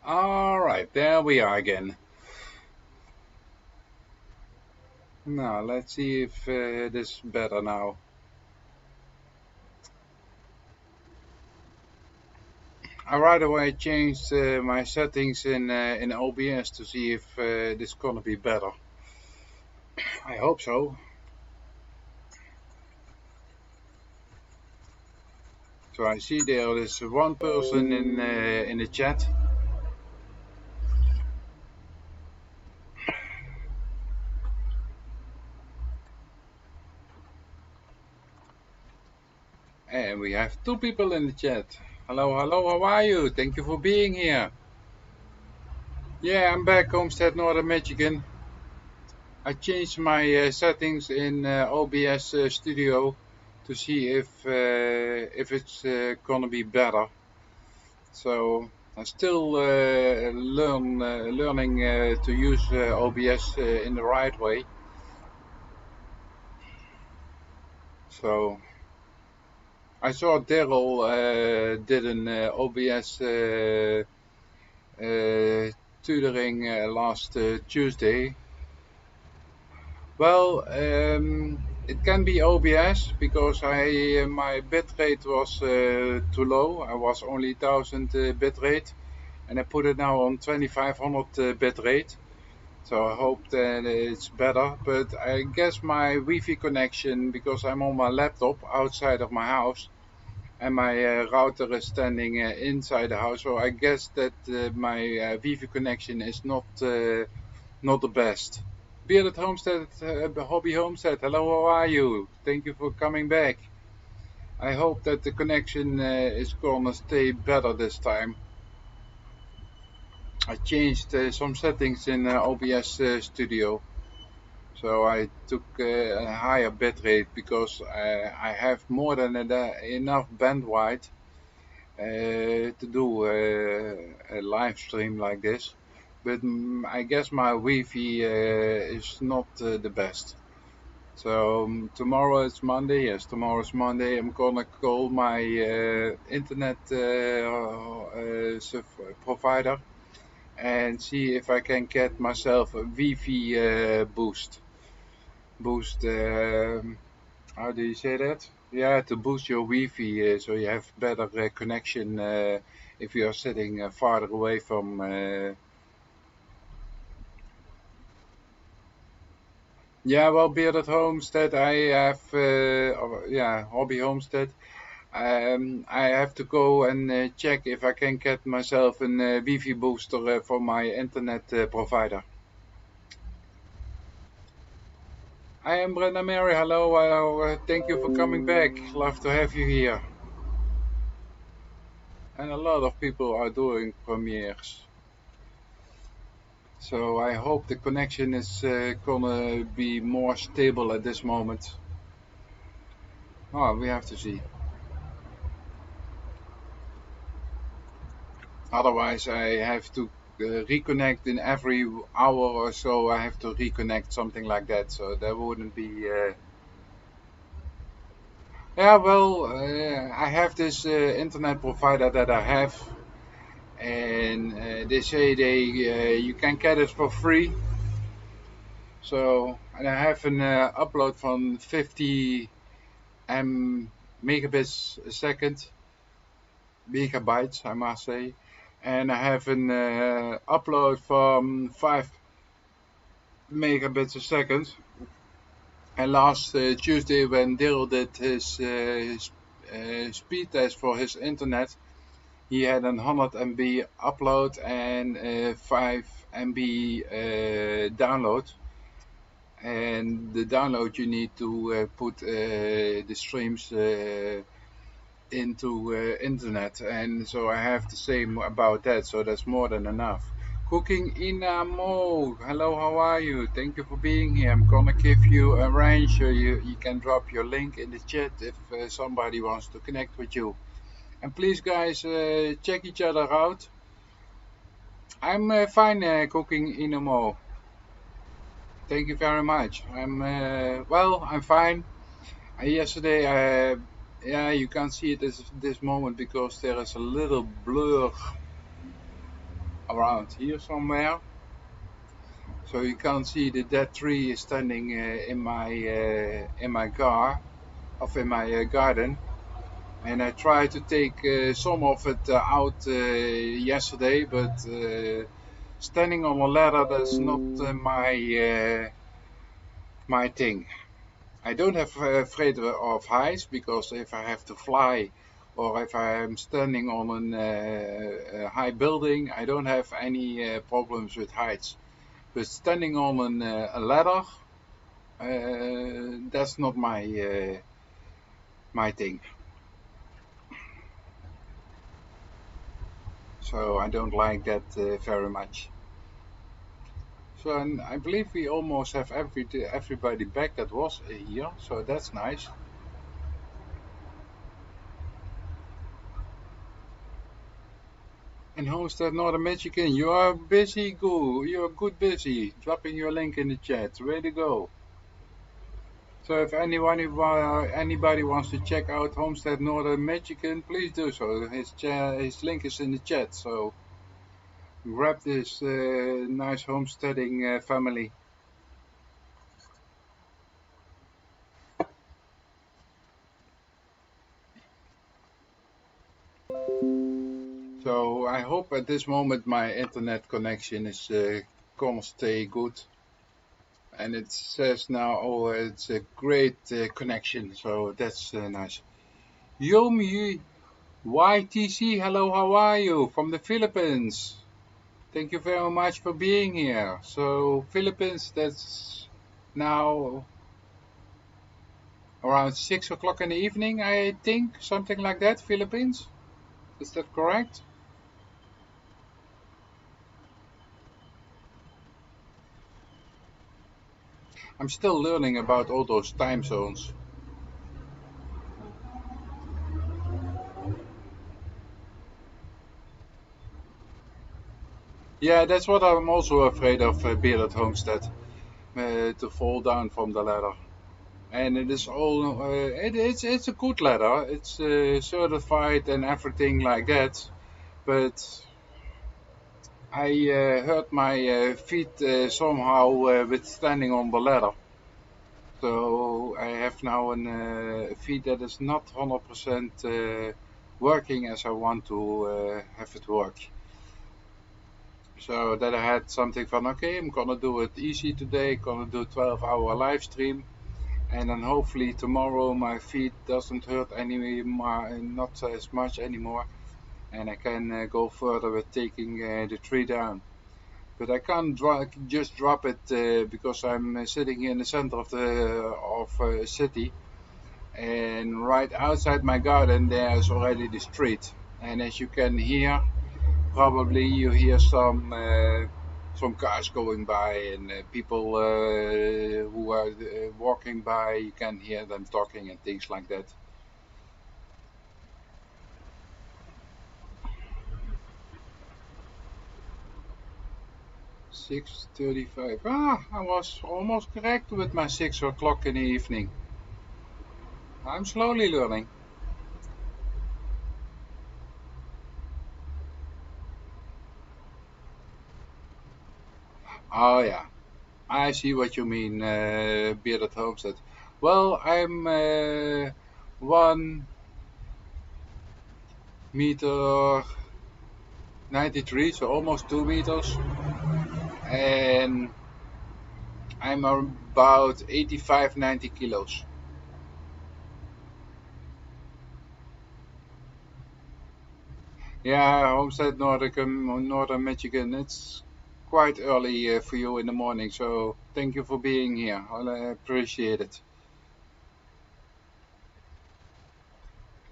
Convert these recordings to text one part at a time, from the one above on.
All right, there we are again. Now, let's see if it is better now. I right away changed my settings in OBS to see if this gonna be better. I hope so. So I see there is one person in the chat. And we have two people in the chat. Hello, hello, how are you? Thank you for being here. Yeah, I'm back, Homestead, Northern Michigan. I changed my settings in OBS Studio to see if it's gonna be better. So I'm still learning to use OBS in the right way. So I saw Daryl did an OBS tutoring last Tuesday. Well, it can be OBS because my bitrate was too low. I was only 1000 bitrate, and I put it now on 2500 bitrate. So I hope that it's better. But I guess my Wi-Fi connection, because I'm on my laptop outside of my house, and my router is standing inside the house. So I guess that my Wi-Fi connection is not the best. Bearded Homestead, Hobby Homestead, hello, how are you? Thank you for coming back. I hope that the connection is gonna stay better this time. I changed some settings in OBS Studio. So I took a higher bitrate because I have more than enough bandwidth to do a live stream like this. But I guess my Wi-Fi is not the best. So tomorrow is Monday. Yes, tomorrow is Monday. I'm gonna call my internet provider and see if I can get myself a Wi-Fi boost. How do you say that? Yeah, to boost your Wi-Fi so you have better connection if you are sitting farther away from. Yeah, well, Bearded Homestead, I have, yeah, Hobby Homestead. I have to go and check if I can get myself a Wi-Fi booster for my internet provider. I am Brenda Mary. Hello, thank you for coming back. Love to have you here. And a lot of people are doing premieres. So I hope the connection is gonna be more stable at this moment. Oh, we have to see. Otherwise, I have to reconnect in every hour or so. I have to reconnect, something like that. So that wouldn't be. Yeah, well, I have this internet provider that I have, and they say you can get it for free. So, and I have an upload from 50 megabits a second, megabytes, I must say, and I have an upload from 5 megabits a second. And last Tuesday, when Daryl did his speed test for his internet, he had an 100 MB upload and 5 MB download. And the download you need to put the streams into internet, and so I have the same about that, so that's more than enough. Cooking Inamo, hello, how are you? Thank you for being here. I'm gonna give you a range so you can drop your link in the chat if somebody wants to connect with you. And please guys, check each other out. I'm fine, Cooking Inamo. Thank you very much. I'm fine. Yesterday, yeah, you can't see it this moment because there is a little blur around here somewhere. So you can't see the dead tree is standing in my car, of in my garden. And I tried to take some of it out yesterday, but standing on a ladder, that's not my thing. I don't have afraid of heights, because if I have to fly or if I am standing on a high building, I don't have any problems with heights. But standing on a ladder, that's not my thing. So I don't like that very much. So and I believe we almost have everybody back that was here, so that's nice. And Homestead Northern Michigan, you are busy, go. You're good busy. Dropping your link in the chat. Way to go. So if anybody wants to check out Homestead Northern Michigan, please do so. His link is in the chat. So grab this nice homesteading family. So I hope at this moment my internet connection is gonna stay good. And it says now, oh, it's a great connection, so that's nice. Yomi YTC, hello, how are you? From the Philippines. Thank you very much for being here. So, Philippines, that's now around 6 o'clock in the evening, I think, something like that, Philippines. Is that correct? I'm still learning about all those time zones. Yeah, that's what I'm also afraid of, Bearded Homestead, to fall down from the ladder. And it is all, it's a good ladder. It's certified and everything like that. But I hurt my feet somehow with standing on the ladder. So I have now a feet that is not 100% working as I want to have it work. So that I had something from, okay, I'm gonna do it easy today, gonna do 12-hour live stream, and then hopefully tomorrow my feet doesn't hurt anymore, not as much anymore, and I can go further with taking the tree down. But I can't just drop it because I'm sitting here in the center of a city, and right outside my garden there's already the street, and as you can hear, probably you hear some cars going by, and people who are walking by, you can hear them talking and things like that. "6:35". I was almost correct with my 6 o'clock in the evening. I'm slowly learning. Oh yeah, I see what you mean, Bearded Homestead. Well, I'm 1 meter 93, so almost 2 meters, and I'm about 85, 90 kilos. Yeah, Homestead Northern Michigan. It's quite early for you in the morning, so thank you for being here. I appreciate it.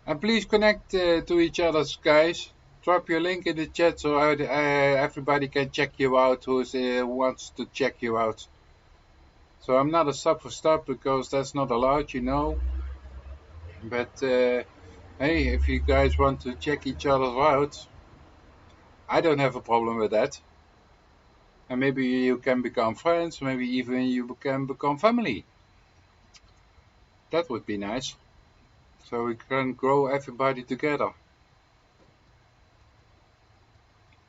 And please connect to each other, guys. Drop your link in the chat so everybody can check you out who wants to check you out. So I'm not a sub for stop because that's not allowed, you know. But hey, if you guys want to check each other out, I don't have a problem with that. And maybe you can become friends, maybe even you can become family. That would be nice. So we can grow everybody together.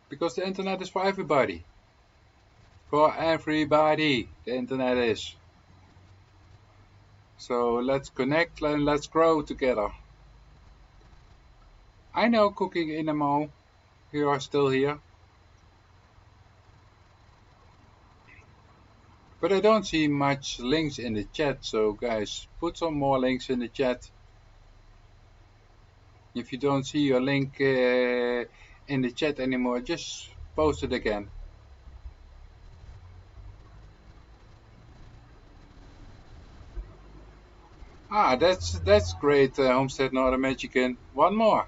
Because the internet is for everybody. For everybody, the internet is. So let's connect and let's grow together. I know Cooking Inamo, you are still here. But I don't see much links in the chat, so guys, put some more links in the chat. If you don't see your link in the chat anymore, just post it again. Ah, that's great, Homestead Northern Michigan. One more.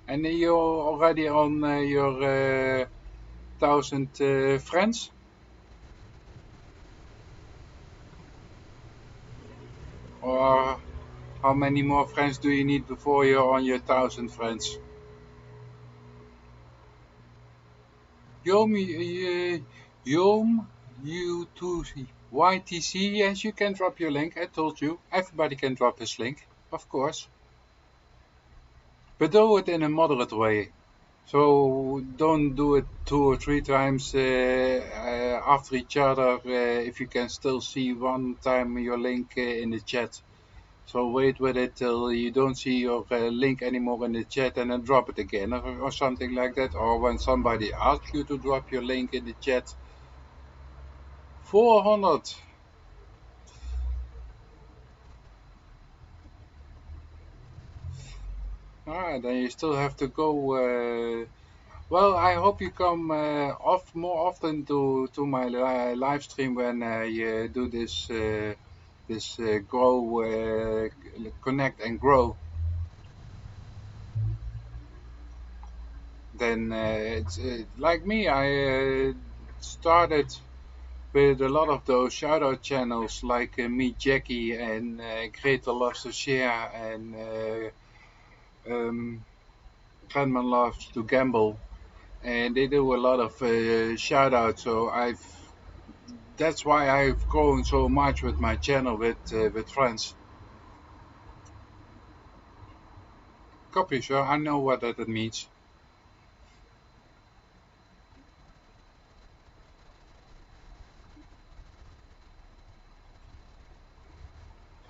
And you're already on your 1000 friends? Or how many more friends do you need before you're on your 1000 friends? Yom, U2C, YTC, yes, you can drop your link. I told you, everybody can drop his link, of course. But do it in a moderate way. So don't do it 2 or 3 times after each other if you can still see one time your link in the chat. So wait with it till you don't see your link anymore in the chat and then drop it again or something like that. Or when somebody asks you to drop your link in the chat. 400. Ah, then you still have to go. Well, I hope you come more often to my live stream when you do this grow, connect and grow. Then it's like me. I started with a lot of those shout-out channels like Meet Jackie and Greta Loves to Share and Grandma Loves to Gamble. And they do a lot of shout outs. So that's why I've grown so much with my channel with friends. Copy, sir. I know what that means.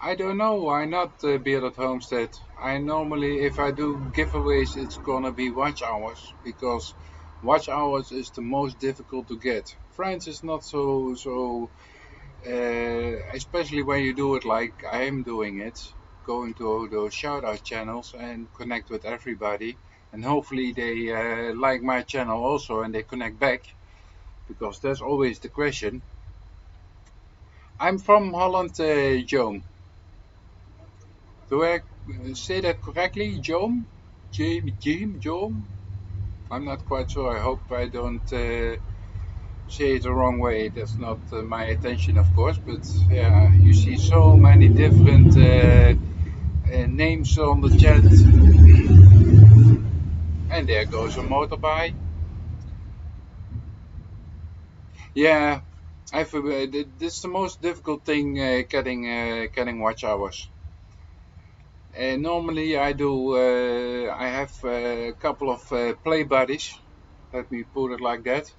I don't know. Why not Bearded Homestead? I normally, if I do giveaways, it's gonna be watch hours because watch hours is the most difficult to get. Friends is not so. Especially when you do it like I am doing it, going to those shout out channels and connect with everybody. And hopefully they like my channel also and they connect back because that's always the question. I'm from Holland, Joan. Do I say that correctly? Joan? Joan? I'm not quite sure. I hope I don't say it the wrong way. That's not my intention, of course. But yeah, you see so many different names on the chat. And there goes a motorbike. Yeah, this is the most difficult thing getting watch hours. Normally I have a couple of play buddies, let me put it like that,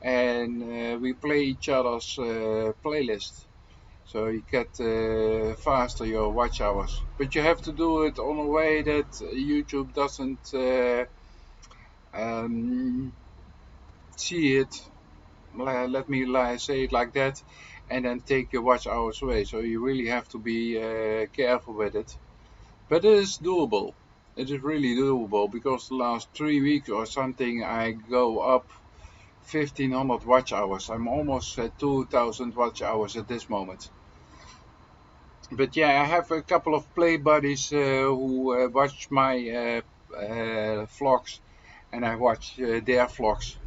and we play each other's playlists. So you get faster your watch hours. But you have to do it on a way that YouTube doesn't see it. Let me say it like that, and then take your watch hours away. So you really have to be careful with it. But it is doable. It is really doable because the last 3 weeks or something I go up 1500 watch hours. I'm almost at 2000 watch hours at this moment. But yeah, I have a couple of play buddies who watch my vlogs, and I watch their vlogs.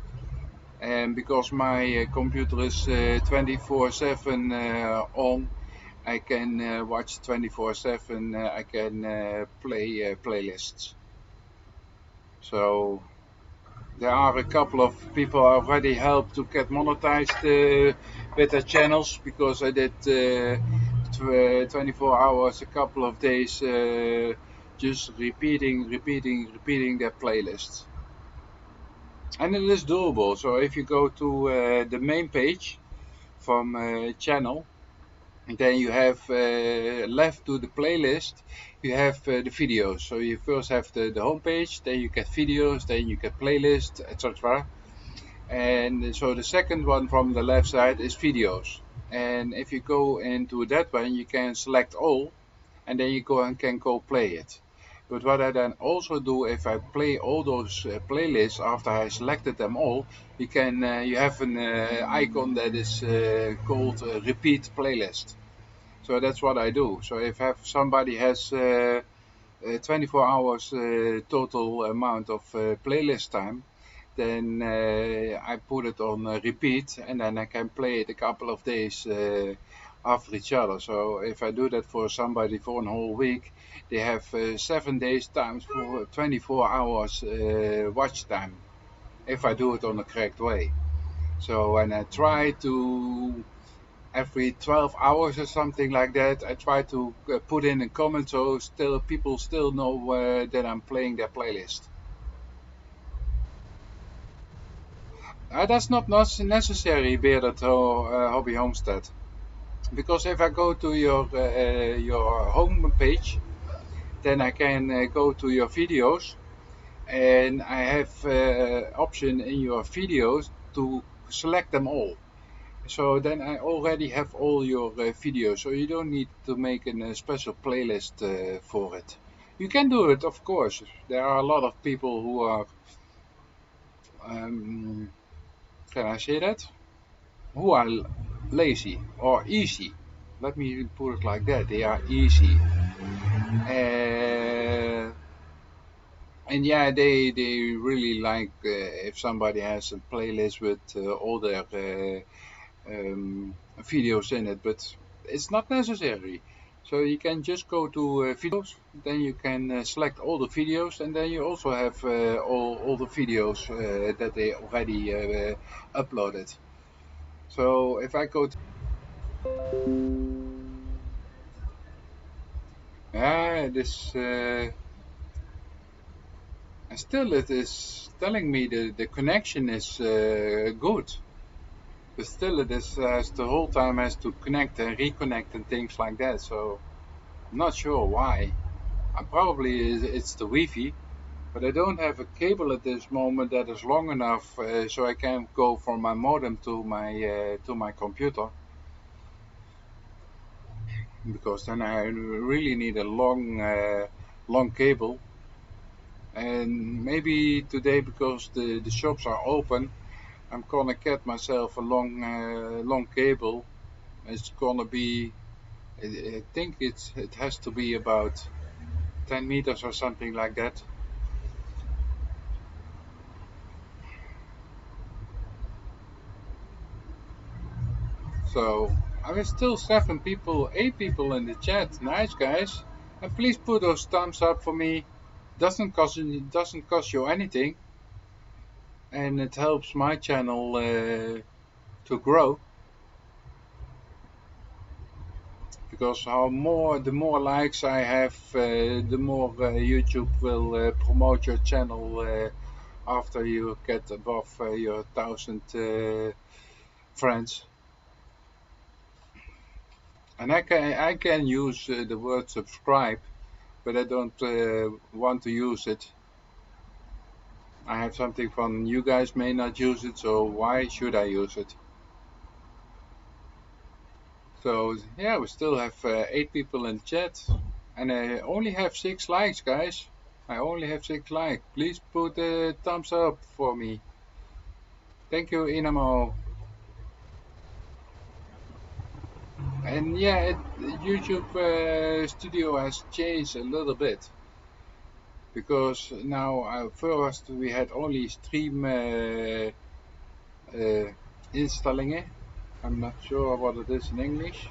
And because my computer is 24/7 on, I can watch 24/7. I can play playlists. So there are a couple of people already helped to get monetized with their channels because I did 24 hours, a couple of days, just repeating their playlists. and it is doable. So if you go to the main page from channel, then you have left to the playlist, you have the videos. So you first have the home page, then you get videos, then you get playlist, etc. And so the second one from the left side is videos. And if you go into that one, you can select all, and then you go and can go play it. But what I then also do, if I play all those playlists after I selected them all, you have an icon that is called repeat playlist. So that's what I do. So if somebody has 24 hours total amount of playlist time, then I put it on repeat, and then I can play it a couple of days after each other. So if I do that for somebody for a whole week, they have 7 days times for 24 hours watch time, if I do it on the correct way. So, and I try to every 12 hours or something like that, I try to put in a comment so still people still know that I'm playing their playlist. That's not necessary, Bearded Hobby Homestead, because if I go to your home page, then I can go to your videos, and I have option in your videos to select them all. So then I already have all your videos, so you don't need to make a special playlist for it. You can do it, of course. There are a lot of people who are, um, can I say that? Who are lazy or easy. Let me put it like that. They are easy. And yeah, they really like if somebody has a playlist with all their videos in it, but it's not necessary. So you can just go to videos, then you can select all the videos, and then you also have all the videos that they already uploaded. So if I go to, this still it is telling me the connection is good, but still it is the whole time has to connect and reconnect and things like that. So I'm not sure why. Probably it's the Wi-Fi, but I don't have a cable at this moment that is long enough so I can go from my modem to my computer, because then I really need a long cable. And maybe today, because the shops are open, I'm gonna get myself a long cable. It's gonna be, I think it has to be about 10 meters or something like that. So I mean, still 8 people in the chat. Nice, guys. And please put those thumbs up for me. Doesn't cost you anything, and it helps my channel to grow. Because the more likes I have, the more YouTube will promote your channel after you get above your 1,000 friends. And I can use the word subscribe, but I don't want to use it. I have something from you guys may not use it, so why should I use it? So yeah, we still have 8 people in chat, and I only have 6 likes, guys. I only have 6 likes. Please put a thumbs up for me. Thank you, Inamo. And yeah, YouTube Studio has changed a little bit, because now first we had only stream instellingen. I'm not sure what it is in English.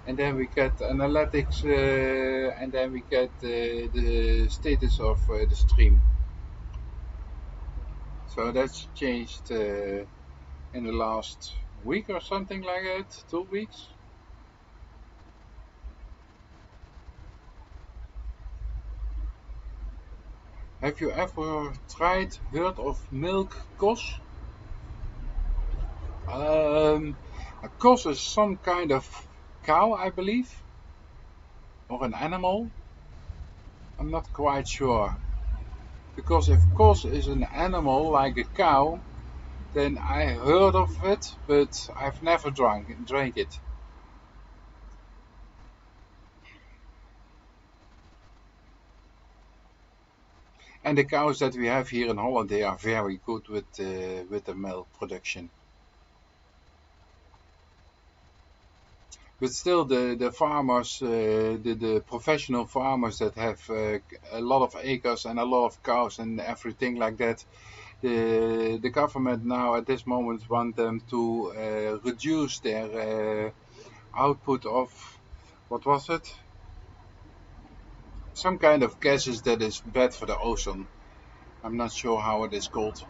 And then we get analytics, and then we get the status of the stream. So that's changed in the last week or something like that, 2 weeks. Have you ever heard of milk cows? A cow is some kind of cow, I believe, or an animal. I'm not quite sure. Because if cow is an animal like a cow, then I heard of it, but I've never drank it. And the cows that we have here in Holland, they are very good with the milk production. But still, the farmers, the professional farmers that have a lot of acres and a lot of cows and everything like that, the government now at this moment want them to reduce their output of, what was it? Some kind of gases that is bad for the ozone. I'm not sure how it is called.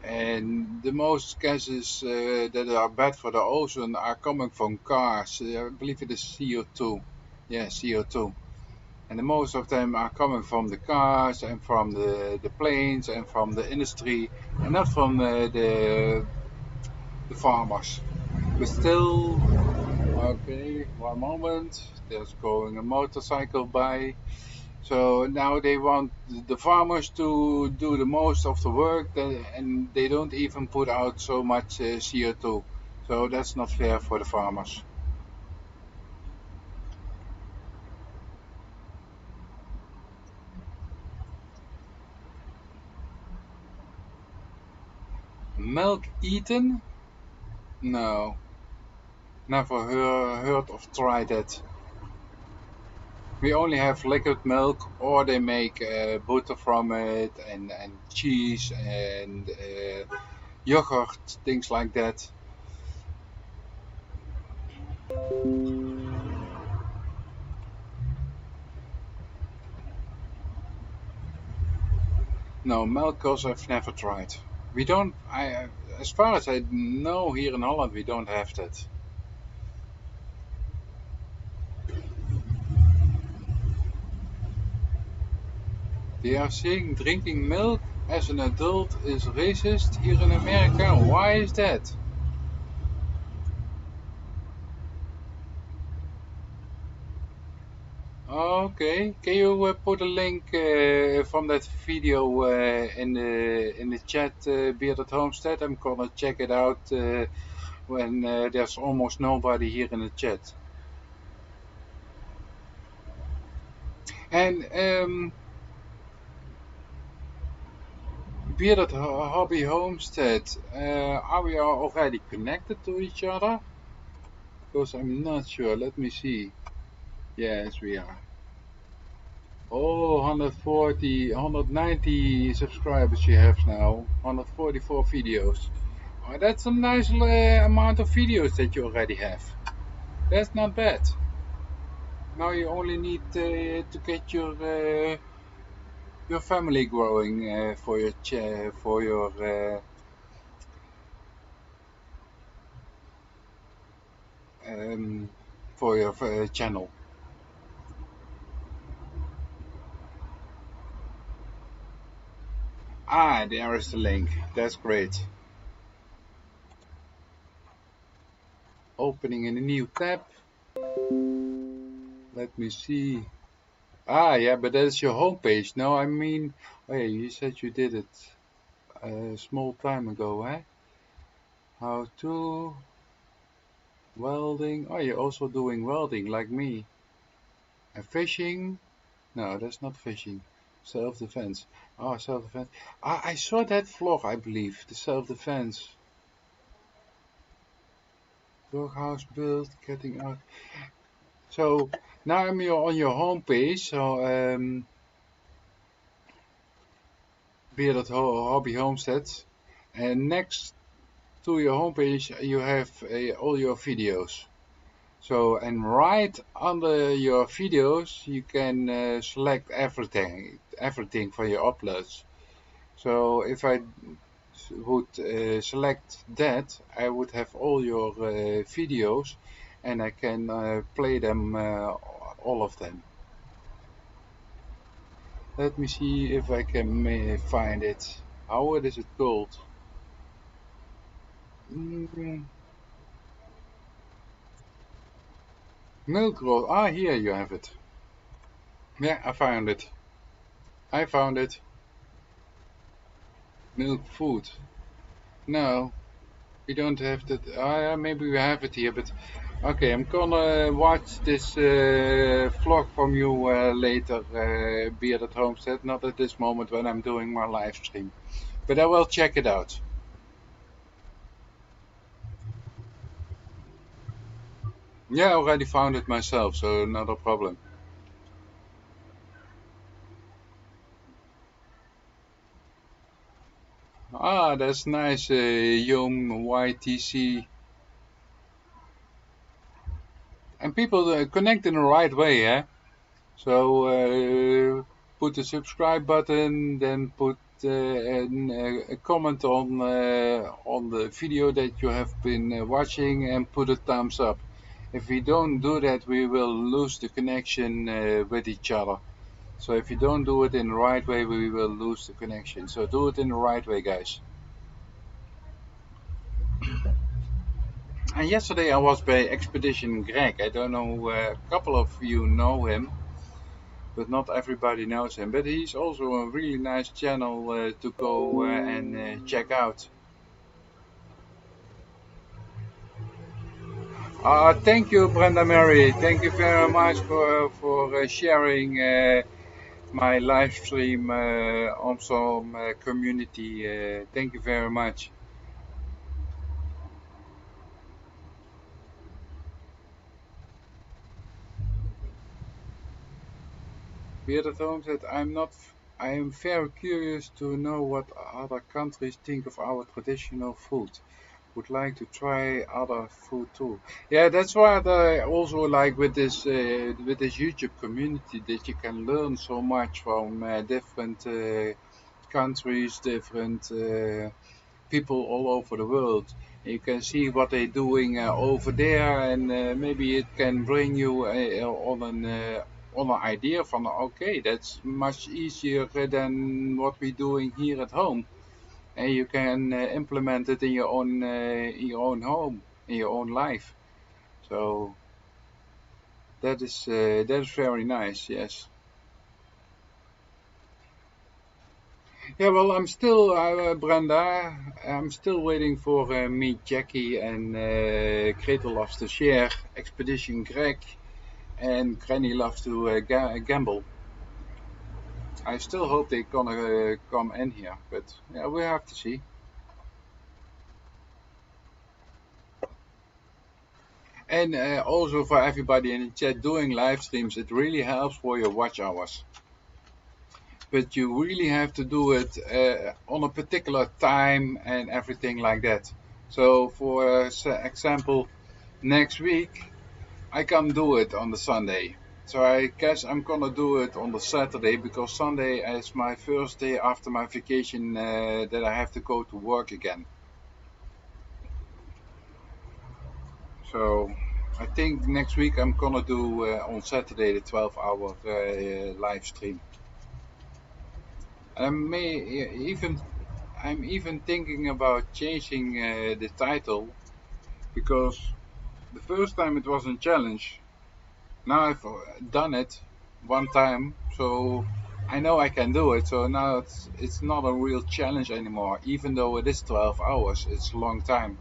And the most gases that are bad for the ozone are coming from cars. I believe it is CO2. Yeah, CO2. And the most of them are coming from the cars and from the planes and from the industry and not from the farmers. But still, okay, one moment. There's going a motorcycle by. So now they want the farmers to do the most of the work, and they don't even put out so much CO2. So that's not fair for the farmers. Milk eaten? No, never heard of try that. We only have liquid milk, or they make butter from it, and cheese and yogurt, things like that. No, milk cows I've never tried. We don't. As far as I know, here in Holland we don't have that. They are saying drinking milk as an adult is racist here in America. Why is that? Okay, can you put a link from that video in the chat, Bearded Homestead? I'm gonna check it out when there's almost nobody here in the chat. And Bearded Hobby Homestead, are we already connected to each other? Because I'm not sure. Let me see. Yes, we are. Oh, 140, 190 subscribers you have now. 144 videos. Oh, that's a nice amount of videos that you already have. That's not bad. Now you only need to get your family growing um, for your channel. Ah, there is the link. That's great. Opening in a new tab. Let me see. Ah, yeah, but that's your homepage. No, I mean, oh yeah, you said you did it a small time ago, eh? How to welding. Oh, you're also doing welding like me. And fishing. No, that's not fishing. Self-defense. Oh, self-defense. Ah, I saw that vlog, I believe. The self-defense. Doghouse build, getting out. So now I'm on your homepage. So Bearded Hobby Homestead. And next to your homepage you have all your videos. So, and right under your videos you can select everything for your uploads. So if I would select that, I would have all your videos, and I can play them, all of them. Let me see if I can find it. How is it called? Mm, milk roll. Ah, here you have it. Yeah, I found it. I found it. Milk food. No, we don't have that. Yeah, maybe we have it here, but okay, I'm gonna watch this vlog from you later, Beard at Homestead. Not at this moment when I'm doing my live stream, but I will check it out. Yeah, I already found it myself, so not a problem. Ah, that's nice, Yom YTC. And people connect in the right way, eh? So put the subscribe button, then put a comment on the video that you have been watching, and put a thumbs up. If we don't do that, we will lose the connection with each other. So if you don't do it in the right way, we will lose the connection. So do it in the right way, guys. And yesterday I was by Expedition Greg. I don't know, a couple of you know him, but not everybody knows him. But he's also a really nice channel to go and check out. Thank you, Brenda Mary. Thank you very much for sharing my live stream on some community. Thank you very much. Beard at Home said, I am very curious to know what other countries think of our traditional food. Would like to try other food too. Yeah, that's what I also like with this YouTube community, that you can learn so much from different countries, different people all over the world. You can see what they're doing over there, and maybe it can bring you on an idea from, okay, that's much easier than what we're doing here at home, and you can implement it in your own home, in your own life. So that is very nice. Yes. Yeah. Well, I'm still Brenda. I'm still waiting for meet Jackie and Gretel loves to share. Expedition Greg and Granny loves to gamble. I still hope they're gonna come in here, but yeah, we have to see. And also for everybody in the chat doing live streams, it really helps for your watch hours. But you really have to do it on a particular time and everything like that. So for example, next week I can't do it on the Sunday. So I guess I'm gonna do it on the Saturday, because Sunday is my first day after my vacation that I have to go to work again. So I think next week I'm gonna do on Saturday the 12-hour live stream. I may even I'm even thinking about changing the title, because the first time it was a challenge. Now I've done it one time, so I know I can do it. So now it's not a real challenge anymore, even though it is 12 hours. It's a long time.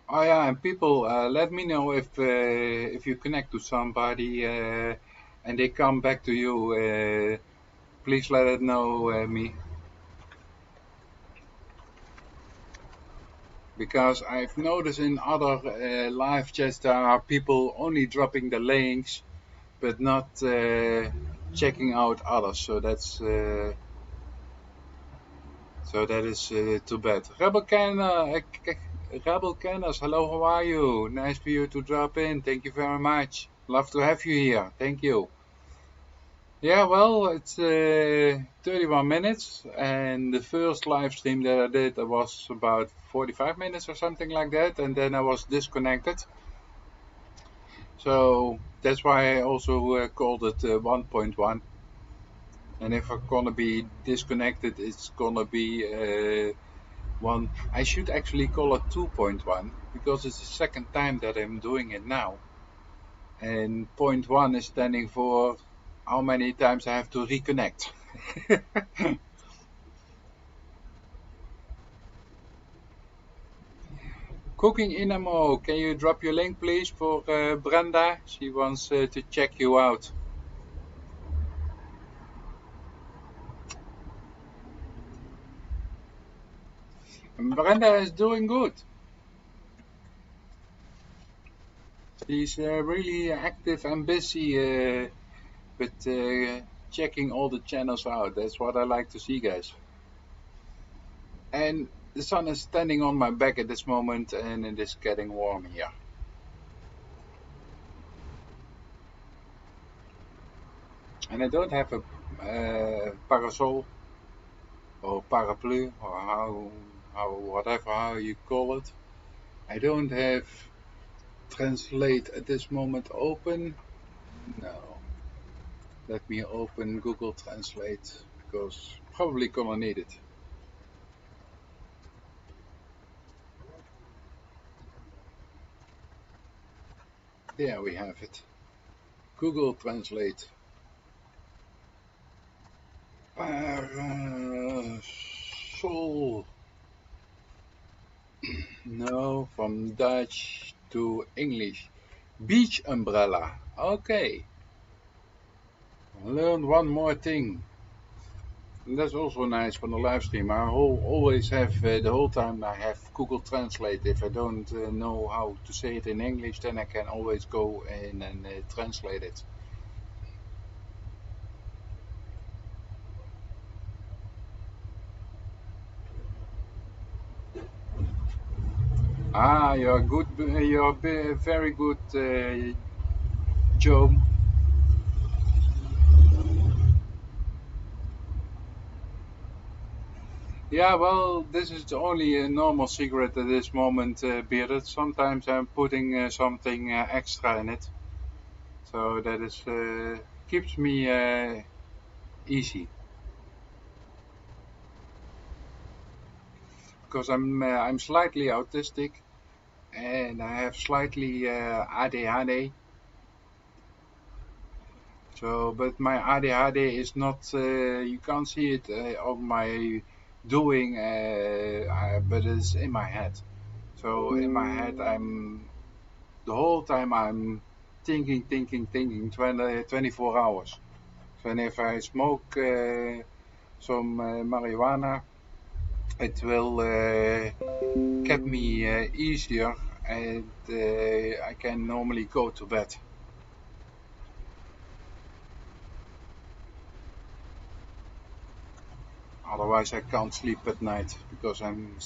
Oh yeah, and people, let me know if you connect to somebody and they come back to you. Please let it know me, because I've noticed in other live chats there are people only dropping the links but not checking out others. So that is too bad. Rebel Canners, hello, how are you? Nice for you to drop in. Thank you very much. Love to have you here. Thank you. Yeah, well, it's 31 minutes, and the first live stream that I did was about 45 minutes or something like that, and then I was disconnected. So that's why I also called it 1.1. And if I'm gonna be disconnected, it's gonna be one. I should actually call it 2.1 because it's the second time that I'm doing it now. And point one is standing for how many times I have to reconnect. Cooking Inamo, can you drop your link please for Brenda? She wants to check you out. And Brenda is doing good. She's really active and busy with checking all the channels out. That's what I like to see, guys. And the sun is standing on my back at this moment, and it is getting warm here. And I don't have a parasol or parapluie or how you call it. I don't have translate at this moment open. No. Let me open Google Translate because probably gonna need it. There we have it. Google Translate. Parasol. No, from Dutch to English. Beach umbrella. Okay. Learn one more thing. And that's also nice for the live stream. I always have, the whole time I have Google Translate. If I don't know how to say it in English, then I can always go in and translate it. Ah, you're good. You're very good, Joe. Yeah, well, this is only a normal cigarette at this moment, Bearded. Sometimes I'm putting something extra in it, so that is keeps me easy. Because I'm slightly autistic and I have slightly ADHD. So, but my ADHD is not. You can't see it on my doing, but it's in my head. So in my head, I'm the whole time I'm thinking 24 hours. So, and if I smoke some marijuana, it will get me easier, and I can normally go to bed. Otherwise, I can't sleep at night because I'm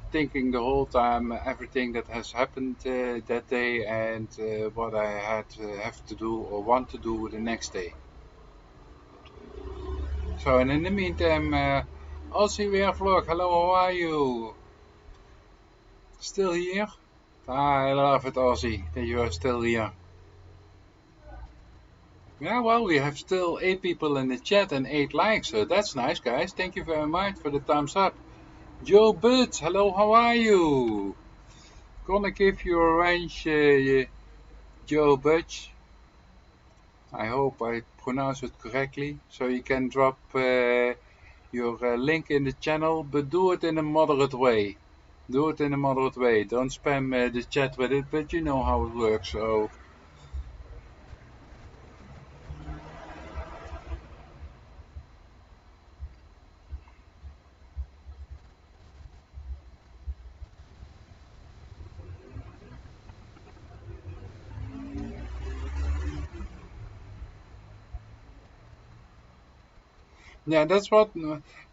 thinking the whole time everything that has happened that day and what I had have to do or want to do the next day. So, and in the meantime, Aussie Weervlog, hello, how are you? Still here? Ah, I love it, Aussie, that you are still here. Yeah, well, we have still 8 people in the chat and 8 likes, so that's nice, guys. Thank you very much for the thumbs up. Joe Butts, hello, how are you? Gonna give you a range, Joe Butch. I hope I pronounce it correctly. So you can drop your link in the channel, but do it in a moderate way. Do it in a moderate way. Don't spam the chat with it, but you know how it works. So yeah, that's what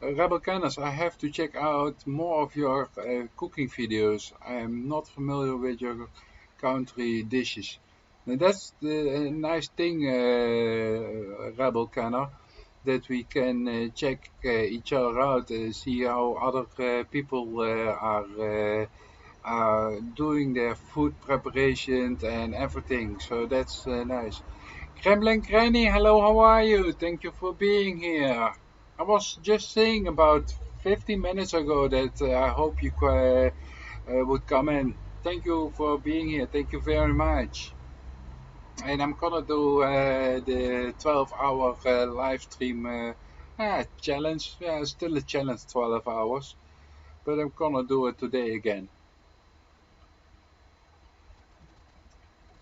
Rebel Canners. I have to check out more of your cooking videos. I am not familiar with your country dishes. And that's the nice thing, Rebel Canner, that we can check each other out, see how other people are doing their food preparations and everything. So that's nice. Kremlin Granny, hello, how are you? Thank you for being here. I was just saying about 15 minutes ago that I hope you would come in. Thank you for being here. Thank you very much. And I'm gonna do the 12-hour live stream challenge. Yeah, still a challenge, 12 hours, but I'm gonna do it today again.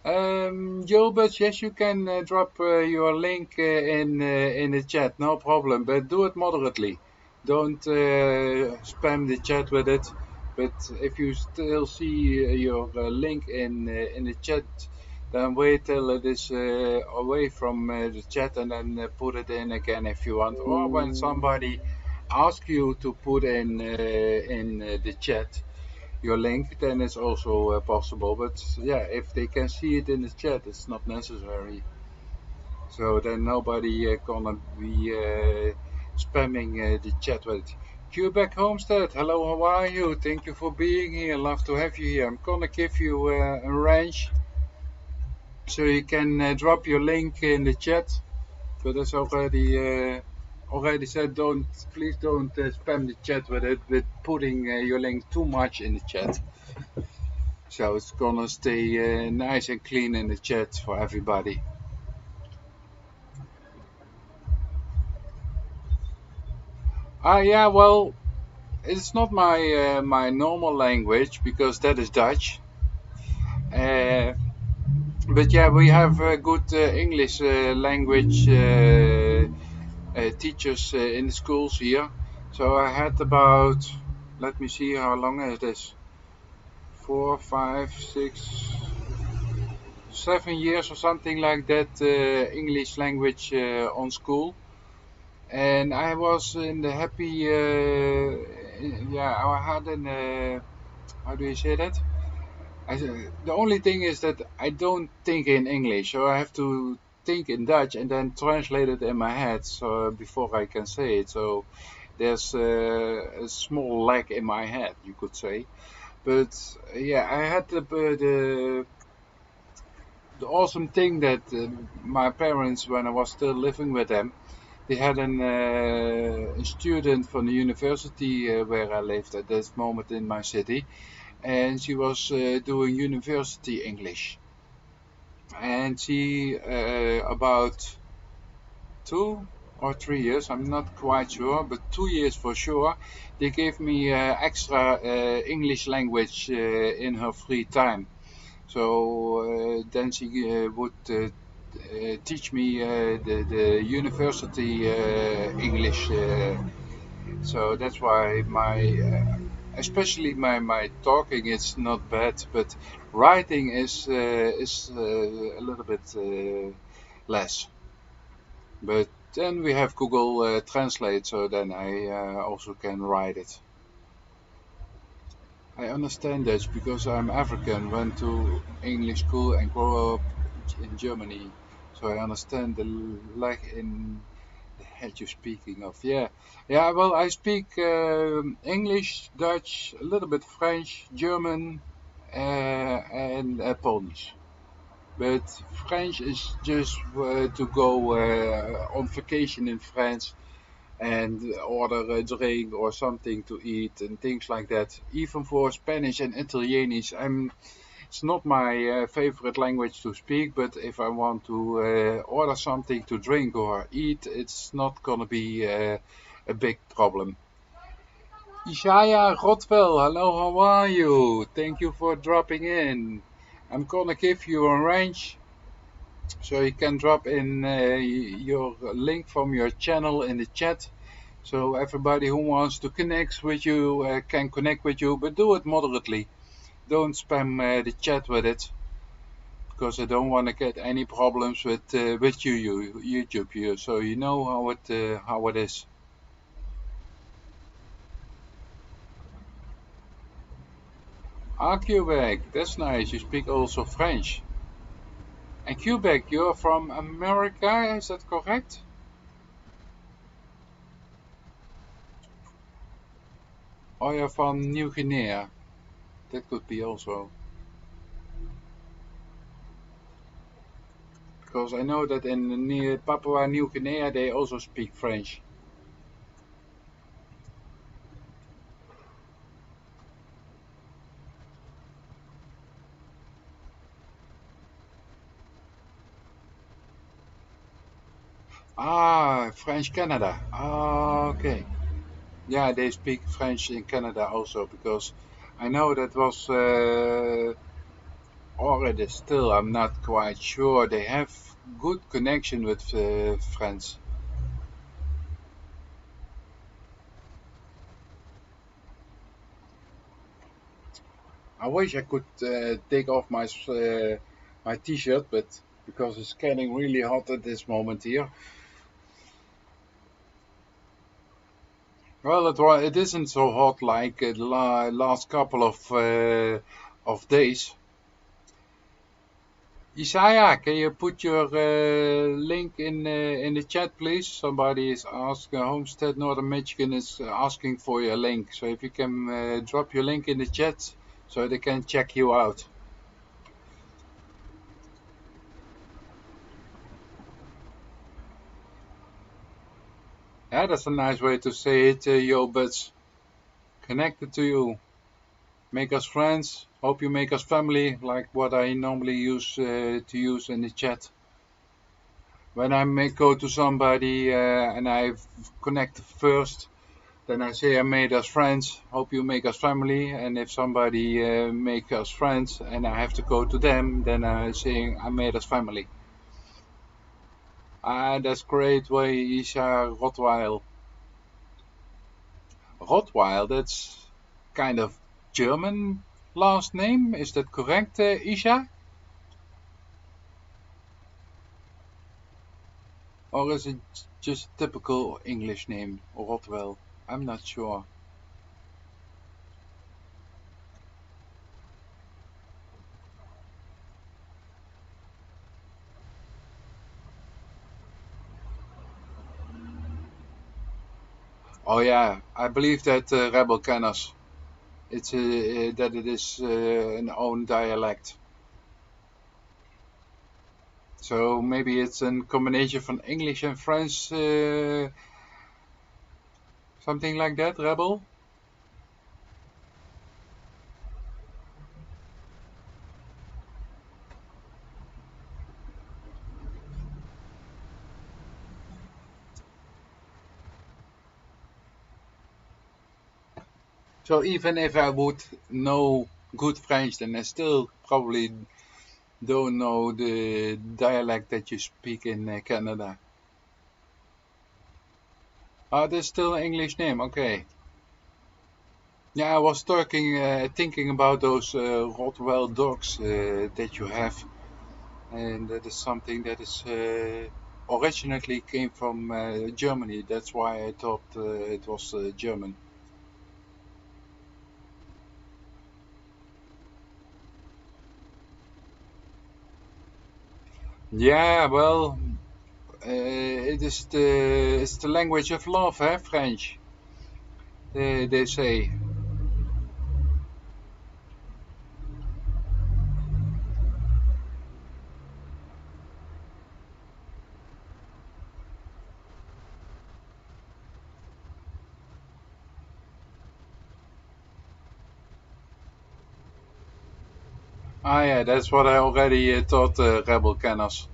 Gilbert, yes, you can drop your link in the chat, no problem. But do it moderately. Don't spam the chat with it. But if you still see your link in the chat, then wait till it is away from the chat and then put it in again if you want. Or when somebody asks you to put in the chat your link, then it's also possible. But yeah, if they can see it in the chat, it's not necessary. So then nobody gonna be spamming the chat with it. Quebec Homestead, hello, how are you? Thank you for being here. Love to have you here. I'm gonna give you a range so you can drop your link in the chat. But as already said, please don't spam the chat with it, with putting your link too much in the chat. So it's gonna stay nice and clean in the chat for everybody. Yeah, well, it's not my normal language because that is Dutch. But yeah, we have good English language teachers in the schools here. So I had about, let me see how long it is, 4, 5, 6, 7 years or something like that English language on school. And I was in the happy, yeah, I had an, how do you say that? The only thing is that I don't think in English, so I have to think in Dutch and then translate it in my head so before I can say it. So there's a small lag in my head, you could say. But yeah, I had the awesome thing that my parents, when I was still living with them, they had a student from the university where I lived at this moment in my city, and she was doing university English. And she, about 2 or 3 years, I'm not quite sure, but 2 years for sure, they gave me extra English language in her free time. So then she would teach me the university English. So that's why especially my talking is not bad, but writing is a little bit less. But then we have Google Translate, so then I also can write it. I understand Dutch because I'm African, went to English school and grew up in Germany. So I understand the lag in the head you're speaking of. Yeah, yeah. Well, I speak English, Dutch, a little bit French, German, and Polish. But French is just to go on vacation in France and order a drink or something to eat and things like that. Even for Spanish and Italianisch, it's not my favorite language to speak, but if I want to order something to drink or eat, it's not gonna be a big problem. Ishaya Rotwell, hello, how are you? Thank you for dropping in. I'm gonna give you a range so you can drop in your link from your channel in the chat. So everybody who wants to connect with you can connect with you, but do it moderately. Don't spam the chat with it, because I don't want to get any problems with YouTube here. So you know how it is. Quebec, that's nice. You speak also French. And Quebec, you're from America, is that correct? Or you're from New Guinea? That could be also. Because I know that in near Papua New Guinea they also speak French. Ah, French Canada. Ah, okay. Yeah, they speak French in Canada also because I know that was, or it is still, I'm not quite sure. They have good connection with France. I wish I could take off my t-shirt, but because it's getting really hot at this moment here. Well, it isn't so hot like the last couple of days. Isaiah, can you put your link in the chat, please? Somebody is asking. Homestead Northern Michigan is asking for your link. So if you can drop your link in the chat, so they can check you out. Yeah, that's a nice way to say it, yo, buds. Connected to you. Make us friends. Hope you make us family, like what I normally use to use in the chat. When I may go to somebody and I connect first, then I say I made us friends. Hope you make us family. And if somebody make us friends and I have to go to them, then I say I made us family. Ah, that's great way, Isha Rottweil. Rottweil, that's kind of German last name. Is that correct, Isha? Or is it just typical English name, Rottweil? I'm not sure. Oh yeah, I believe that Rebel Canners. It's that it is an own dialect. So maybe it's a combination from English and French, something like that, Rebel? So even if I would know good French, then I still probably don't know the dialect that you speak in Canada. Ah, that's still an English name, okay. Yeah, I was thinking about those Rottweiler dogs that you have, and that is something that is originally came from Germany. That's why I thought it was German. Yeah, well, it's the language of love, eh? French. They say. Ah, yeah, that's what I already thought. Rebel Canners.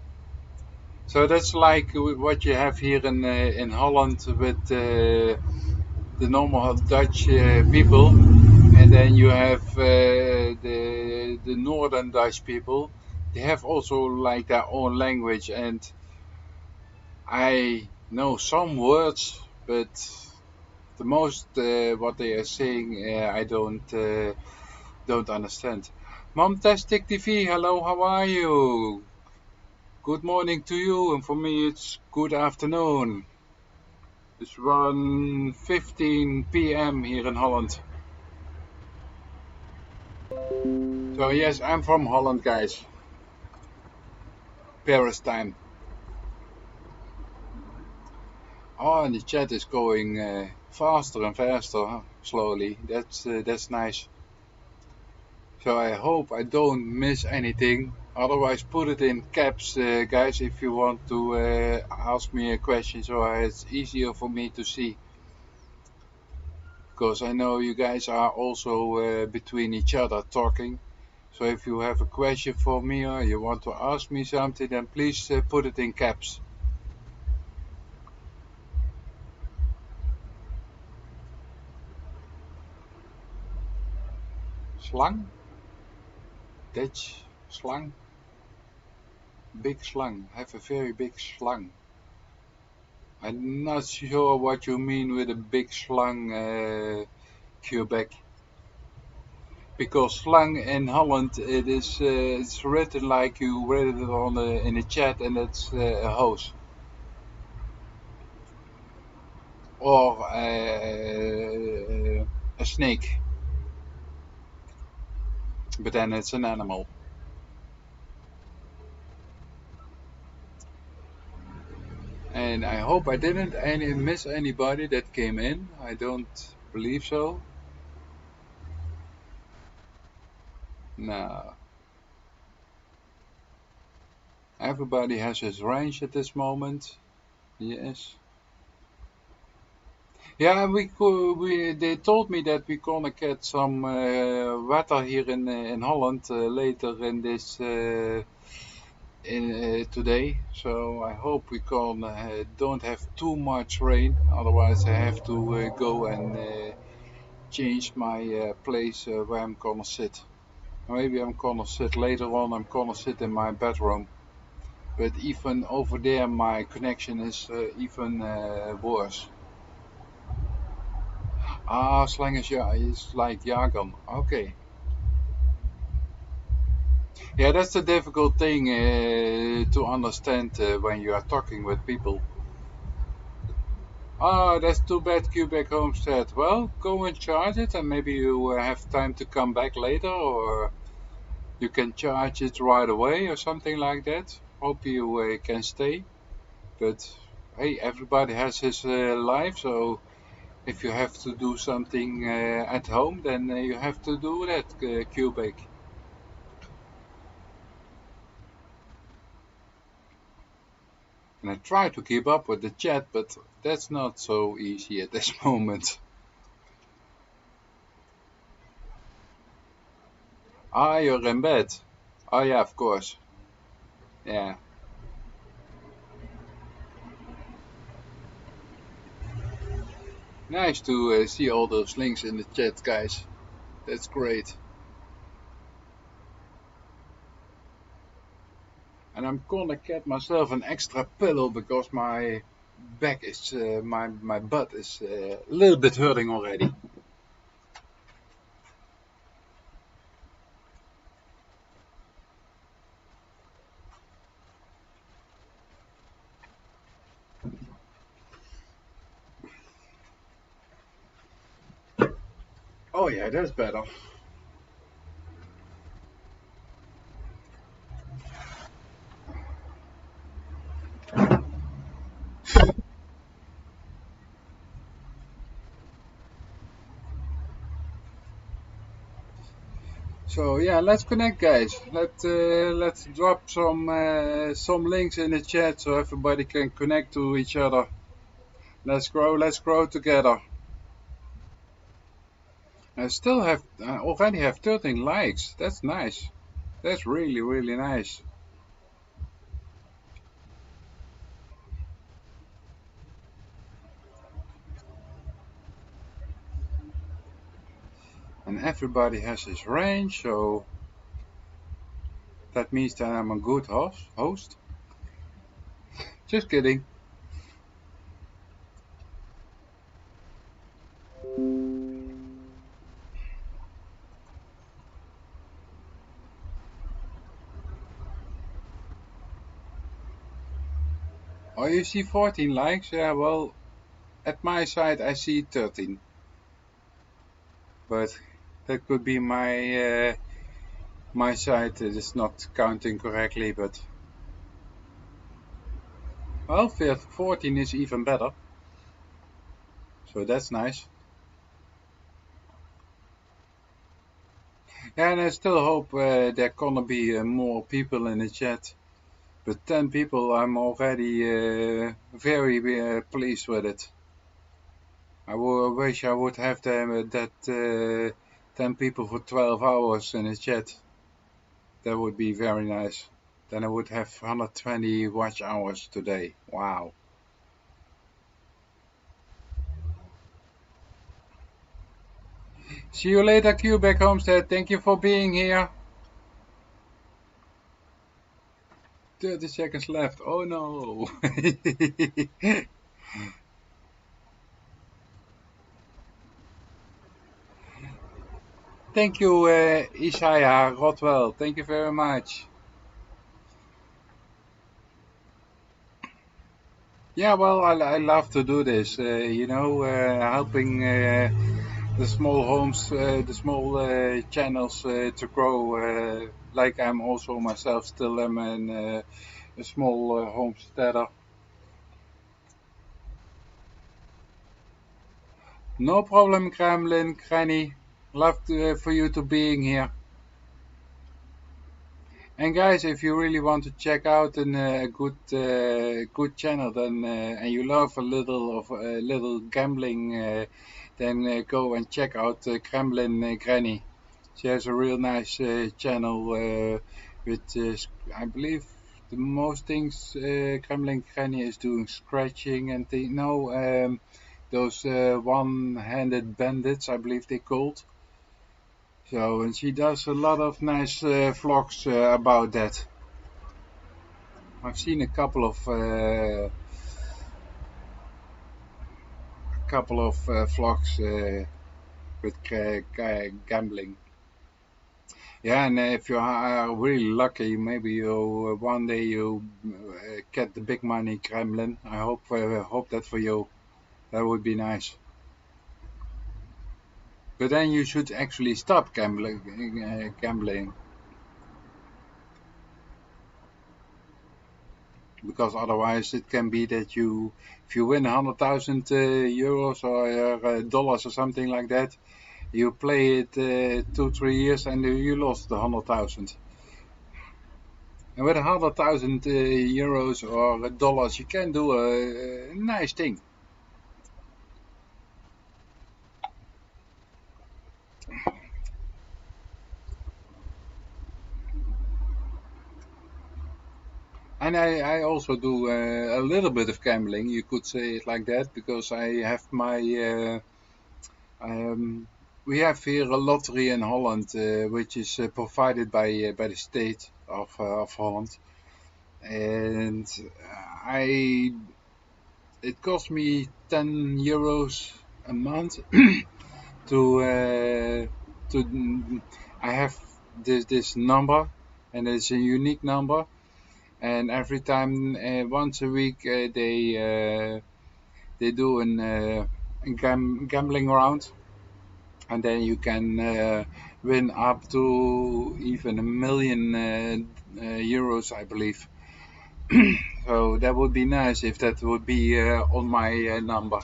So that's like what you have here in Holland with the normal Dutch people, and then you have the northern Dutch people. They have also like their own language, and I know some words, but the most what they are saying I don't understand. Momtastic TV, hello, how are you? Good morning to you, and for me it's good afternoon. It's 1:15 p.m. here in Holland. So yes, I'm from Holland, guys. Paris time. Oh, and the chat is going faster and faster, huh? Slowly. That's nice. So I hope I don't miss anything. Otherwise, put it in caps, guys, if you want to ask me a question, so it's easier for me to see. Because I know you guys are also between each other talking. So if you have a question for me or you want to ask me something, then please put it in caps. Slang? Dutch slang? Big slang. Have a very big slang. I'm not sure what you mean with a big slang, Quebec. Because slang in Holland, it's written like you read it on in the chat, and it's a hose or a snake, but then it's an animal. And I hope I didn't miss anybody that came in. I don't believe so. No. Everybody has his range at this moment. Yes. Yeah, they told me that we're gonna get some weather here in Holland later in this in today. So I hope we can don't have too much rain. Otherwise, I have to go and change my place where I'm gonna sit. Maybe I'm gonna sit later on. I'm gonna sit in my bedroom. But even over there, my connection is even worse. Ah, slang is like jargon. Okay. Yeah, that's the difficult thing to understand when you are talking with people. Ah, that's too bad, Quebec Homestead. Well, go and charge it, and maybe you have time to come back later, or you can charge it right away, or something like that. Hope you can stay. But hey, everybody has his life, so if you have to do something at home, then you have to do that, Quebec. And I try to keep up with the chat, but that's not so easy at this moment. Ah, you're in bed. Oh yeah, of course. Yeah. Nice to see all those links in the chat, guys. That's great. And I'm gonna get myself an extra pillow because my back is, my butt is a little bit hurting already. Oh yeah, that's better. So yeah, let's connect, guys. Let's drop some links in the chat so everybody can connect to each other. Let's grow together. I already have 13 likes. That's nice. That's really, really nice. And everybody has his range, so that means that I'm a good host. Just kidding. Oh, you see 14 likes? Yeah, well, at my side I see 13. But that could be my side is not counting correctly, but Well, 14 is even better. So that's nice. Yeah, and I still hope there gonna be more people in the chat. But 10 people, I'm already very pleased with it. I wish I would have that 10 people for 12 hours in the chat. That would be very nice. Then I would have 120 watch hours today. Wow. See you later, Quebec Homestead. Thank you for being here. 30 seconds left. Oh no. Thank you, Isaiah Rotwell. Thank you very much. Yeah, well, I love to do this. Helping the small homes, the small channels to grow. Like I'm also myself still am a small homesteader. No problem, Kremlin, Granny. Love for you to being here. And guys, if you really want to check out a good channel, then and you love a little gambling, then go and check out Kremlin Granny. She has a real nice channel with I believe the most things Kremlin Granny is doing scratching and those one-handed bandits, I believe they called. So, and she does a lot of nice vlogs about that. I've seen a couple of vlogs with gambling. Yeah, and if you are really lucky, maybe you one day you get the big money, Kremlin. I hope that for you. That would be nice. But then you should actually stop gambling. Because otherwise it can be that if you win 100,000 euros or dollars or something like that, you play it 2-3 years and you lost the 100,000. And with 100,000 euros or dollars, you can do a nice thing. And I also do a little bit of gambling, you could say it like that, because I have we have here a lottery in Holland, which is provided by the state of Holland, and it cost me 10 euros a month to I have this number, and it's a unique number, and every time once a week they do a gambling round, and then you can win up to even 1 million euros, I believe. So that would be nice if that would be on my number.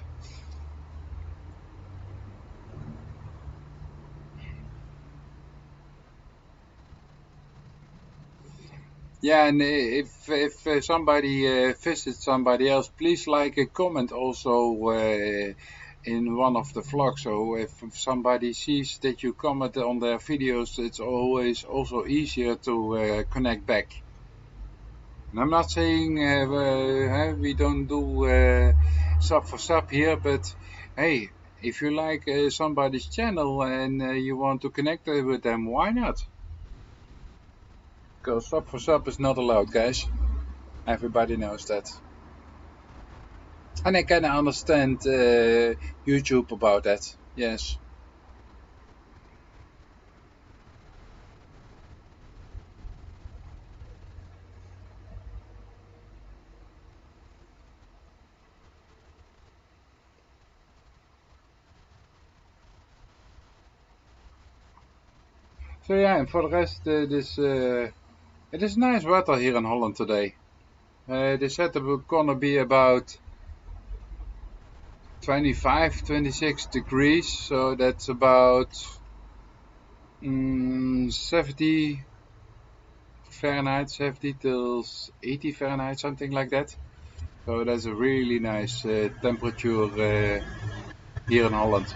Yeah, and if somebody visits somebody else, please like a comment also in one of the vlogs. So if somebody sees that you comment on their videos, it's always also easier to connect back. And I'm not saying we don't do sub for sub here, but hey, if you like somebody's channel and you want to connect with them, why not? Because sub for sub is not allowed, guys. Everybody knows that. And I can understand YouTube about that, yes. So yeah, and for the rest, it is nice weather here in Holland today. They said it was gonna be about 25, 26 degrees, so that's about 70 Fahrenheit, 70 till 80 Fahrenheit, something like that. So that's a really nice temperature here in Holland.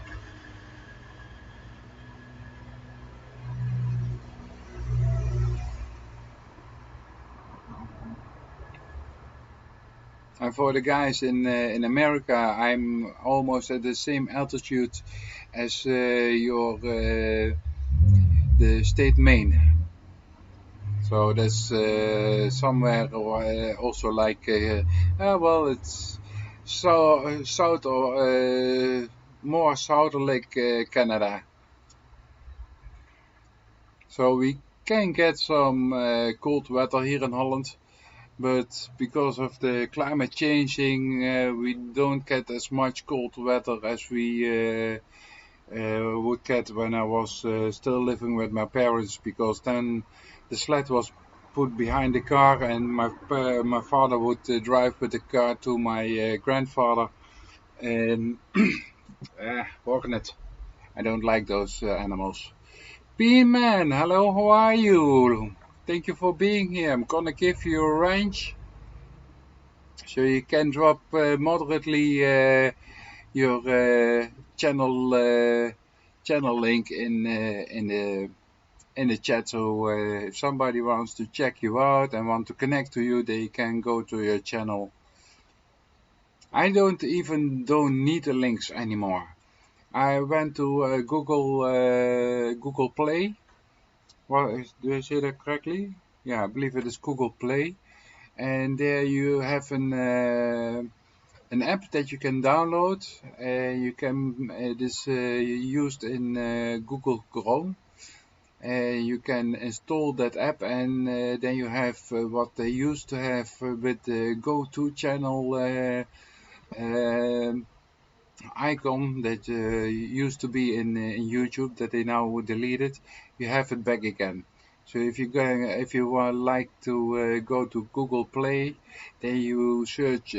And for the guys in America, I'm almost at the same altitude as your the state Maine. So that's somewhere also like well, it's south or more south like Canada. So we can get some cold weather here in Holland, but because of the climate changing, we don't get as much cold weather as we would get when I was still living with my parents, because then the sled was put behind the car and my father would drive with the car to my grandfather and walking it. I don't like those animals. B-Man, hello, how are you? Thank you for being here. I'm gonna give you a range so you can drop moderately your channel link in the chat. So if somebody wants to check you out and want to connect to you, they can go to your channel. I don't need the links anymore. I went to Google Play. Well, do I say that correctly? Yeah, I believe it is Google Play, and there you have an app that you can download. You can it is used in Google Chrome. You can install that app, and then you have what they used to have with the go-to channel um icon that used to be in YouTube that they now deleted. You have it back again. So if you like to go to Google Play, then you search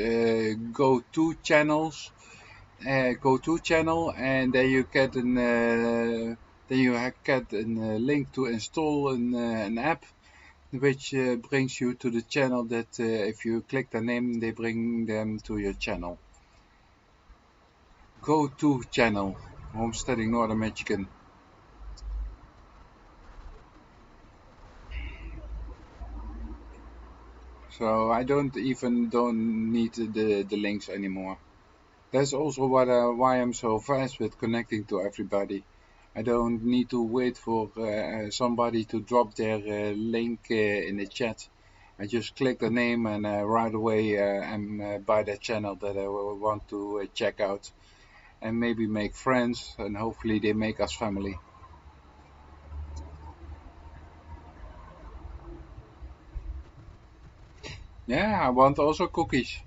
go-to channels, go-to channel, and then you get a link to install an app which brings you to the channel that if you click the name, they bring them to your channel. Go-to channel, homesteading Northern Michigan. So I don't need the links anymore. That's also why I'm so fast with connecting to everybody. I don't need to wait for somebody to drop their link in the chat. I just click the name and right away I'm by that channel that I want to check out and maybe make friends, and hopefully they make us family. Yeah, I want also cookies.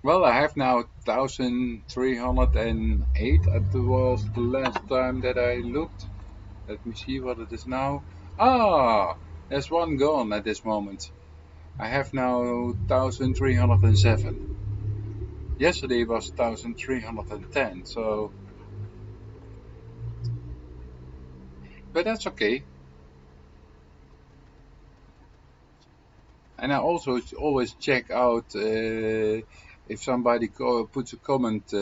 Well, I have now 1,308. That was the last time that I looked. Let me see what it is now. Ah, there's one gone at this moment. I have now 1,307. Yesterday was 1,310, so... But that's okay. And I also always check out if somebody puts a comment.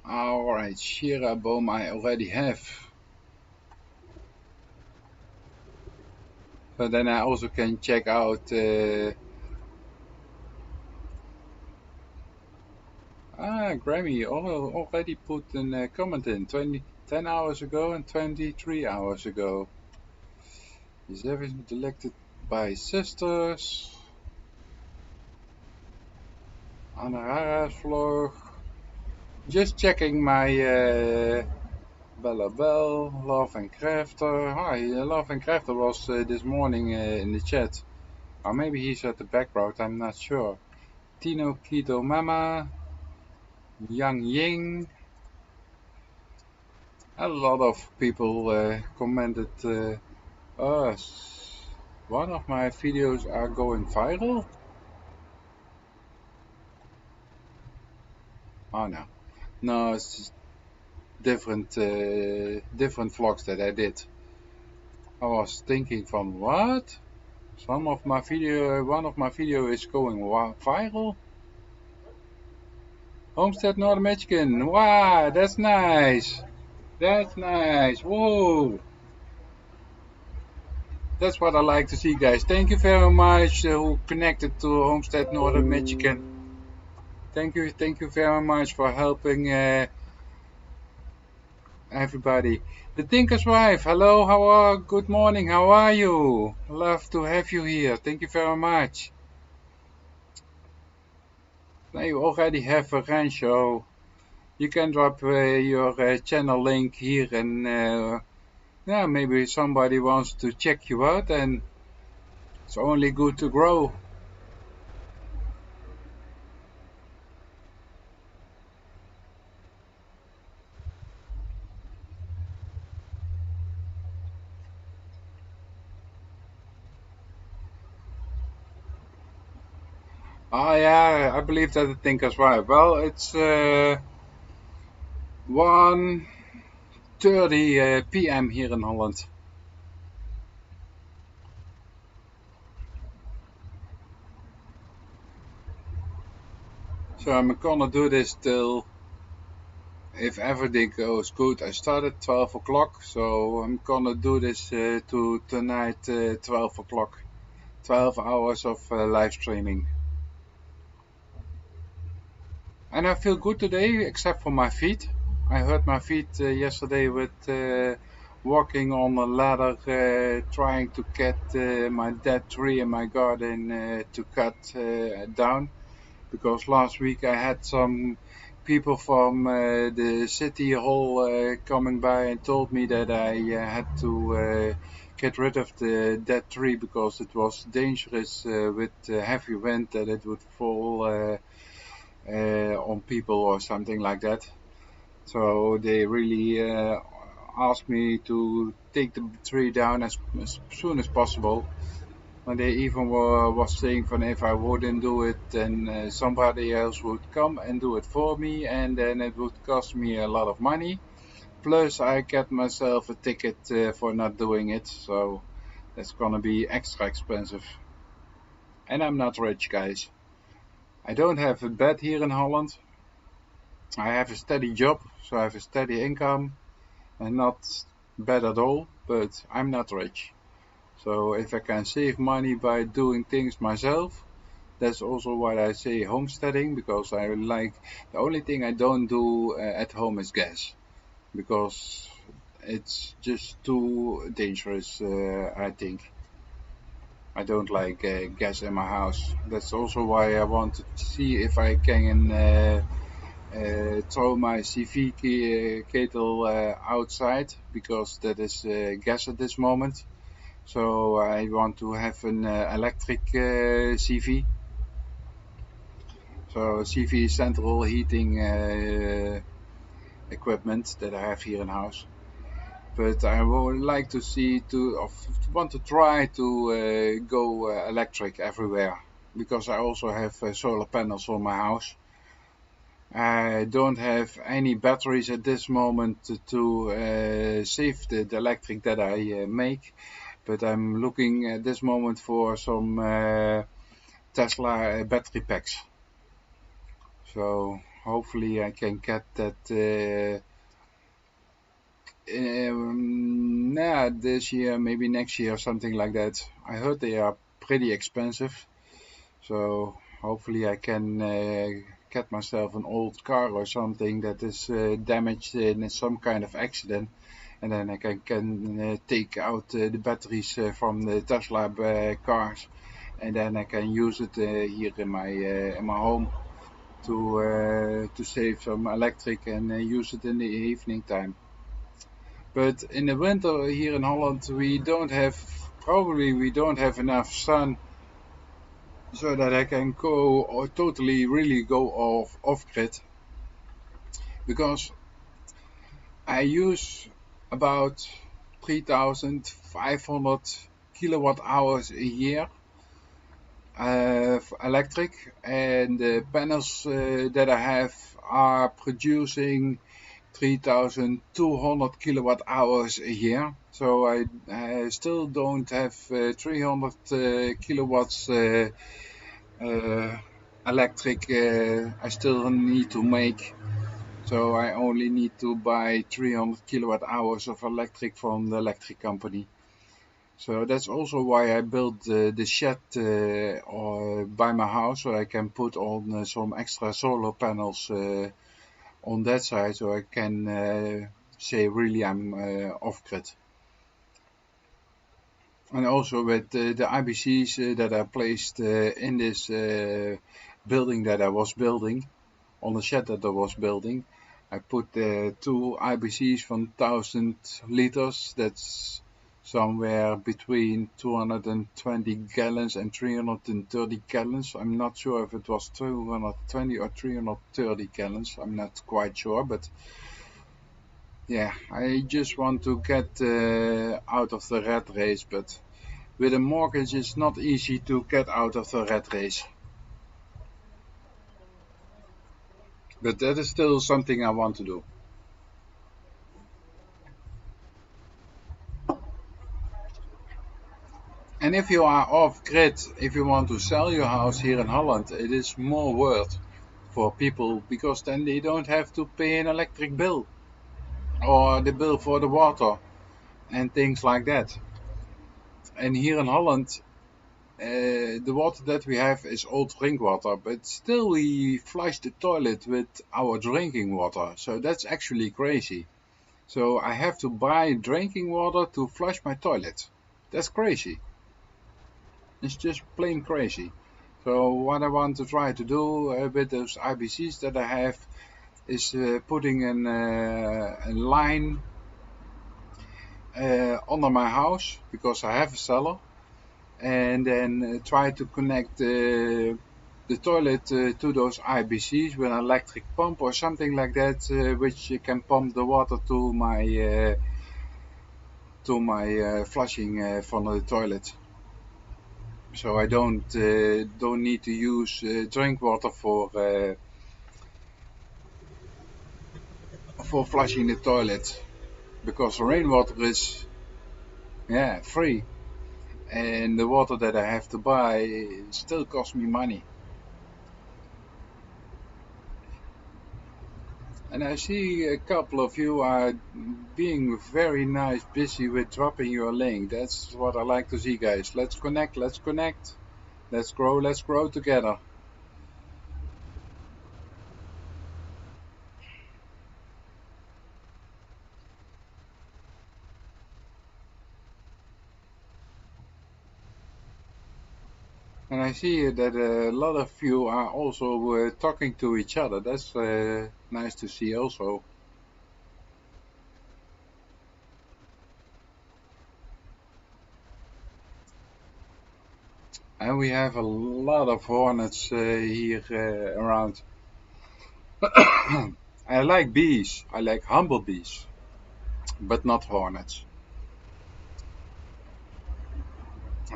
Alright, Shira Boom I already have. So then I also can check out Grammy already put a comment in 10 hours ago and 23 hours ago. Is everything selected by sisters? Anahara's vlog. Just checking my Bella Bell, Love and Crafter. Hi, Love and Crafter was this morning in the chat. Or maybe he's at the background, I'm not sure. Tino Keto Mama, Yang Ying. A lot of people commented, one of my videos are going viral. Oh no, no, it's different different vlogs that I did. I was thinking from what? One of my video is going viral. Homestead Northern Michigan. Wow, that's nice. That's nice. Whoa. That's what I like to see, guys. Thank you very much who connected to Homestead Northern Michigan. Thank you very much for helping everybody. The Tinker's Wife, hello, good morning, how are you? Love to have you here. Thank you very much. Now you already have a ranch, so you can drop your channel link here, and yeah, maybe somebody wants to check you out, and it's only good to grow. Oh yeah, I believe that the Tinker's Wife. Well, it's 1:30 p.m. here in Holland. So I'm gonna do this till, if everything goes good. I start at 12 o'clock, so I'm gonna do this to tonight 12 o'clock. 12 hours of live streaming. And I feel good today, except for my feet. I hurt my feet yesterday with walking on a ladder, trying to get my dead tree in my garden to cut down. Because last week I had some people from the city hall coming by and told me that I had to get rid of the dead tree because it was dangerous with heavy wind, that it would fall on people or something like that. So they really asked me to take the tree down as soon as possible. And they even was saying from if I wouldn't do it, then somebody else would come and do it for me, and then it would cost me a lot of money. Plus I get myself a ticket for not doing it, so that's gonna be extra expensive. And I'm not rich, guys. I don't have a bed here in Holland. I have a steady job, so I have a steady income, and not bad at all, but I'm not rich. So if I can save money by doing things myself, that's also why I say homesteading, because I like, the only thing I don't do at home is gas, because it's just too dangerous, I think. I don't like gas in my house. That's also why I want to see if I can throw my CV kettle outside, because that is gas at this moment. So I want to have an electric CV. So CV is central heating equipment that I have here in house. But I would like to want to try to go electric everywhere, because I also have solar panels on my house. I don't have any batteries at this moment to save the electric that I make, but I'm looking at this moment for some Tesla battery packs. So hopefully I can get that this year, maybe next year, something like that. I heard they are pretty expensive, so hopefully I can get myself an old car or something that is damaged in some kind of accident, and then I can take out the batteries from the Tesla cars, and then I can use it here in my home to save some electric and use it in the evening time. But in the winter here in Holland we don't have enough sun, so that I can go or totally really go off grid, because I use about 3,500 kilowatt hours a year electric, and the panels that I have are producing 3,200 kilowatt hours a year. So I still don't have 300 kilowatts electric I still need to make. So I only need to buy 300 kilowatt hours of electric from the electric company. So that's also why I built the shed by my house, so I can put on some extra solar panels on that side, so I can say really I'm off-grid. And also with the IBCs that I placed in this building that I was building, on the shed that I was building, I put 2 IBCs from 1000 liters. That's somewhere between 220 gallons and 330 gallons. I'm not sure if it was 220 or 330 gallons. I'm not quite sure, but yeah, I just want to get out of the rat race, but with a mortgage it's not easy to get out of the rat race. But that is still something I want to do. And if you are off-grid, if you want to sell your house here in Holland, it is more worth for people, because then they don't have to pay an electric bill or the bill for the water and things like that. And here in Holland, the water that we have is old drink water, but still we flush the toilet with our drinking water. So that's actually crazy. So I have to buy drinking water to flush my toilet. That's crazy. It's just plain crazy. So what I want to try to do with those IBCs that I have is putting a line under my house, because I have a cellar, and then try to connect the toilet to those IBCs with an electric pump or something like that, which can pump the water to my flushing from the toilet. So I don't need to use drink water for flushing the toilet, because rainwater is free, and the water that I have to buy still costs me money. And I see a couple of you are being very nice, busy with dropping your link. That's what I like to see, guys. Let's connect, let's grow together. And I see that a lot of you are also talking to each other. That's nice to see also. And we have a lot of hornets here around. I like bees. I like humble bees, but not hornets.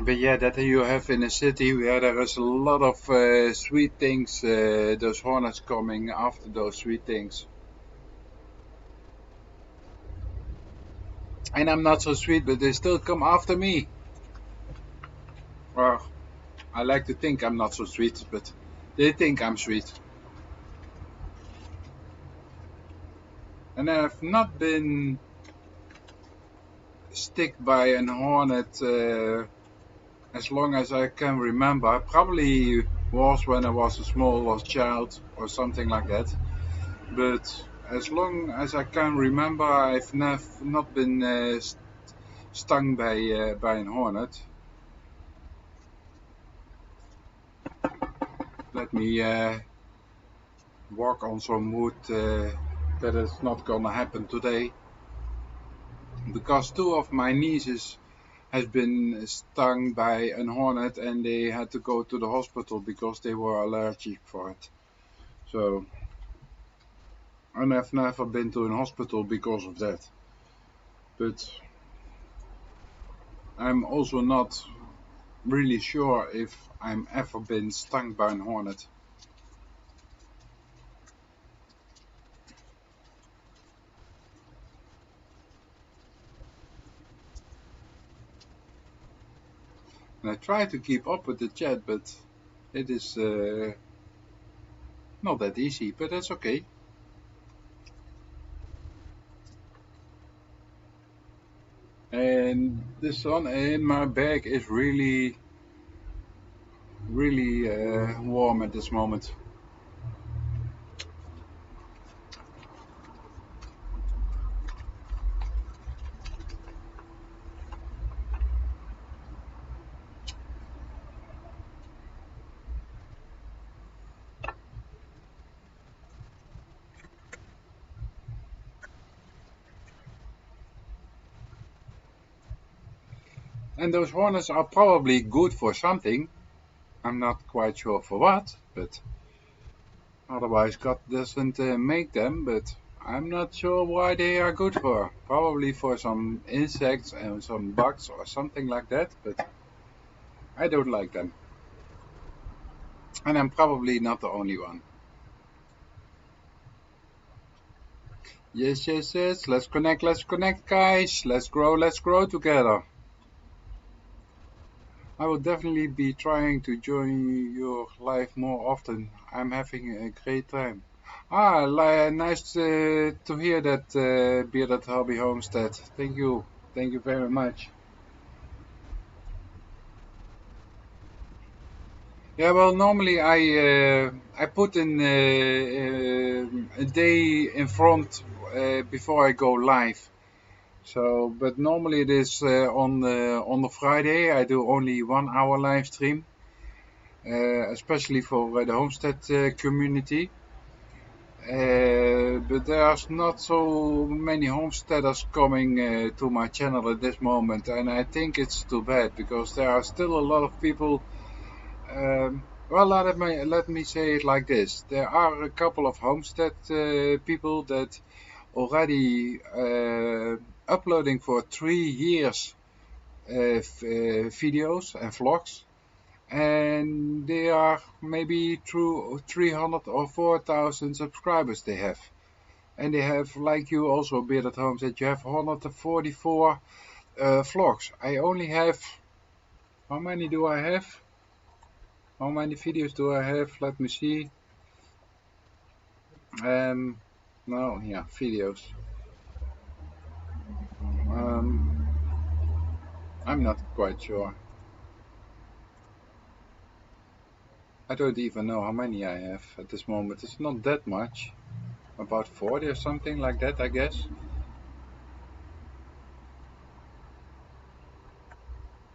But yeah, that you have in a city where there is a lot of sweet things, those hornets coming after those sweet things. And I'm not so sweet, but they still come after me. Well, I like to think I'm not so sweet, but they think I'm sweet. And I've not been stick by an hornet as long as I can remember. Probably was when I was a small child or something like that. But as long as I can remember, I've not been stung by an hornet. Let me walk on some wood that is not gonna happen today, because 2 of my nieces has been stung by an hornet and they had to go to the hospital because they were allergic for it. So, and I've never been to an hospital because of that. But I'm also not really sure if I'm ever been stung by an hornet. And I try to keep up with the chat, but it is not that easy, but that's okay. And the sun in my bag is really, really warm at this moment. And those hornets are probably good for something. I'm not quite sure for what, but otherwise God doesn't make them, but I'm not sure why they are good for. Probably for some insects and some bugs or something like that, but I don't like them. And I'm probably not the only one. Yes, yes, yes, let's connect, guys. Let's grow together. I will definitely be trying to join your live more often. I'm having a great time. Nice to hear that, Bearded Hobby Homestead. Thank you. Thank you very much. Yeah, well, normally I put in a day in front before I go live. So, but normally it is on the Friday. I do only 1 hour live stream, especially for the homestead community. But there's not so many homesteaders coming to my channel at this moment, and I think it's too bad because there are still a lot of people. Well, let me say it like this: there are a couple of homestead people that already uploading for 3 years videos and vlogs, and they are maybe through 300 or 4,000 subscribers they have. And they have, like you also, Bearded Homes, that you have 144 vlogs. I only have, how many do I have? How many videos do I have? Let me see. No, yeah, videos. I'm not quite sure. I don't even know how many I have at this moment. It's not that much. About 40 or something like that, I guess.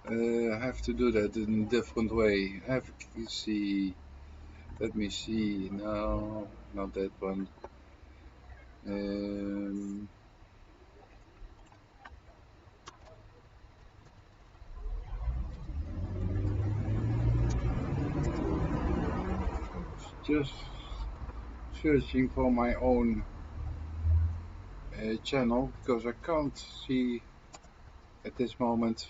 I have to do that in a different way. I have to see. Let me see. No, not that one. Um, just searching for my own channel because I can't see at this moment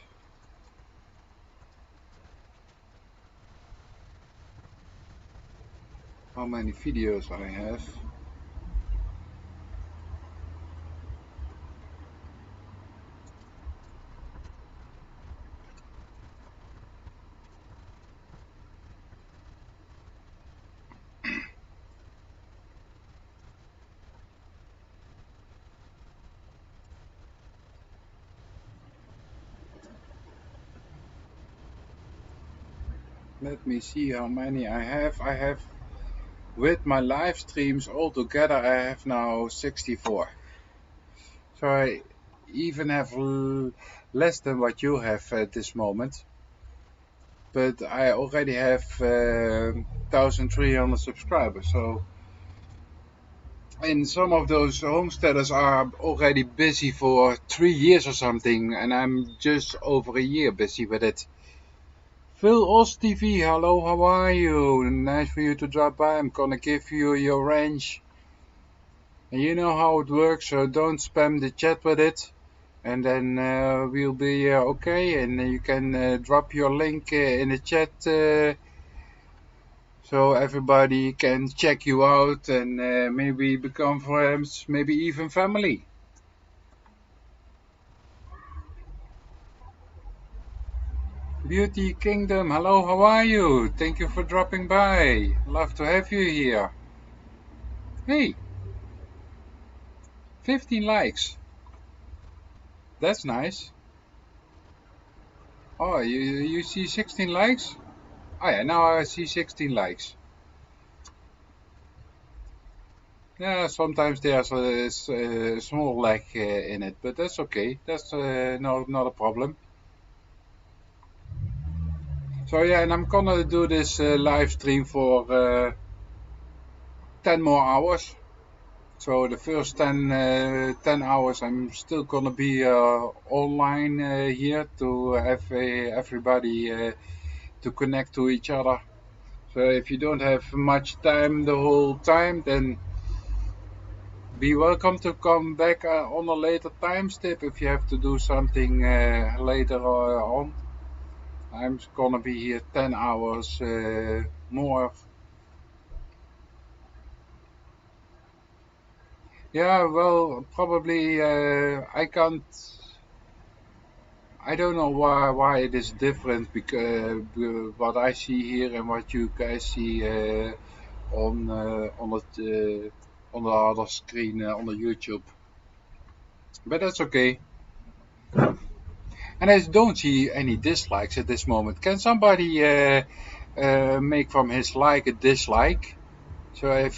how many videos I have. Let me see how many I have. I have, with my live streams all together, I have now 64. So I even have less than what you have at this moment. But I already have 1,300 subscribers. So, and some of those homesteaders are already busy for 3 years or something, and I'm just over a year busy with it. Phil Oz TV, hello, how are you? Nice for you to drop by. I'm gonna give you your range. And you know how it works, so don't spam the chat with it. And then we'll be okay, and you can drop your link in the chat so everybody can check you out and maybe become friends, maybe even family. Beauty Kingdom, hello, how are you? Thank you for dropping by. Love to have you here. Hey, 15 likes. That's nice. Oh, you see 16 likes? Oh yeah, now I see 16 likes. Yeah, sometimes there's a small lag in it, but that's okay. That's not a problem. So yeah, and I'm gonna do this live stream for 10 more hours. So the first 10 hours I'm still gonna be online here to have everybody to connect to each other. So if you don't have much time the whole time, then be welcome to come back on a later time step if you have to do something later on. I'm gonna be here 10 hours more. Yeah, well, probably I don't know why it is different because what I see here and what you guys see on the other screen on the YouTube. But that's okay. And I don't see any dislikes at this moment. Can somebody make from his like a dislike? So I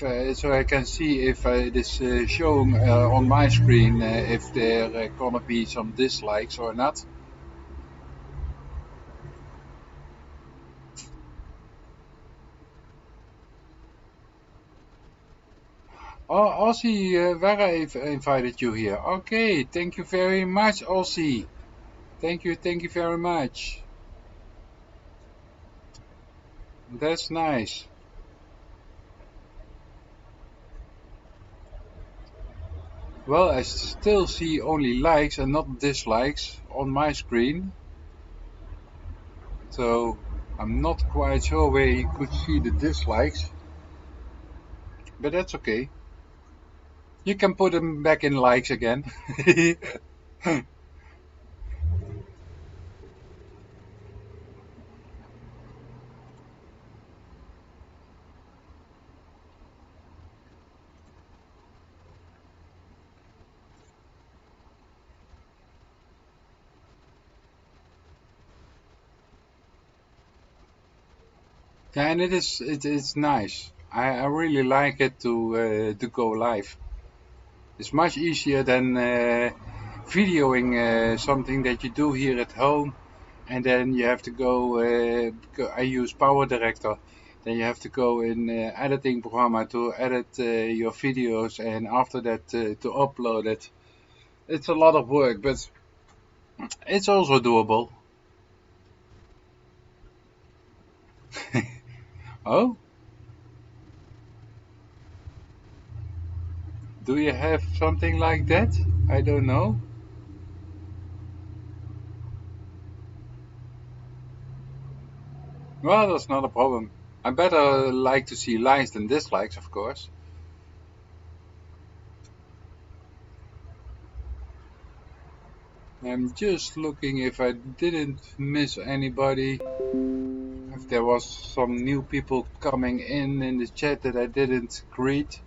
can see if it is showing on my screen if there gonna be some dislikes or not. Oh, Aussie, Vera invited you here. Okay, thank you very much, Aussie. Thank you very much. That's nice. Well, I still see only likes and not dislikes on my screen. So I'm not quite sure where you could see the dislikes, but that's okay. You can put them back in likes again. Yeah, and it's nice. I really like it to go live. It's much easier than videoing something that you do here at home, and then you have to go. I use Power Director. Then you have to go in editing programma to edit your videos, and after that to upload it. It's a lot of work, but it's also doable. Oh, do you have something like that? I don't know. Well, that's not a problem. I better like to see likes than dislikes, of course. I'm just looking if I didn't miss anybody. If there was some new people coming in the chat that I didn't greet.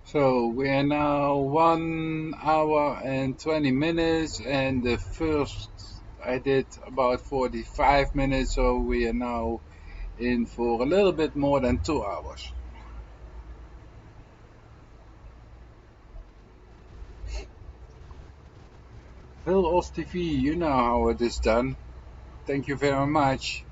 So we are now 1 hour and 20 minutes, and the first I did about 45 minutes, so we are now in for a little bit more than 2 hours. Phil Os TV, you know how it is done. Thank you very much.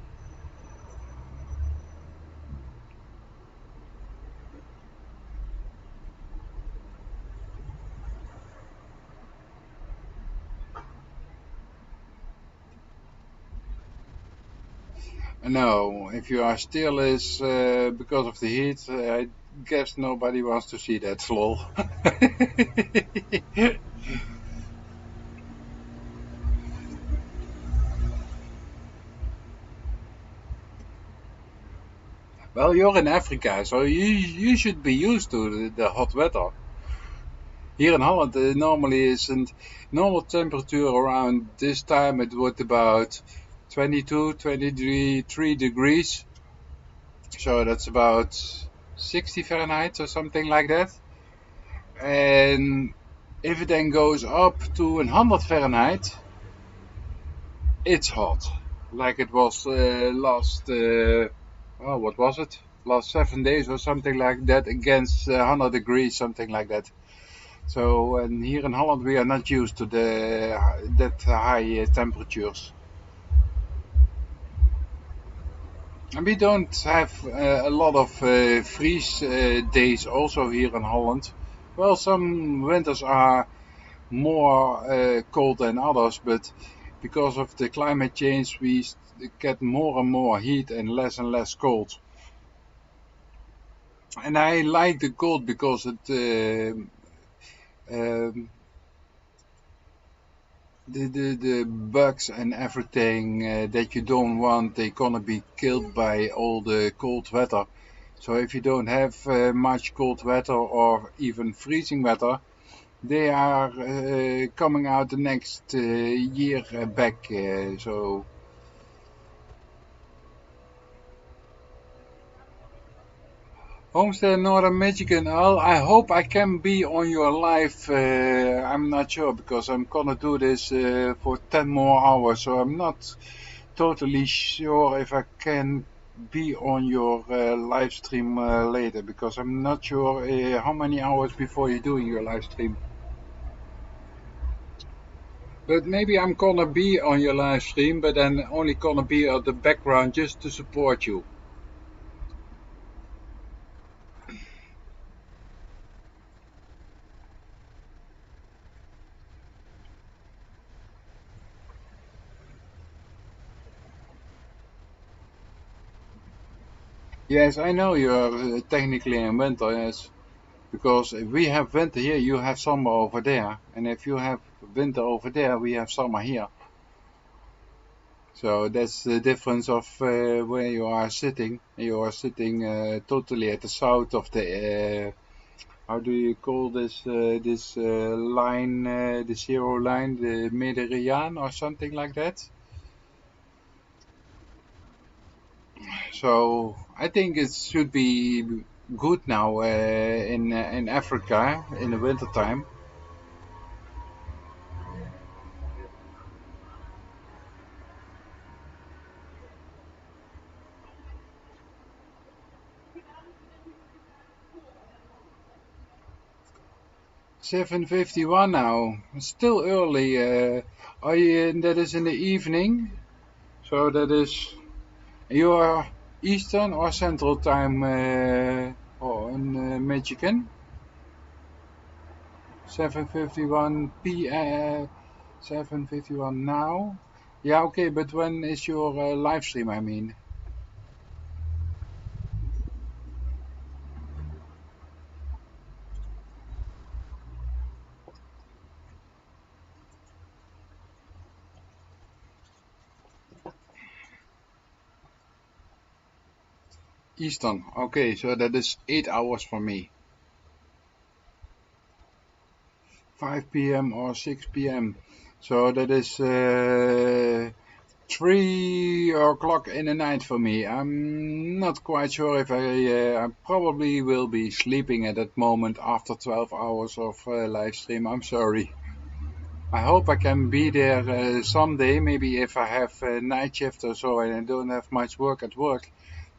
No, if you are still is because of the heat, I guess nobody wants to see that lol. Well, you're in Africa, so you should be used to the hot weather. Here in Holland, normally isn't normal temperature around this time. It would about 22, 23 degrees. So that's about 60 Fahrenheit or something like that. And if it then goes up to 100 Fahrenheit, it's hot. Like it was last, oh, what was it? Last 7 days or something like that, against 100 degrees, something like that. So, and here in Holland we are not used to that high temperatures. And we don't have a lot of freeze days also here in Holland. Well, some winters are more cold than others, but because of the climate change we get more and more heat and less cold. And I like the cold because um, the bugs and everything that you don't want, they're gonna be killed by all the cold weather. So if you don't have much cold weather or even freezing weather, they are coming out the next year back. So Homestead Northern Michigan. Well, I hope I can be on your live. I'm not sure because I'm gonna do this for 10 more hours, so I'm not totally sure if I can be on your live stream later because I'm not sure how many hours before you're doing your live stream. But maybe I'm gonna be on your live stream, but then only gonna be at the background just to support you. Yes, I know you're technically in winter, yes. Because if we have winter here, you have summer over there. And if you have winter over there, we have summer here. So that's the difference of where you are sitting. You are sitting totally at the south of the, how do you call this line, the zero line, the meridian or something like that. So I think it should be good now in Africa in the winter time. 7:51 now. It's still early. Are you? That is in the evening. So that is you are Eastern or Central time or in Michigan. 7:51 p. 7:51 now. Yeah, okay. But when is your live stream? I mean, Eastern. Okay, so that is 8 hours for me. 5 p.m. or 6 p.m. So that is 3 o'clock in the night for me. I'm not quite sure if I probably will be sleeping at that moment after 12 hours of live stream. I'm sorry. I hope I can be there someday. Maybe if I have a night shift or so and I don't have much work at work,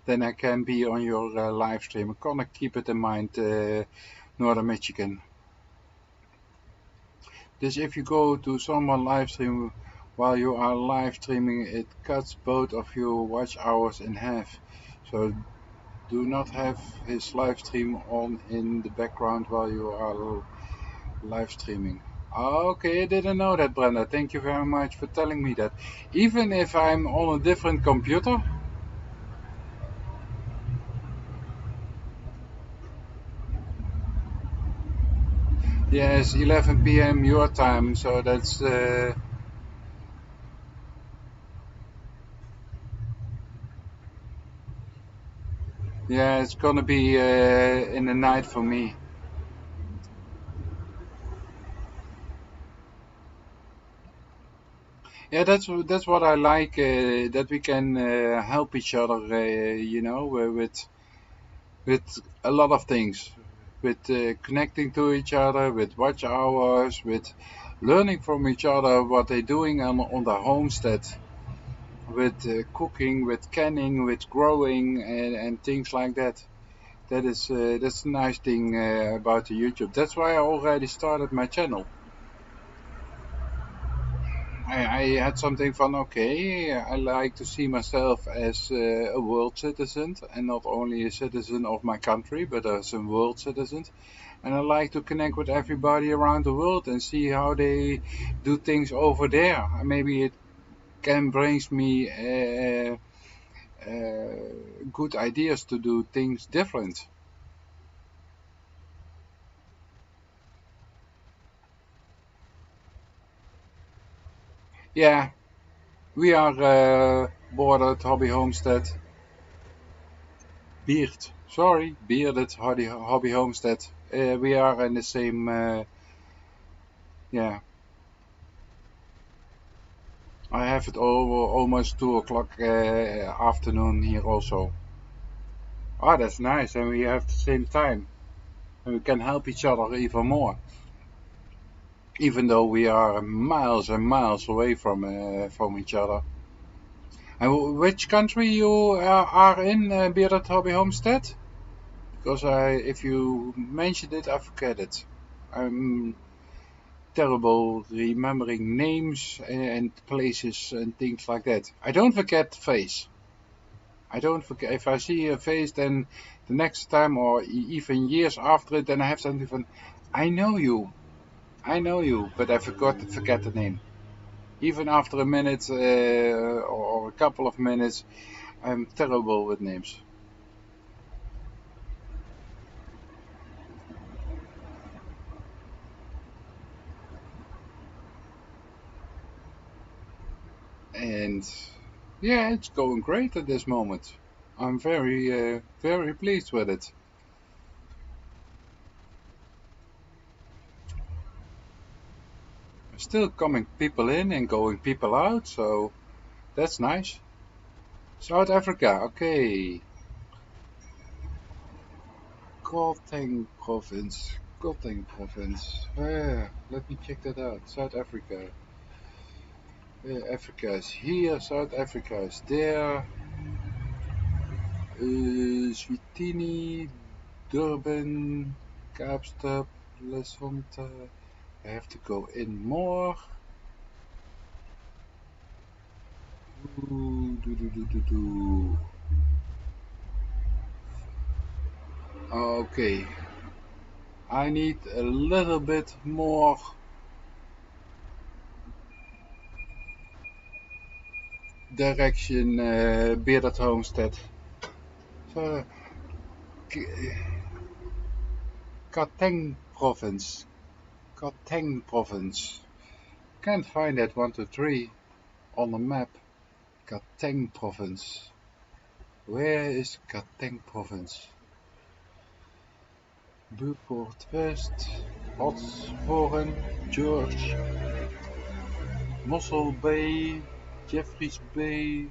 then I can be on your live stream. I'm gonna keep it in mind, Northern Michigan. Dus if you go to someone live stream while you are live streaming, it cuts both of your watch hours in half. So do not have his live stream on in the background while you are live streaming. Okay, I didn't know that, Brenda. Thank you very much for telling me that. Even if I'm on a different computer? Yes, 11 p.m. your time, so that's Yeah, it's gonna be in the night for me. Yeah, that's what I like. That we can help each other. With a lot of things, with connecting to each other, with watch hours, with learning from each other what they're doing on the homestead, with cooking, with canning, with growing, and things like that. That's a nice thing about the YouTube. That's why I already started my channel. I had something from, okay, I like to see myself as a world citizen, and not only a citizen of my country, but as a world citizen. And I like to connect with everybody around the world and see how they do things over there. Maybe it can brings me good ideas to do things different. Yeah, we are bordered hobby homestead. Bearded hobby homestead. We are in the same. Yeah, I have it almost 2 o'clock afternoon here also. Ah, that's nice, and we have the same time, and we can help each other even more, even though we are miles and miles away from each other. And which country you are in, Bearded Hobby Homestead? Because if you mentioned it, I forget it. I'm terrible remembering names and places and things like that. I don't forget face. I don't forget. If I see a face, then the next time or even years after it, then I have something from, I know you. I know you, but I forget the name. Even after a minute or a couple of minutes, I'm terrible with names. And yeah, it's going great at this moment. I'm very pleased with it. Still coming people in and going people out, so that's nice. South Africa, okay. Gauteng province. Gauteng province. Let me check that out. South Africa. Africa is here, South Africa is there. Switini, Durban, Kaapstad, Lesotho. I have to go in more. Ooh, do. Okay, I need a little bit more direction, Bearded Homestead. So, Gauteng province. Gauteng province. Can't find that 123 on the map. Gauteng province. Where is Gauteng province? Beauport West, Oudtshoorn, George, Mossel Bay, Jeffreys Bay,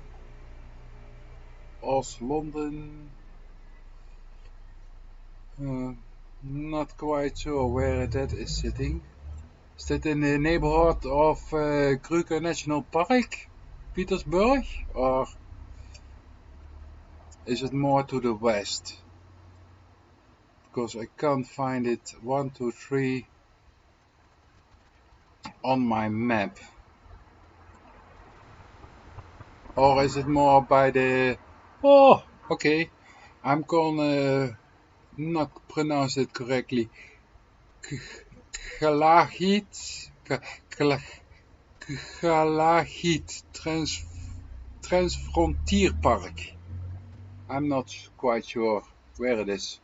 Oos London. Uh, Not quite sure where that is sitting. Is that in the neighborhood of Kruger National Park, Petersburg, or is it more to the west? Because I can't find it 123 on my map. Or is it more by the... Oh, okay. I'm gonna not pronounce it correctly. Galahit, Galahit Transfrontierpark. I'm not quite sure where it is.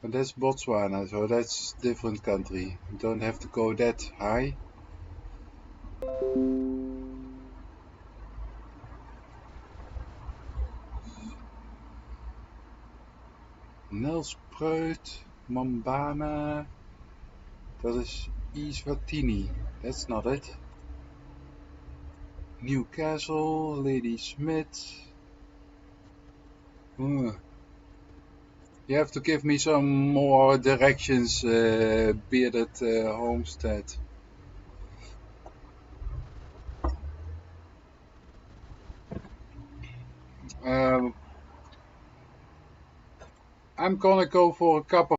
But that's Botswana, so that's different country. You don't have to go that high. Nelspreut, Mambana. Dat is Iswatini. That's not it. Newcastle, Lady Smith. You have to give me some more directions, Bearded Homestead. I'm gonna go for a cup of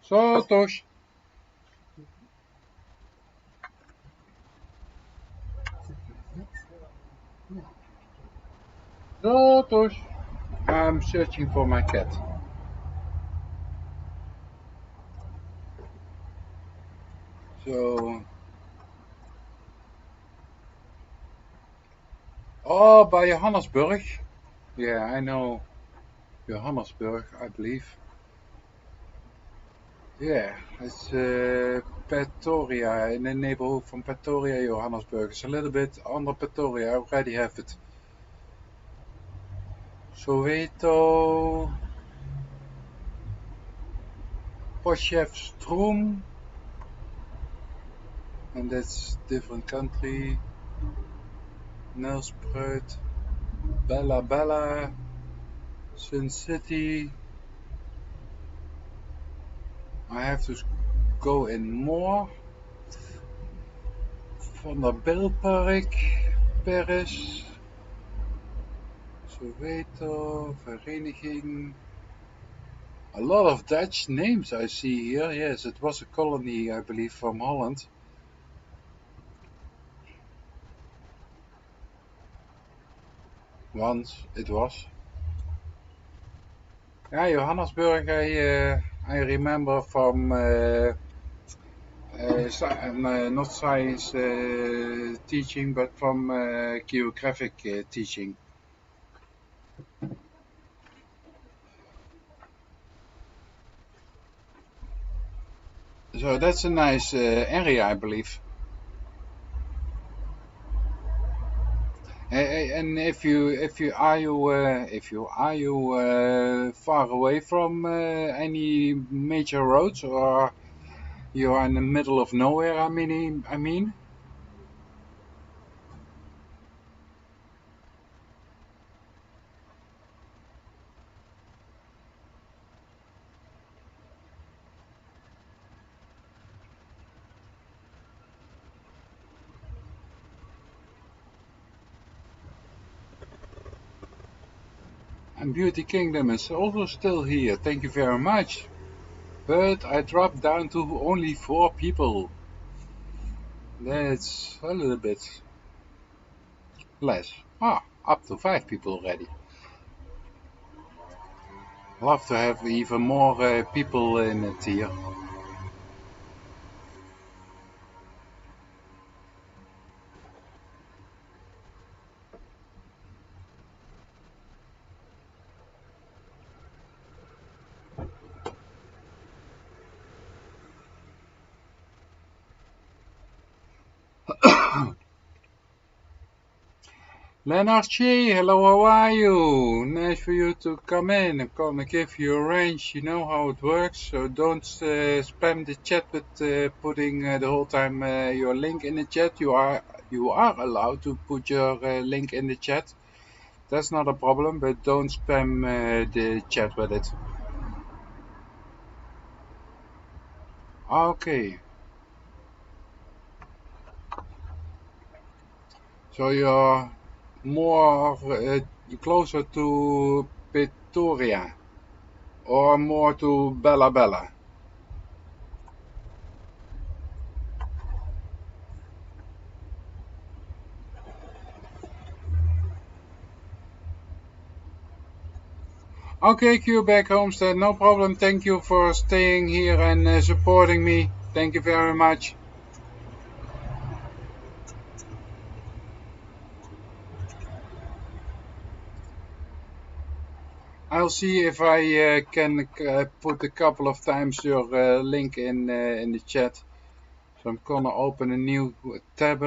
Sotos. Sotos. I'm searching for my cat. So, oh, by Johannesburg. Yeah, I know Johannesburg, I believe. Yeah, it's Pretoria, in the neighborhood from Pretoria, Johannesburg. It's a little bit under Pretoria. I already have it. Soweto, Potchefstroom, and that's different country. Nelspruit, Bella Bella, Sun City. I have to go in more. Van der Bilpark, Paris, Soweto, Vereniging. A lot of Dutch names I see here. Yes, it was a colony, I believe, from Holland. Once it was. Yeah, Johannesburg, I remember from not science teaching, but from geographic teaching. So that's a nice area, I believe. And if you far away from any major roads, or you are in the middle of nowhere, I mean. And Beauty Kingdom is also still here. Thank you very much. But I dropped down to only 4 people. That's a little bit less. Up to 5 people already. Love to have even more people in it here. Leonard G, hello, how are you? Nice for you to come in. I'm gonna give you a range. You know how it works, so don't spam the chat with putting the whole time your link in the chat. You are allowed to put your link in the chat. That's not a problem, but don't spam the chat with it. Okay. So you're more closer to Pretoria or more to Bella Bella? Okay, Quebec Homestead, no problem. Thank you for staying here and supporting me. Thank you very much. I'll see if I can put a couple of times your link in the chat. So I'm gonna open a new tab.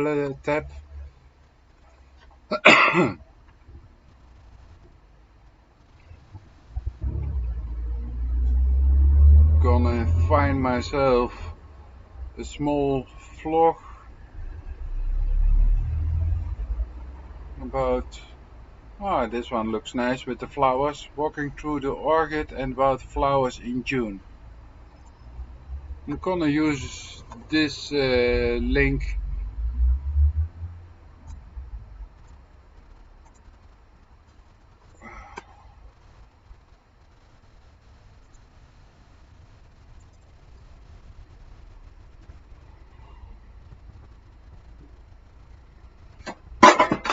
Gonna find myself a small vlog about. Ah, this one looks nice with the flowers. Walking through the orchid and about flowers in June. I'm gonna use this link.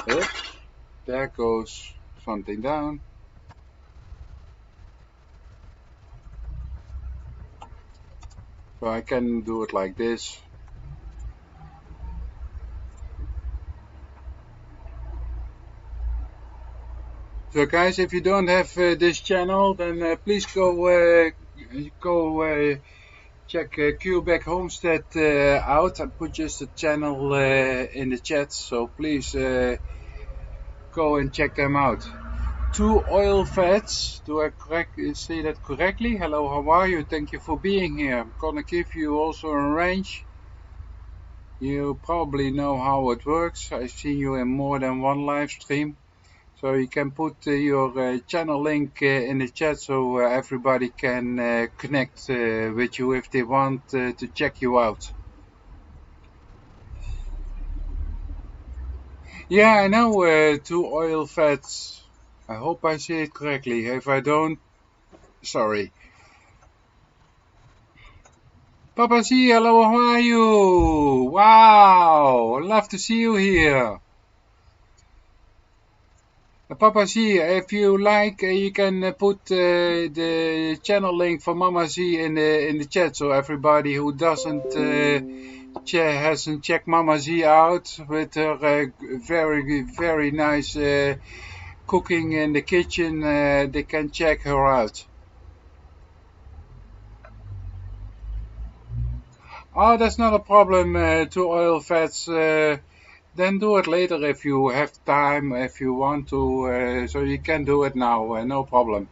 Oh, there goes something down. So I can do it like this. So guys, if you don't have this channel, then please go check Quebec Homestead out. I put just a channel in the chat, so please go and check them out. Two oil fats. Do I say that correctly? Hello, how are you? Thank you for being here. I'm gonna give you also a range. You probably know how it works. I've seen you in more than one live stream. So you can put your channel link in the chat so everybody can connect with you if they want to check you out. Yeah, I know two oil fats. I hope I say it correctly. If I don't, sorry. Papa C, hello, how are you? Wow, love to see you here. Papa Z, if you like, you can put the channel link for Mama Z in the chat, so everybody who doesn't hasn't checked Mama Z out with her very nice cooking in the kitchen, they can check her out. Oh, that's not a problem. Two oil fats. Then do it later if you have time, if you want to. So you can do it now, no problem.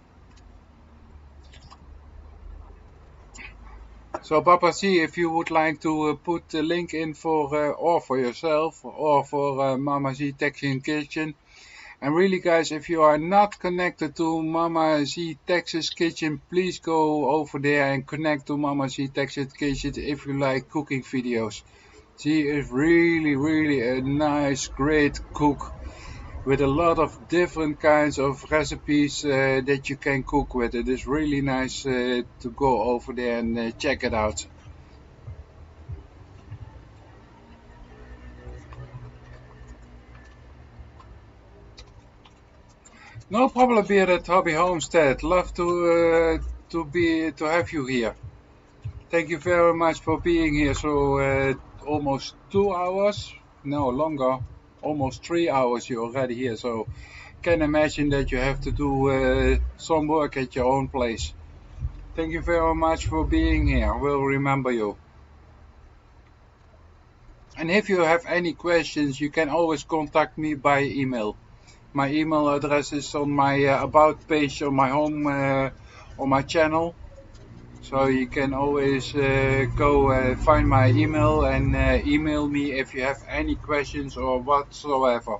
So Papa C, if you would like to put the link in for or for yourself or for Mama Z Texas Kitchen. And really guys, if you are not connected to Mama Z Texas Kitchen, please go over there and connect to Mama Z Texas Kitchen if you like cooking videos. She is really a nice, great cook with a lot of different kinds of recipes that you can cook with. It is really nice to go over there and check it out. No problem here at Hobby Homestead. Love to have you here. Thank you very much for being here. So almost 2 hours, no longer, almost 3 hours you're already here. So can imagine that you have to do some work at your own place. Thank you very much for being here. We'll remember you. And if you have any questions, you can always contact me by email. My email address is on my about page on my home on my channel. So you can always go find my email and email me if you have any questions or whatsoever.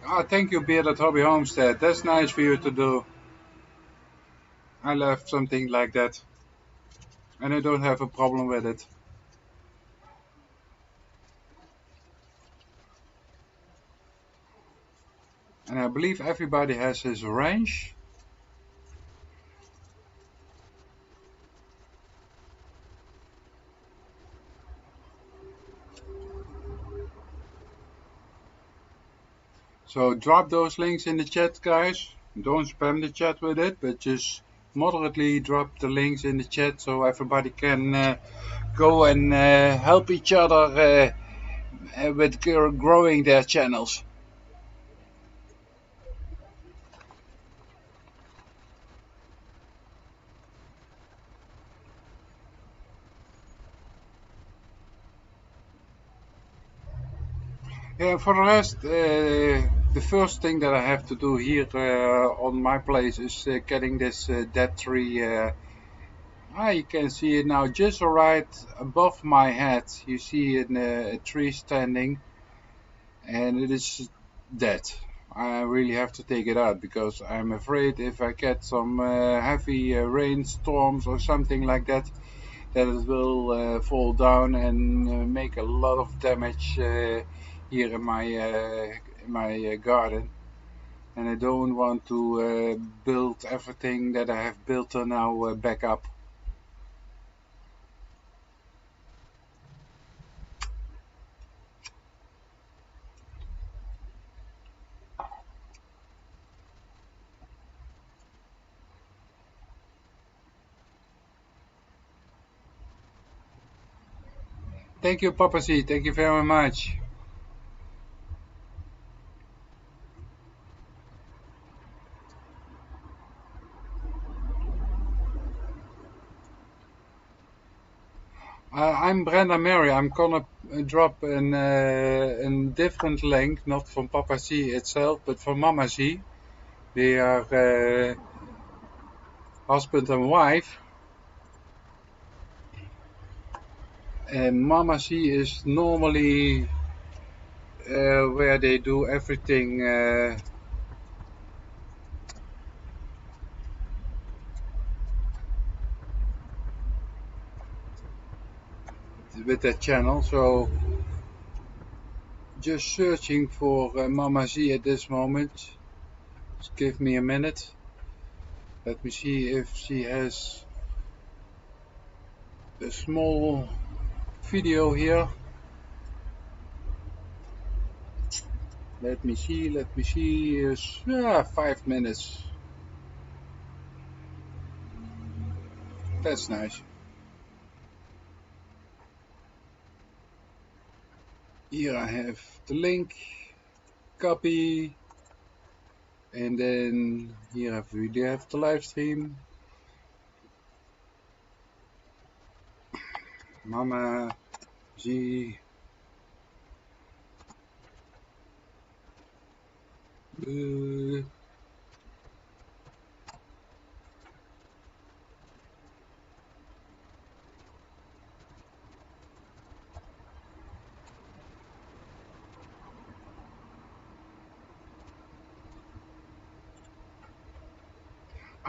Ah, thank you, Beard at Hobby Homestead. That's nice for you to do. I love something like that. And I don't have a problem with it. And I believe everybody has his range. So drop those links in the chat, guys. Don't spam the chat with it, but just moderately drop the links in the chat so everybody can go and help each other with growing their channels. Yeah, for the rest, the first thing that I have to do here on my place is getting this dead tree. You can see it now just right above my head. You see a tree standing, and it is dead. I really have to take it out because I'm afraid if I get some heavy rainstorms or something like that, that it will fall down and make a lot of damage here in my garden. And I don't want to build everything that I have built till now back up. Thank you, Papa C. Thank you very much. I'm Brenda Mary. I'm gonna drop a different link, not from Papa C itself, but from Mama C. They are husband and wife. And Mama C is normally where they do everything with that channel. So just searching for Mama Z at this moment. Just give me a minute. Let me see if she has a small video here. Let me see. Is 5 minutes. That's nice. Here I have the link. Copy. And then here we have the live stream. Mama Z.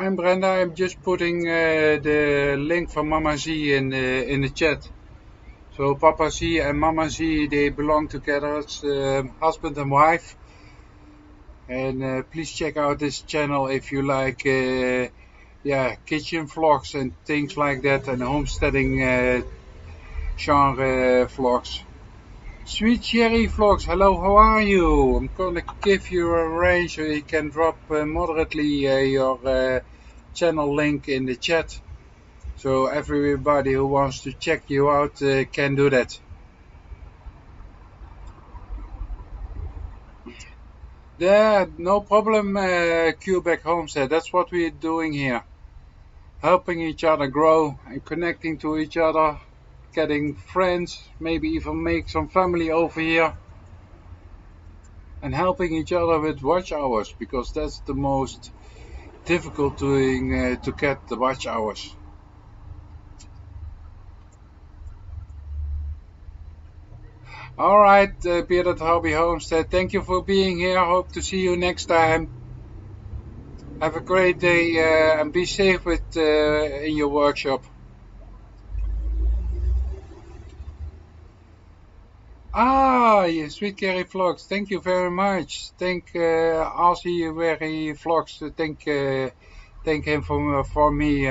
I'm Brenda. I'm just putting the link from Mama Z in the chat. So Papa Z and Mama Z, they belong together. It's husband and wife. And please check out this channel if you like, kitchen vlogs and things like that, and homesteading genre vlogs. Sweet Cherry Vlogs, hello, how are you? I'm gonna give you a range so you can drop moderately your channel link in the chat. So everybody who wants to check you out can do that. Yeah, no problem, Quebec Homestead. That's what we're doing here. Helping each other grow and connecting to each other, getting friends, maybe even make some family over here. And helping each other with watch hours, because that's the most difficult thing to get the watch hours. All right, Bearded Hobby Homestead, thank you for being here. Hope to see you next time. Have a great day and be safe in your workshop. Yes, Sweet Carry Vlogs, thank you very much. Thank Ozzy where he vlogs. Thank him for me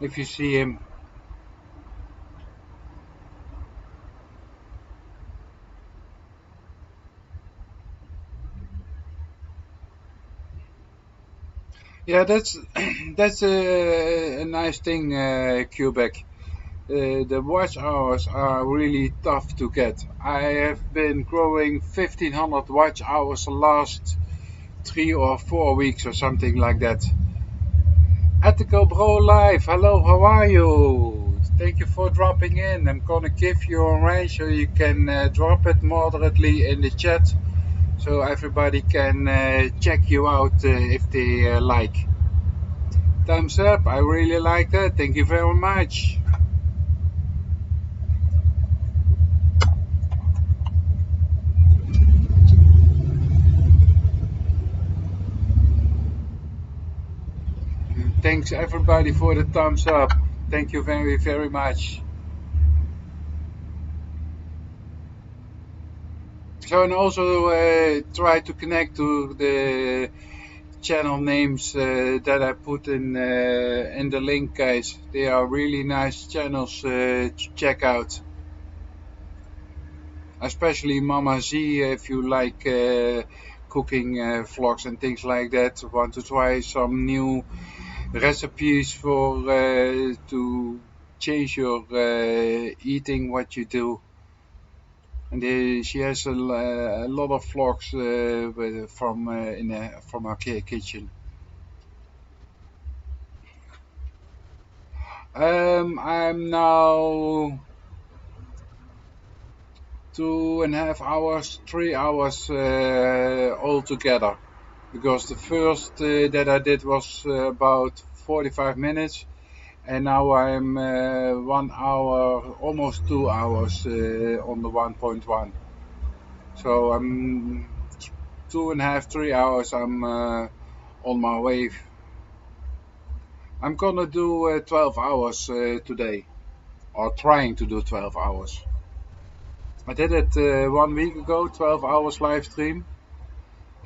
if you see him. Yeah, that's that's a nice thing, Quebec. The watch hours are really tough to get. I have been growing 1500 watch hours the last 3 or 4 weeks or something like that. Ethical Bro Live, hello, how are you? Thank you for dropping in. I'm gonna give you a range so you can drop it moderately in the chat so everybody can check you out if they like. Thumbs up, I really like that. Thank you very much. Thanks everybody for the thumbs up. Thank you very, very much. So, and also try to connect to the channel names that I put in the link, guys. They are really nice channels to check out. Especially Mama Z, if you like cooking vlogs and things like that. Want to try some new recipes for to change your eating, what you do. And she has a lot of vlogs from her kitchen. I'm now 2.5 hours, 3 hours altogether. Because the first that I did was about 45 minutes, and now I'm 1 hour, almost 2 hours on the 1.1. So I'm 2.5, 3 hours. I'm on my way. I'm gonna do 12 hours today, or trying to do 12 hours. I did it 1 week ago, 12 hours live stream,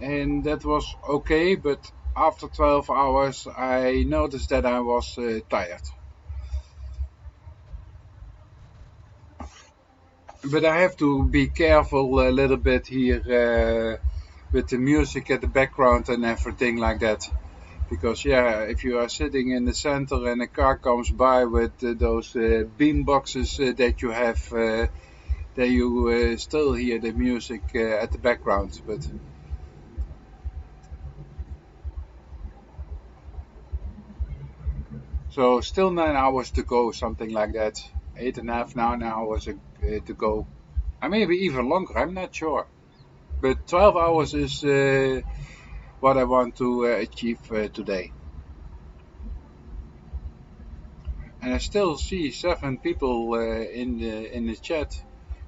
and that was okay, but after 12 hours I noticed that I was tired. But I have to be careful a little bit here with the music at the background and everything like that. Because yeah, if you are sitting in the center and a car comes by with those beam boxes that you have, then you still hear the music at the background. But so still 9 hours to go, something like that. 8.5, 9 hours to go. I maybe even longer. I'm not sure. But 12 hours is what I want to achieve today. And I still see 7 people in the chat,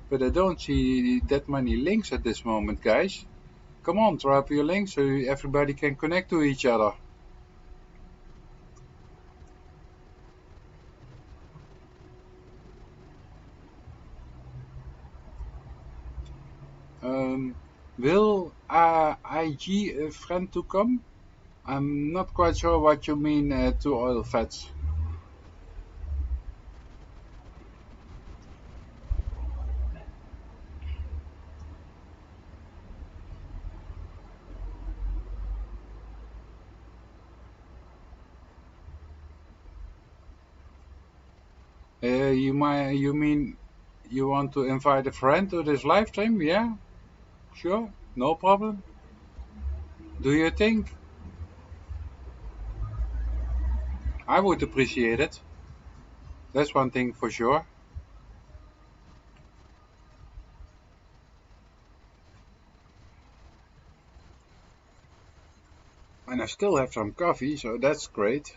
but I don't see that many links at this moment, guys. Come on, drop your links so everybody can connect to each other. Will IG a friend to come? I'm not quite sure what you mean to oil fats. You mean you want to invite a friend to this live stream? Yeah, sure, no problem. Do you think? I would appreciate it. That's one thing for sure. And I still have some coffee, so that's great.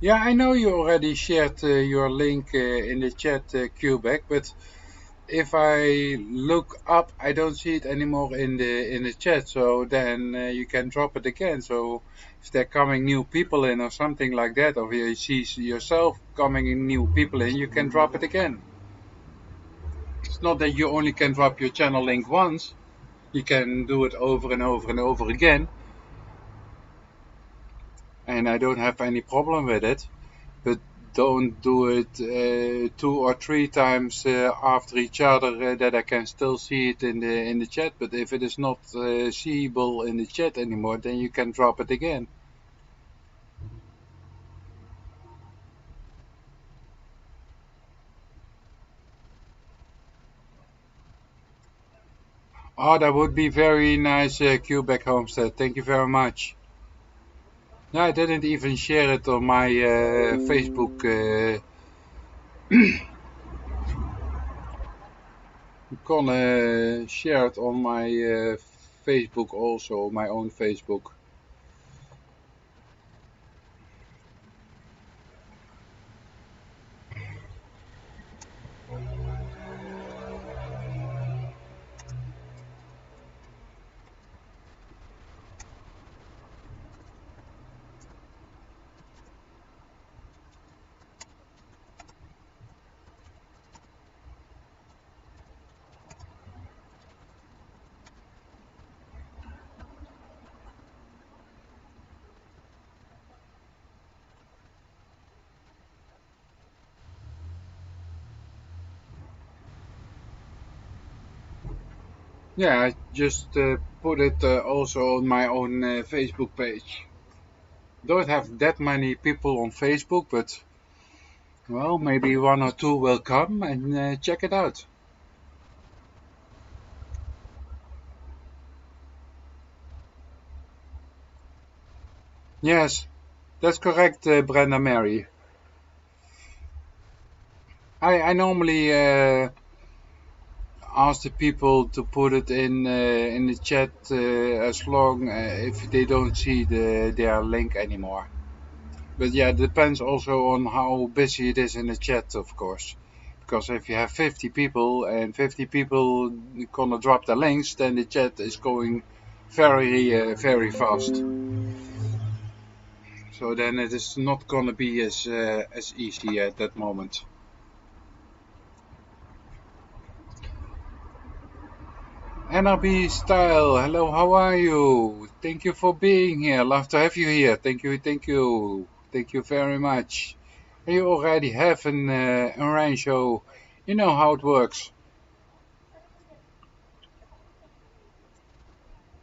Yeah, I know you already shared your link in the chat, Quebec, but if I look up, I don't see it anymore in the chat. So then you can drop it again. So if there coming new people in or something like that, or you see yourself coming in new people in, you can drop it again. It's not that you only can drop your channel link once. You can do it over and over and over again. And I don't have any problem with it. But don't do it 2 or 3 times after each other that I can still see it in the chat. But if it is not seeable in the chat anymore, then you can drop it again. Oh, that would be very nice, Quebec Homestead. Thank you very much. Yeah, I didn't even share it on my Facebook. I'm gonna share it on my Facebook also, my own Facebook. Yeah, I just put it also on my own Facebook page. Don't have that many people on Facebook, but well, maybe 1 or 2 will come and check it out. Yes, that's correct, Brenda Mary. I normally ask the people to put it in the chat as long if they don't see their link anymore. But yeah, it depends also on how busy it is in the chat, of course. Because if you have 50 people and 50 people gonna drop the links, then the chat is going very fast. So then it is not gonna be as easy at that moment. NRB Style, hello, how are you? Thank you for being here. Love to have you here. Thank you very much. You already have an rain show. You know how it works.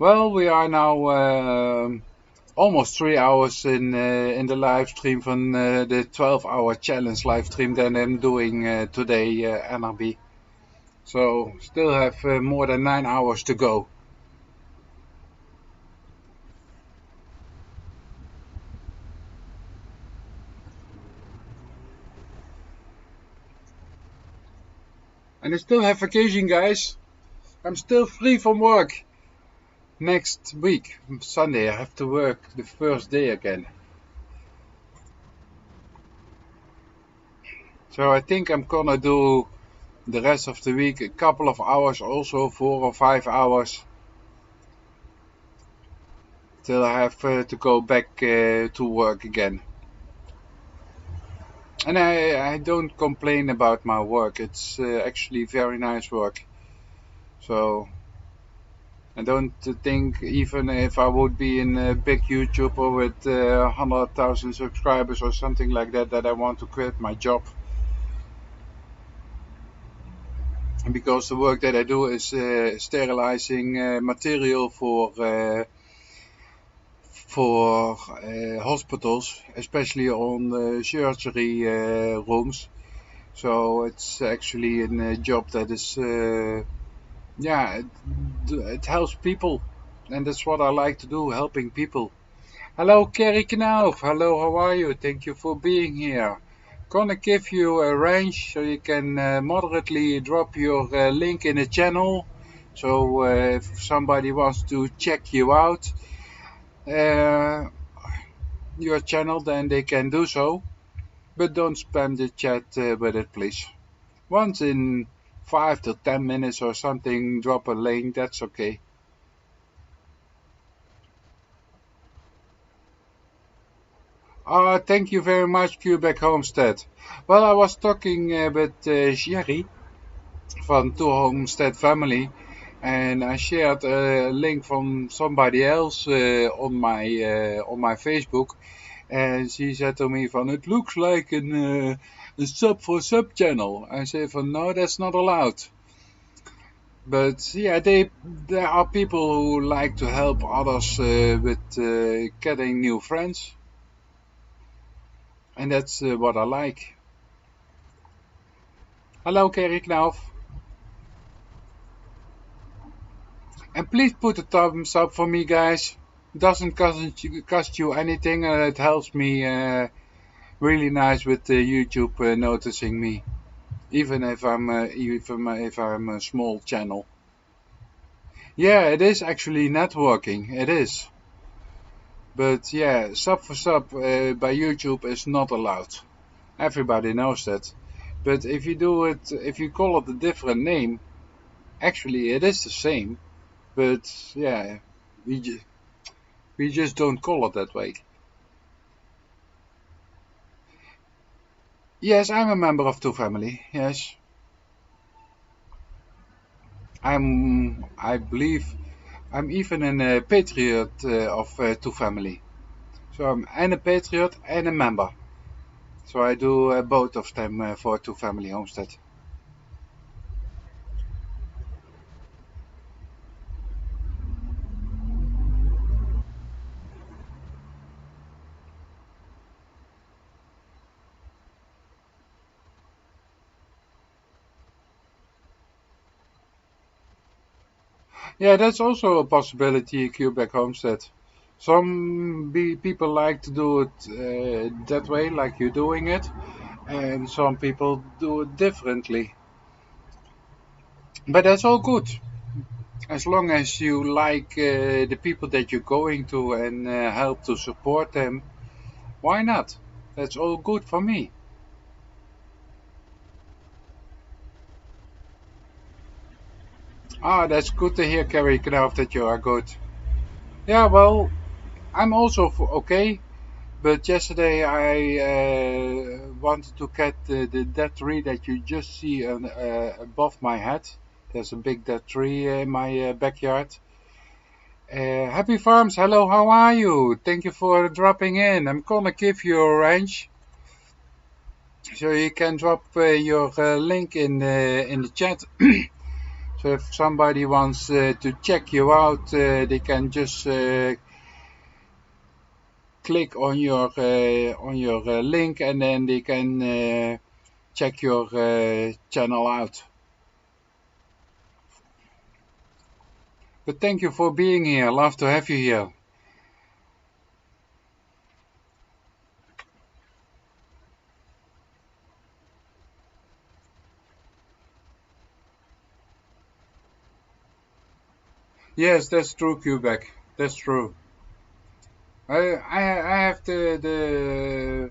Well, we are now almost 3 hours in the live stream from the 12-hour challenge live stream that I'm doing today, NRB. So still have more than 9 hours to go. And I still have vacation, guys. I'm still free from work. Next week, Sunday, I have to work the first day again. So I think I'm gonna do the rest of the week a couple of hours, also 4 or 5 hours, till I have to go back to work again. And I don't complain about my work. It's actually very nice work. So I don't think, even if I would be in a big YouTuber with 100,000 subscribers or something like that, that I want to quit my job. Because the work that I do is sterilizing material for hospitals, especially on surgery rooms. So it's actually a job that is, yeah, it helps people, and that's what I like to do, helping people. Hello, Kerry Knauf. Hello, how are you? Thank you for being here. Gonna give you a range so you can moderately drop your link in the channel. So if somebody wants to check you out, your channel, then they can do so. But don't spam the chat with it, please. Once in 5 to 10 minutes or something, drop a link, that's okay. Thank you very much, Quebec Homestead. Well, I was talking with Jerry from Two Homestead Family, and I shared a link from somebody else on my Facebook, and she said to me, "Van, it looks like a sub for sub channel." I said, "Van, no, that's not allowed." But yeah, there are people who like to help others with getting new friends, and that's what I like. Hello, Kerry Knauf. And please put a thumbs up for me, guys. Doesn't cost you anything, and it helps me really nice with YouTube noticing me, even if I'm a small channel. Yeah, it is actually networking. It is, but yeah, sub for sub by YouTube is not allowed. Everybody knows that. But if you do it, if you call it a different name, actually it is the same. But yeah, we just we just don't call it that way. Yes, I'm a member of Two Family. Yes, I believe I'm even a patriot of Two Family. So I'm and a patriot and a member. So I do both of them for Two Family Homestead. Yeah, that's also a possibility, Quebec Homestead. Some people like to do it that way, like you're doing it, and some people do it differently. But that's all good, as long as you like the people that you're going to and help to support them. Why not? That's all good for me. Ah, that's good to hear, Kerry Knauf, that you are good. Yeah, well, I'm also okay. But yesterday I wanted to get that tree that you just see above my head. There's a big dead tree in my backyard. Happy Farms, hello, how are you? Thank you for dropping in. I'm gonna give you a range, so you can drop your link in the chat. So if somebody wants to check you out, they can just click on your link, and then they can check your channel out. But thank you for being here. Love to have you here. Yes, that's true, Quebec. That's true. I have the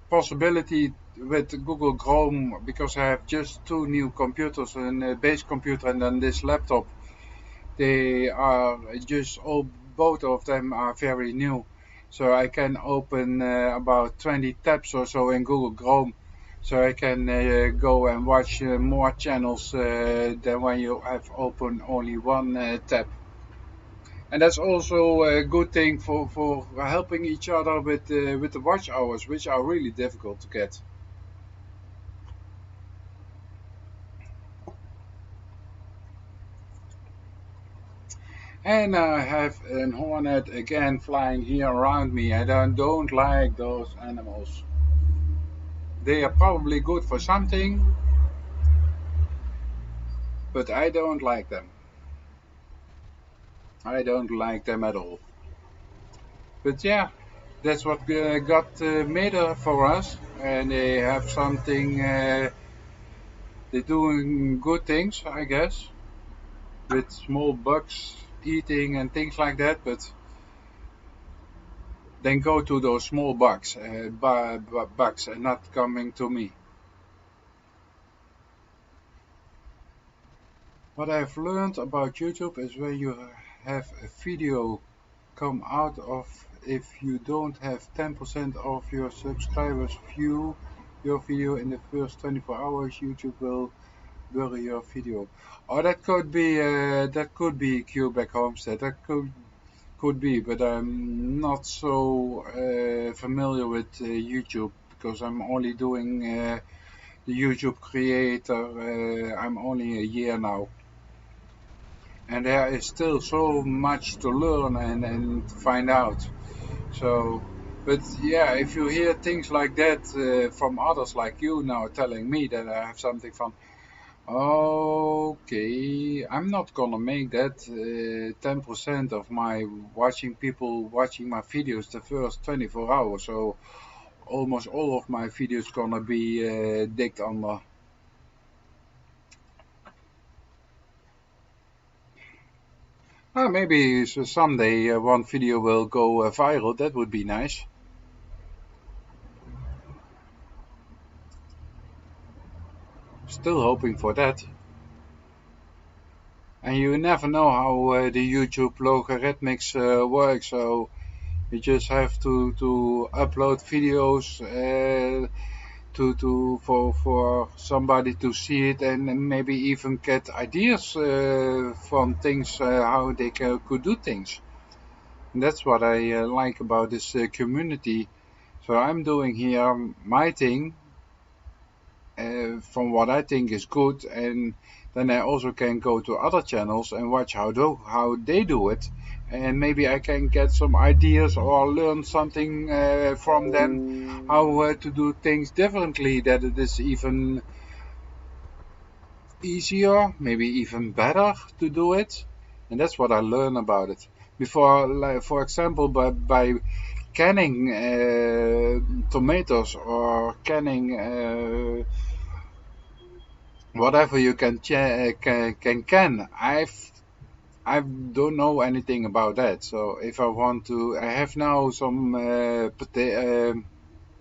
possibility with Google Chrome, because I have just two new computers, a base computer and then this laptop. They are just all, both of them are very new. So I can open about 20 tabs or so in Google Chrome. So I can go and watch more channels than when you have opened only one tab. And that's also a good thing for helping each other with the watch hours, which are really difficult to get. And I have an hornet again flying here around me. I don't like those animals. They are probably good for something, but I don't like them. I don't like them at all. But yeah, that's what God made for us, and they have something. They're doing good things, I guess, with small bugs eating and things like that. But then go to those small bugs and not coming to me. What I've learned about YouTube is when you have a video come out of, if you don't have 10% of your subscribers view your video in the first 24 hours, YouTube will bury your video. Or that could be Quebec Homestead. That could be, but I'm not so familiar with YouTube because I'm only doing the YouTube creator. I'm only a year now, and there is still so much to learn and find out. So, but yeah, if you hear things like that from others like you now telling me that I have something from, okay, I'm not gonna make that 10% of my people watching my videos the first 24 hours. So almost all of my videos gonna be digged under. Maybe someday one video will go viral. That would be nice. Still hoping for that. And you never know how the YouTube logarithmics work. So you just have to upload videos for somebody to see it and maybe even get ideas from things how they could do things. And that's what I like about this community. So I'm doing here my thing from what I think is good, and then I also can go to other channels and watch how they do it, and maybe I can get some ideas or learn something from them how to do things differently, that it is even easier, maybe even better to do it. And that's what I learn about it. Before, like, for example, by canning tomatoes or canning whatever you can. I don't know anything about that. So if I want to, I have now some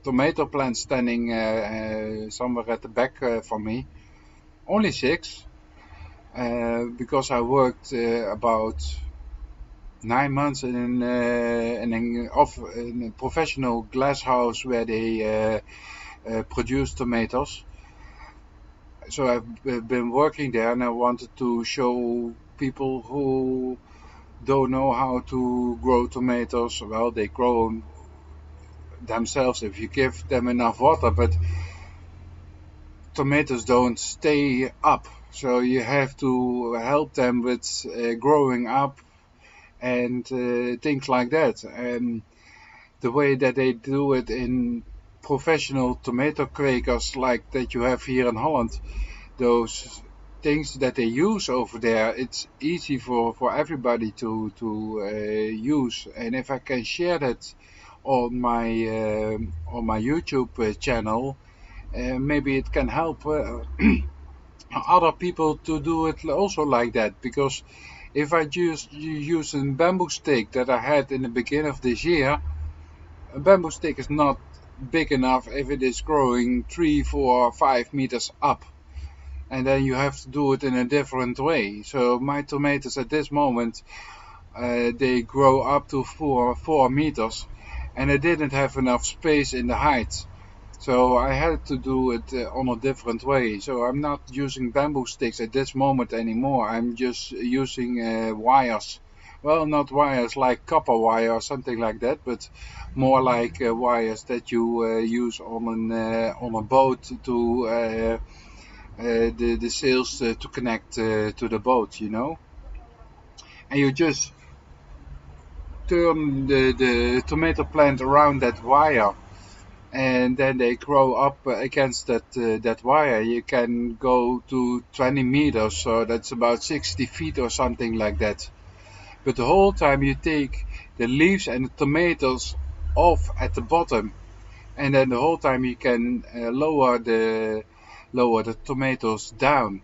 tomato plants standing somewhere at the back for me. Only 6, because I worked about 9 months in a professional glass house where they produce tomatoes. So I've been working there, and I wanted to show people who don't know how to grow tomatoes. Well, they grow them themselves if you give them enough water, but tomatoes don't stay up. So you have to help them with growing up and things like that. And the way that they do it in professional tomato quakers like that you have here in Holland, those things that they use over there, it's easy for everybody to use. And if I can share that on my YouTube channel, maybe it can help other people to do it also like that. Because if I just use a bamboo stick that I had in the beginning of this year, a bamboo stick is not big enough if it is growing 3, 4, 5 meters up. And then you have to do it in a different way. So my tomatoes at this moment, they grow up to 4 meters, and I didn't have enough space in the height. So I had to do it on a different way. So I'm not using bamboo sticks at this moment anymore. I'm just using wires. Well, not wires like copper wire or something like that, but more like wires that you use on a boat to the sails to connect to the boat, and you just turn the tomato plant around that wire, and then they grow up against that wire. You can go to 20 meters, so that's about 60 feet or something like that. But the whole time you take the leaves and the tomatoes off at the bottom, and then the whole time you can lower the tomatoes down,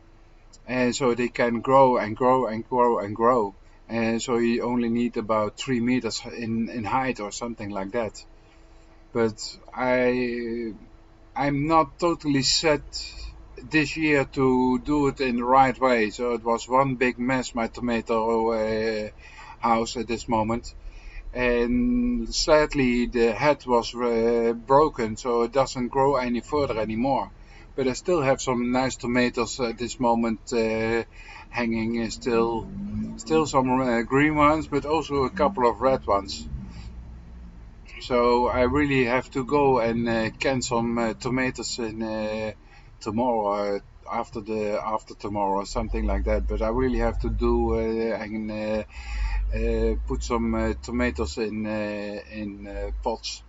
and so they can grow and grow and grow and grow. And so you only need about 3 meters in height or something like that. But I'm not totally this year to do it in the right way. So it was one big mess, my tomato house at this moment. And sadly, the head was broken, so it doesn't grow any further anymore. But I still have some nice tomatoes at this moment hanging. Still some green ones, but also a couple of red ones. So I really have to go and can some tomatoes in tomorrow, after tomorrow, or something like that. But I really have to do and put some tomatoes in pots.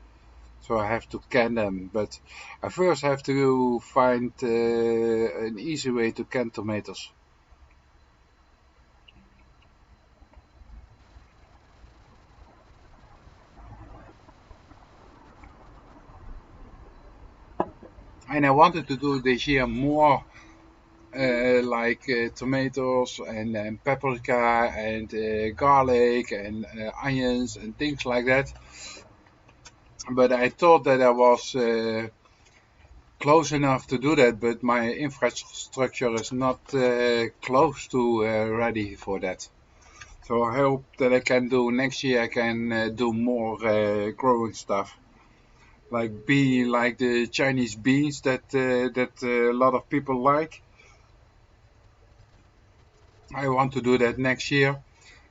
So I have to can them. But I first have to find an easy way to can tomatoes. And I wanted to do this year more like tomatoes and paprika and garlic and onions and things like that. But I thought that I was close enough to do that, but my infrastructure is not close to ready for that. So I hope that I can do next year. I can do more growing stuff, like the Chinese beans that a lot of people like. I want to do that next year.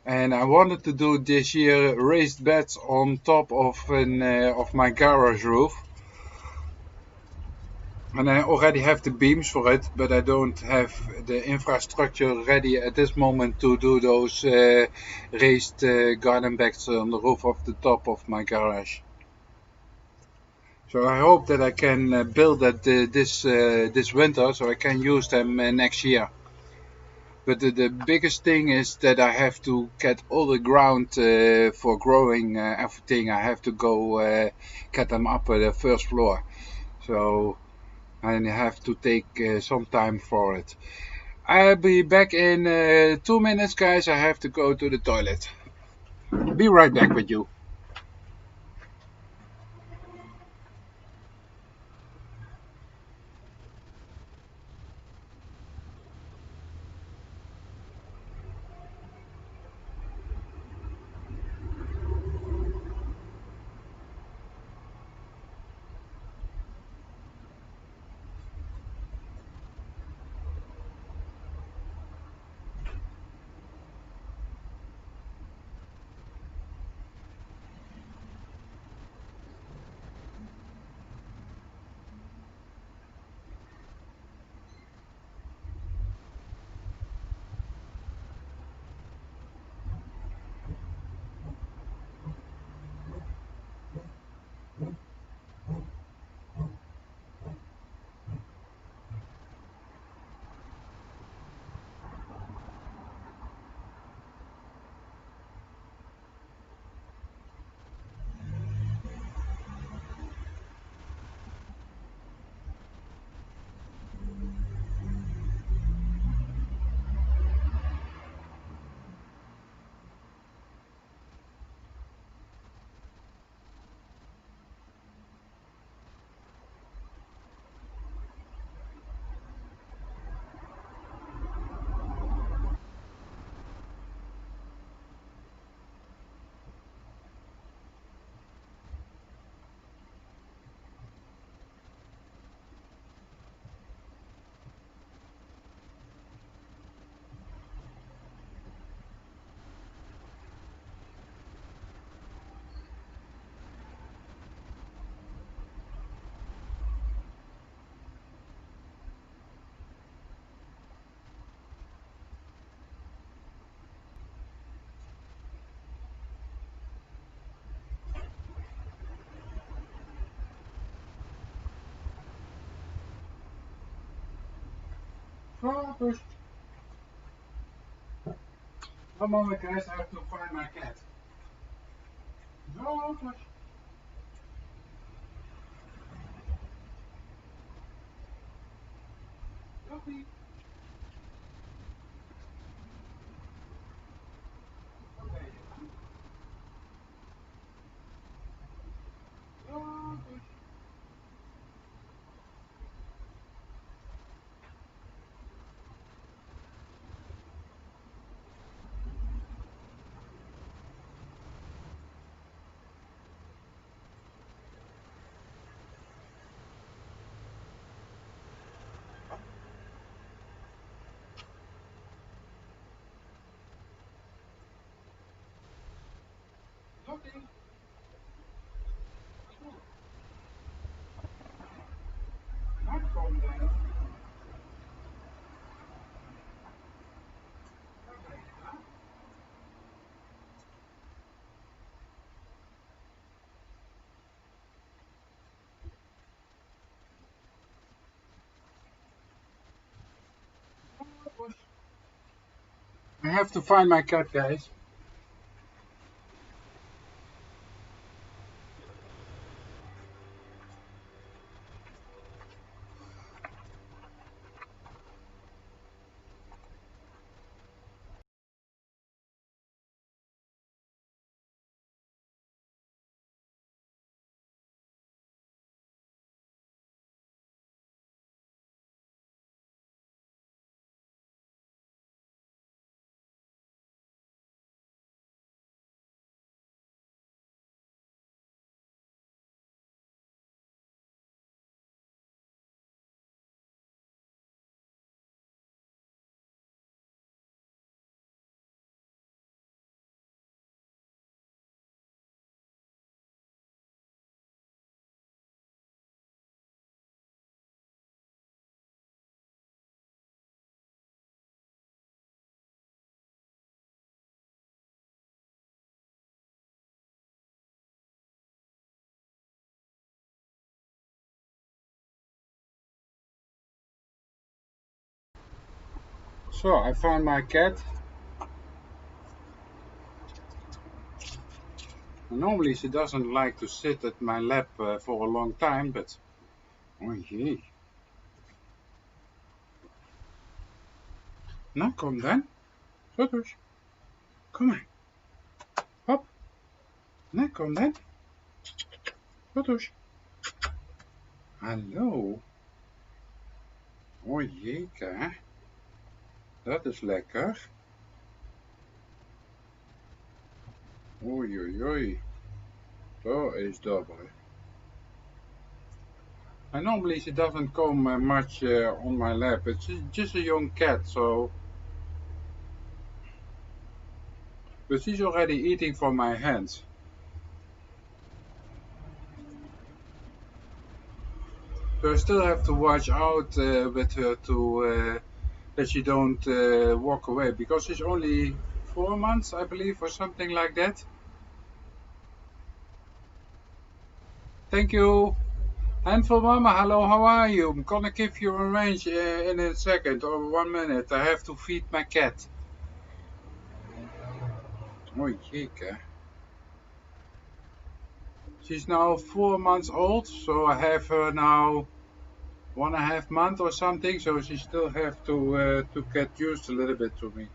And I wanted to do this year raised beds on top of my garage roof. And I already have the beams for it, but I don't have the infrastructure ready at this moment to do those raised garden beds on the roof of the top of my garage. So I hope that I can build that this winter, so I can use them next year. But the biggest thing is that I have to get all the ground for growing everything. I have to go get them up at the first floor. So I have to take some time for it. I'll be back in 2 minutes, guys. I have to go to the toilet. Be right back with you. Focus. One moment, guys. I have to find my cat. Focus. Puppy. Okay. Focus. Okay. Not from that. I have to find my cat, guys. So I found my cat. Normally she doesn't like to sit at my lap for a long time, but oh jee. Nou, kom dan. Zo dus. Kom maar. Hop. Nou, kom dan. Zo dus. Hallo. Oh jeeke. Dat is lekker. Oei oei oei. Dat is dobber. And normally she doesn't come much on my lap. It's just a young cat, so. But she's already eating from my hands. So I still have to watch out with her to that she don't walk away, because she's only 4 months, I believe, or something like that. Thank you. Handful Mama, hello, how are you? I'm gonna give you a range in a second or 1 minute. I have to feed my cat. Oh, jeeke. She's now 4 months old, so I have her now 1.5 months or something, so she still have to get used a little bit to me.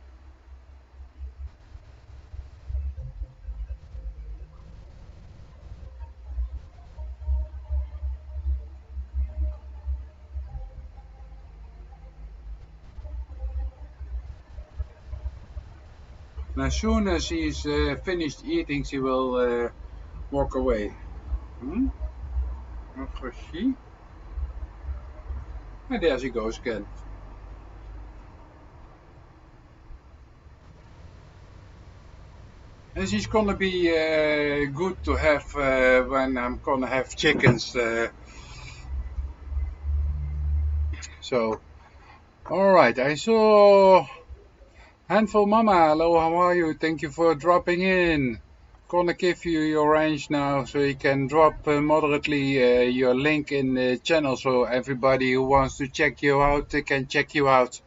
And as soon as she's finished eating, she will walk away. Hmm? Where is she? And there she goes again. And she's gonna be good to have when I'm gonna have chickens. So, alright, I saw Handful Mama. Hello, how are you? Thank you for dropping in. Gonna give you your range now, so you can drop moderately your link in the channel, so everybody who wants to check you out can check you out.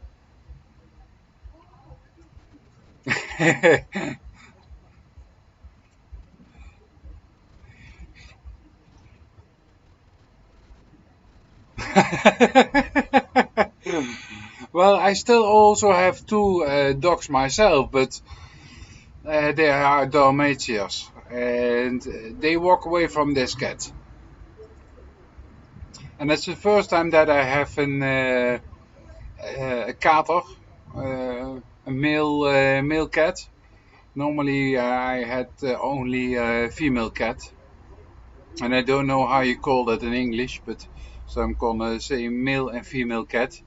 Well, I still also have two dogs myself, but they are Dalmatians, and they walk away from this cat. And it's the first time that I have a kater, a male cat. Normally I had only a female cat, and I don't know how you call that in English, but so I'm gonna say male and female cat.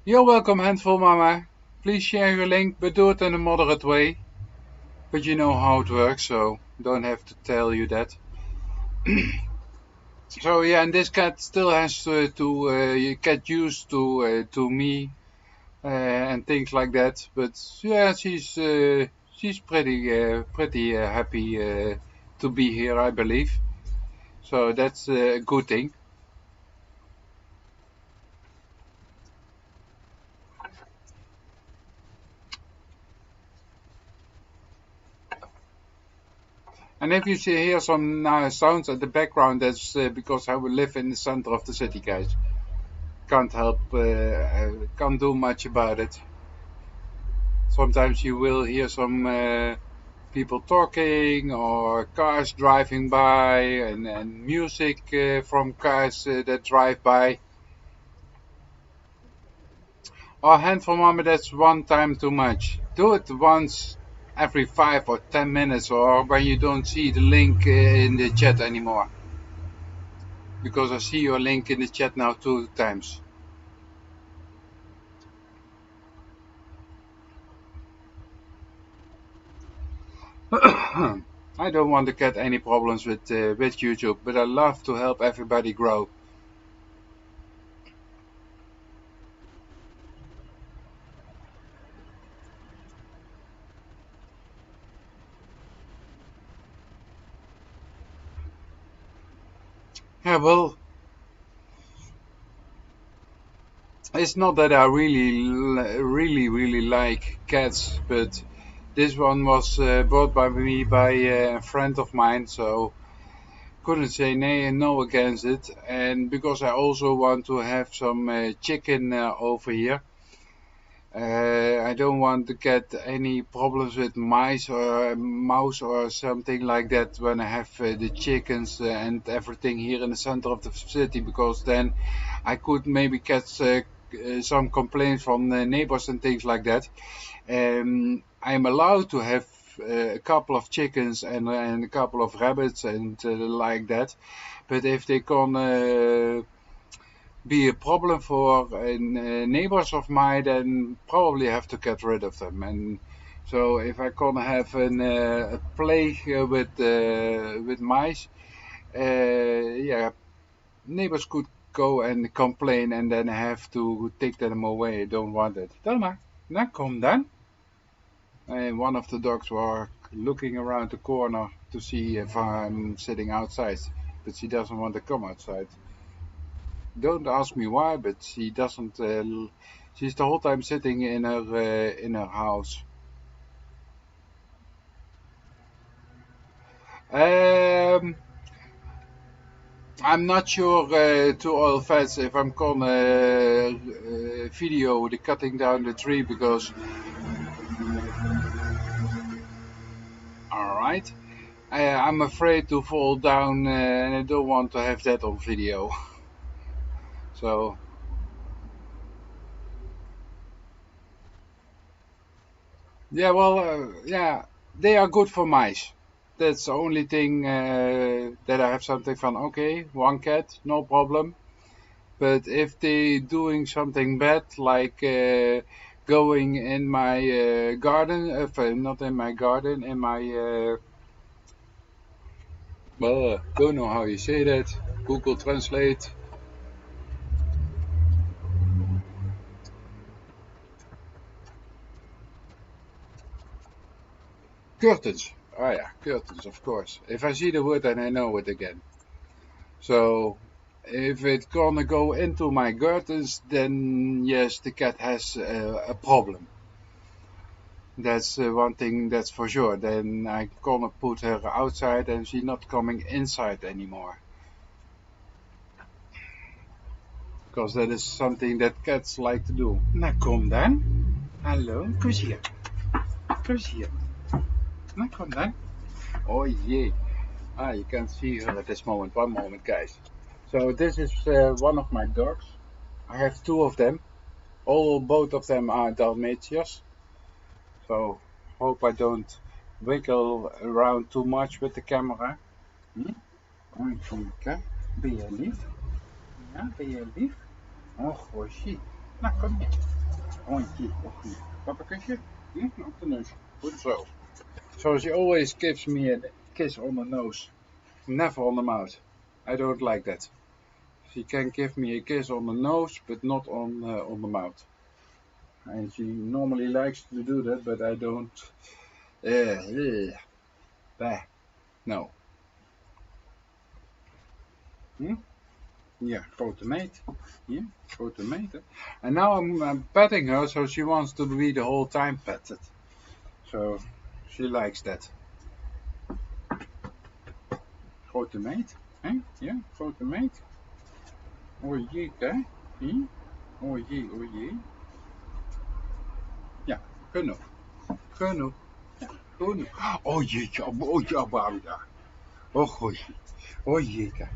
You're welcome, Handful Mama. Please share your link, but do it in a moderate way. But you know how it works, so don't have to tell you that. So yeah, and this cat still has to get used to me and things like that. But yeah, she's pretty happy to be here, I believe. So that's a good thing. And if you see hear some sounds at the background, that's because I will live in the center of the city, guys. Can't help, can't do much about it. Sometimes you will hear some people talking or cars driving by and music from cars that drive by. Oh, handful mama, that's one time too much. Do it once every 5 or 10 minutes, or when you don't see the link in the chat anymore. Because I see your link in the chat now 2 times. I don't want to get any problems with YouTube, but I love to help everybody grow. Yeah, well, it's not that I really like cats, but this one was bought by me by a friend of mine, so couldn't say nay and no against it. And because I also want to have some chicken over here, I don't want to get any problems with mice or mouse or something like that when I have the chickens and everything here in the center of the city, because then I could maybe get some complaints from the neighbors and things like that. I'm allowed to have a couple of chickens and a couple of rabbits and like that. But if they can be a problem for neighbors of mine, then probably have to get rid of them. And so if I can have a plague with mice, yeah, neighbors could go and complain and then have to take them away. Don't want it. Thelma, now come then. And one of the dogs were looking around the corner to see if I'm sitting outside, but she doesn't want to come outside. Don't ask me why, but she doesn't. She's the whole time sitting in her house. Um, I'm not sure to all fans if I'm gonna video the cutting down the tree, because all right, I'm afraid to fall down and I don't want to have that on video. So yeah, well, yeah, they are good for mice. That's the only thing that I have something from. Okay, one cat, no problem. But if they doing something bad, like going in my garden, if not in my garden, in my well, don't know how you say that. Google Translate. Curtains. Oh yeah, curtains, of course. If I see the word, then I know it again. So if it's gonna go into my curtains, then yes, the cat has a problem. That's one thing that's for sure. Then I gonna put her outside and she's not coming inside anymore. Because that is something that cats like to do. Nou, kom dan. Hallo, kus hier. Kus hier. Nou, kom dan. Oh, yeah. Ah, you can't see her at this moment. One moment, guys. So this is one of my dogs. I have two of them. Both of them are Dalmatians. So hope I don't wiggle around too much with the camera. Hm? Oinke, ben je lief? Ja, ben je lief? Och, hoosje. Nou, kom hier. Hondje, och hier. Papa kusje? Op de neus. Goed zo. So she always gives me a kiss on the nose, never on the mouth. I don't like that. She can give me a kiss on the nose, but not on the mouth. And she normally likes to do that, but I don't. No. Hm? Yeah, grote meid. Yeah, grote meid. And now I'm petting her, so she wants to be the whole time petted. So she likes that. Grote meid. Hè? Ja, grote meid. O jee, hè? Hm? O jee, o jee. Ja, genoeg. Genoeg. Ja, genoeg. Oh jeetje, oh ja. Oh goeie. Oh jeetje.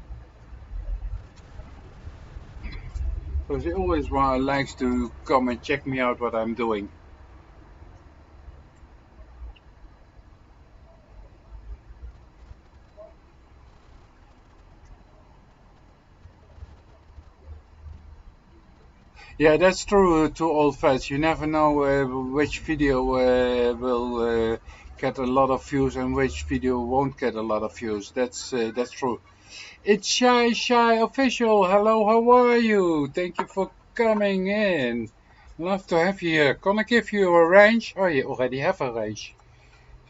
So she always likes to come and check me out what I'm doing. Yeah, that's true to old fans. You never know which video will get a lot of views and which video won't get a lot of views. That's true. It's Shy Official. Hello, how are you? Thank you for coming in. Love to have you here. Can I give you a range? Oh, you already have a range.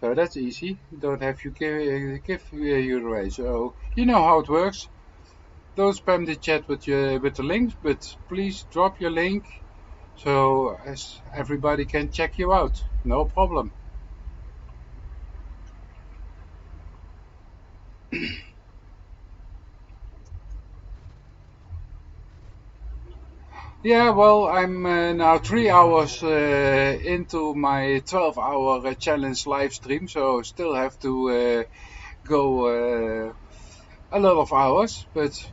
So that's easy. Don't have you give you the range. So you know how it works. Don't spam the chat with the links, but please drop your link so as everybody can check you out. No problem. Yeah, well, I'm now 3 hours into my 12-hour challenge live stream, so still have to go a lot of hours. But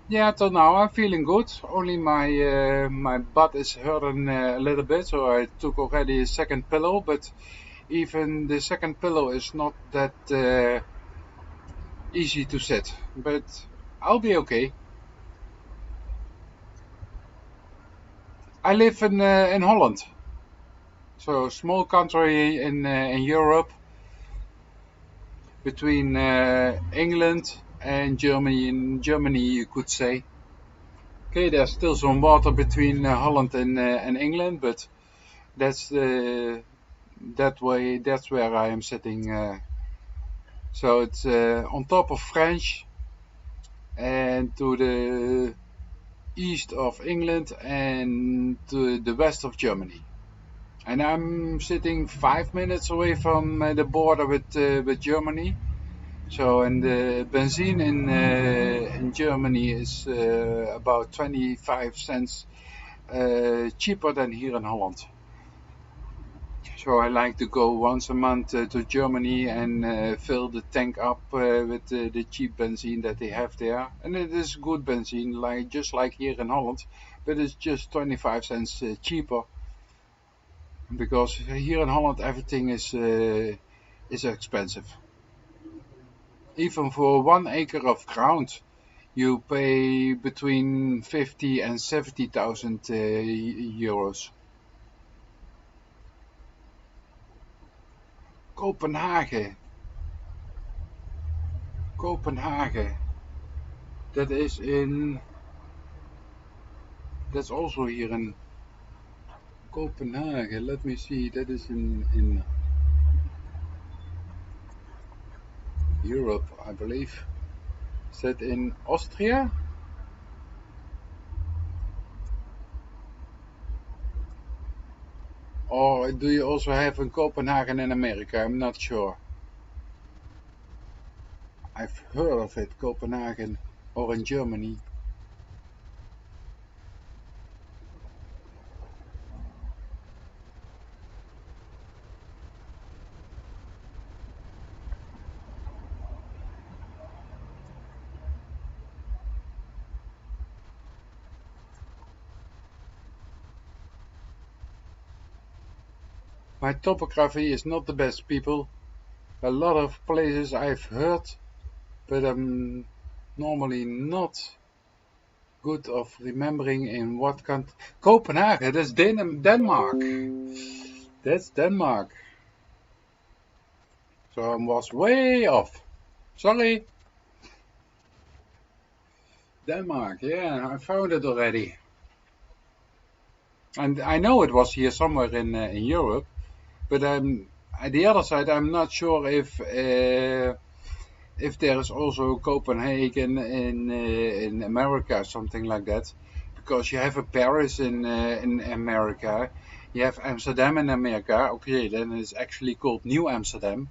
yeah, till now I'm feeling good. Only my butt is hurting a little bit, so I took already a second pillow. But even the second pillow is not that easy to set. But I'll be okay. I live in Holland. So small country in Europe between England and Germany. In Germany, you could say. Okay, there's still some water between Holland and England, but that's that way. That's where I am sitting. So it's on top of French and to the east of England and to the west of Germany. And I'm sitting 5 minutes away from the border with Germany. So, and the benzene in Germany is about 25 cents cheaper than here in Holland. So I like to go once a month to Germany and fill the tank up with the cheap benzene that they have there. And it is good benzene, just like here in Holland, but it's just 25 cents cheaper. Because here in Holland everything is expensive. Even for 1 acre of ground, you pay between 50 and 70,000 euros. Copenhagen. That is that's also here in Copenhagen. Let me see. That is in Europe, I believe. Is that in Austria? Or do you also have in Copenhagen in America? I'm not sure. I've heard of it, Copenhagen, or in Germany. My topography is not the best, people. A lot of places I've heard, but I'm normally not good of remembering in what country. Copenhagen, that's Denmark. That's Denmark. So I was way off. Sorry. Denmark, yeah, I found it already. And I know it was here somewhere in Europe, but at the other side, I'm not sure if there is also Copenhagen in America, something like that, because you have a Paris in America, you have Amsterdam in America. Okay, then it's actually called New Amsterdam.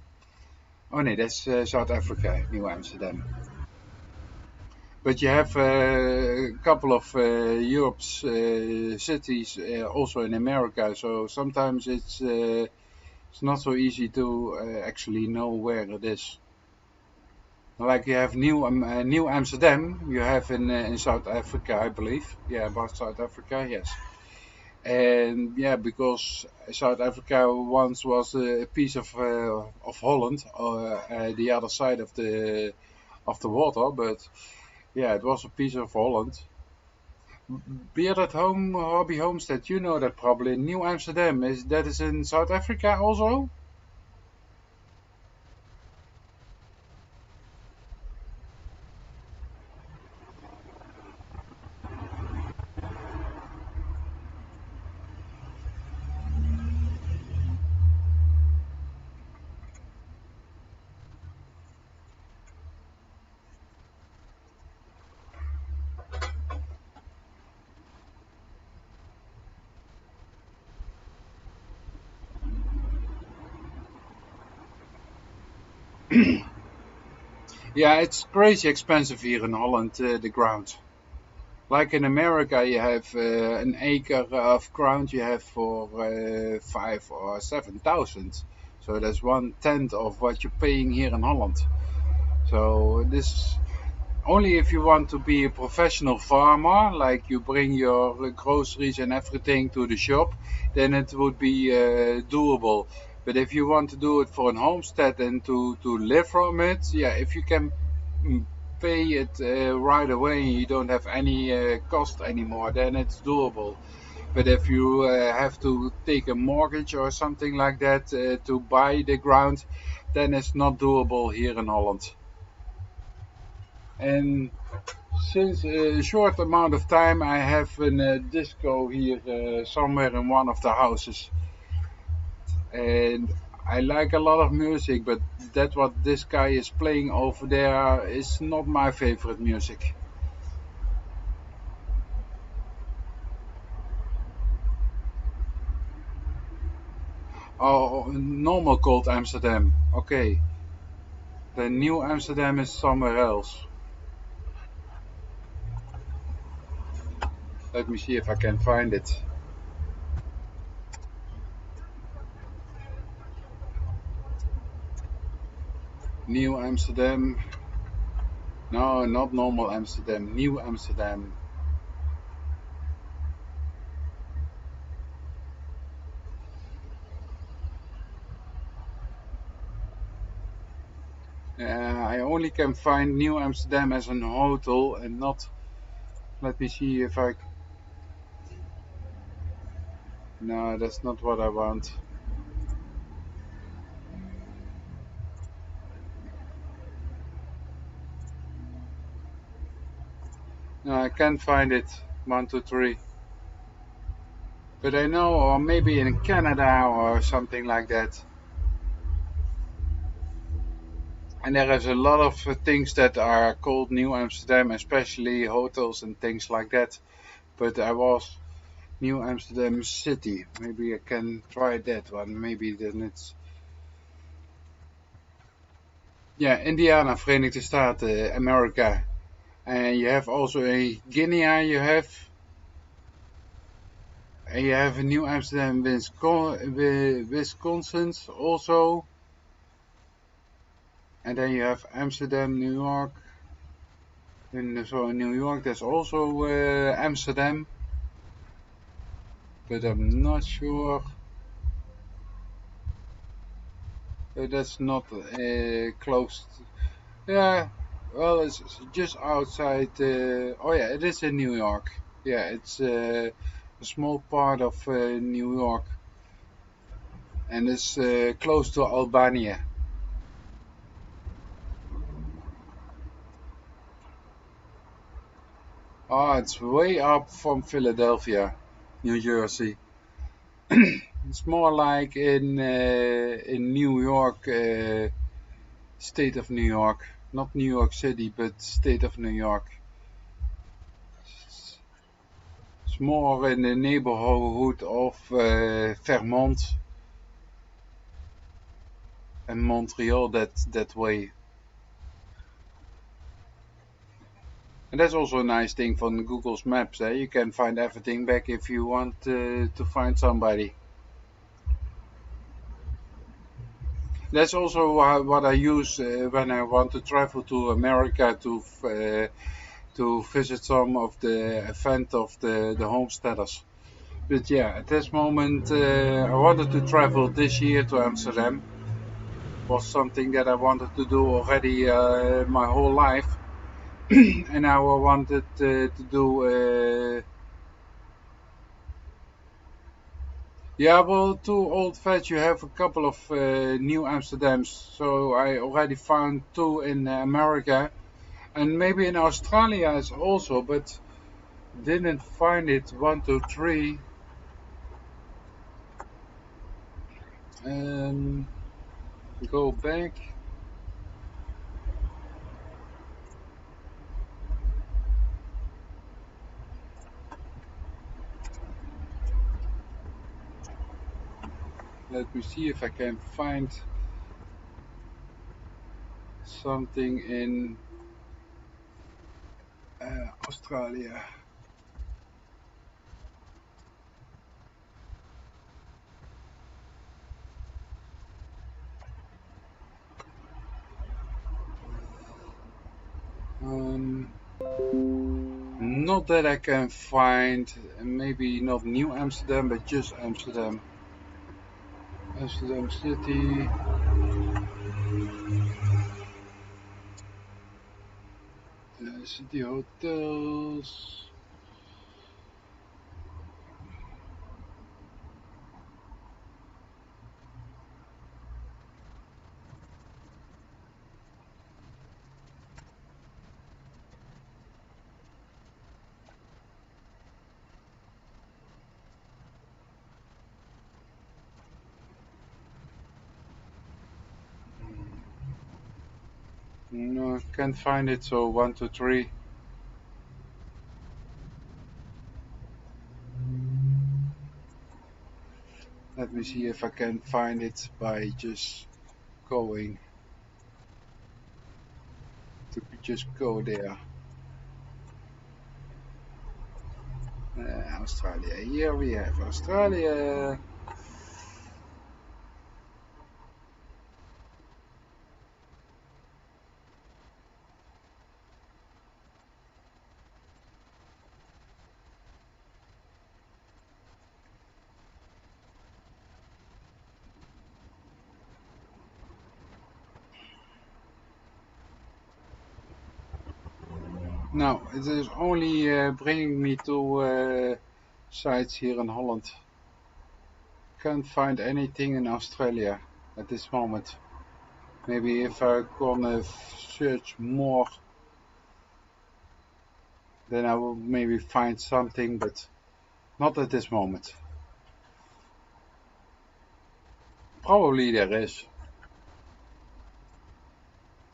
Oh no, that's South Africa, New Amsterdam. But you have a couple of Europe's cities also in America, so sometimes it's not so easy to actually know where it is. Like you have New Amsterdam, you have in South Africa, I believe. Yeah, about South Africa, yes. And yeah, because South Africa once was a piece of Holland, the other side of the water, but yeah, it was a piece of Holland. Beer at Home, Hobby Homestead, you know that probably. New Amsterdam, that is in South Africa also? Yeah, it's crazy expensive here in Holland, the ground. Like in America, you have an acre of ground you have for 5 or 7 thousand. So that's 1/10 of what you're paying here in Holland. So this only if you want to be a professional farmer, like you bring your groceries and everything to the shop, then it would be doable. But if you want to do it for a homestead and to live from it, yeah, if you can mm, pay it right away and you don't have any cost anymore, then it's doable. But if you have to take a mortgage or something like that to buy the ground, then it's not doable here in Holland. And since a short amount of time, I have a disco here somewhere in one of the houses, and I like a lot of music, but that what this guy is playing over there is not my favorite music. Oh, normal cold Amsterdam. Okay, the new Amsterdam is somewhere else. Let me see if I can find it. New Amsterdam. No, not normal Amsterdam. New Amsterdam. I only can find New Amsterdam as an hotel and not. Let me see if I. No, that's not what I want. No, I can't find it. 1, 2, 3. But I know, or maybe in Canada or something like that. And there is a lot of things that are called New Amsterdam, especially hotels and things like that. But I was New Amsterdam City. Maybe I can try that one. Maybe then it's. Yeah, Indiana, Verenigde Staten, America. And you have also a Guinea, you have a New Amsterdam, Wisconsin also. And then you have Amsterdam, New York. And so in New York there's also Amsterdam. But I'm not sure. That's not close. Yeah, well, it's just outside. Oh yeah, it is in New York. Yeah, it's a small part of New York. And it's close to Albania. Oh, it's way up from Philadelphia, New Jersey. It's more like in New York, state of New York, not New York City, but state of New York. It's more in the neighborhood of Vermont and Montreal, that way. And that's also a nice thing from Google's Maps. You can find everything back if you want to find somebody. That's also what I use when I want to travel to America to visit some of the event of the homesteaders. But yeah, at this moment I wanted to travel this year to Amsterdam. Was something that I wanted to do already my whole life, and now I wanted to do. Yeah, well, to Old Fetch, you have a couple of new Amsterdams. So I already found two in America, and maybe in Australia is also, but didn't find it. 1, 2, 3. Um, Go back. Let me see if I can find something in Australia. Not that I can find, maybe not New Amsterdam, but just Amsterdam. Amsterdam City. City hotels. No, can't find it. So 1, 2, 3. Let me see if I can find it by just going to just go there. Australia. Here we have Australia. Now it is only bringing me to sites here in Holland. Can't find anything in Australia at this moment. Maybe if I gonna search more, then I will maybe find something, but not at this moment. Probably there is,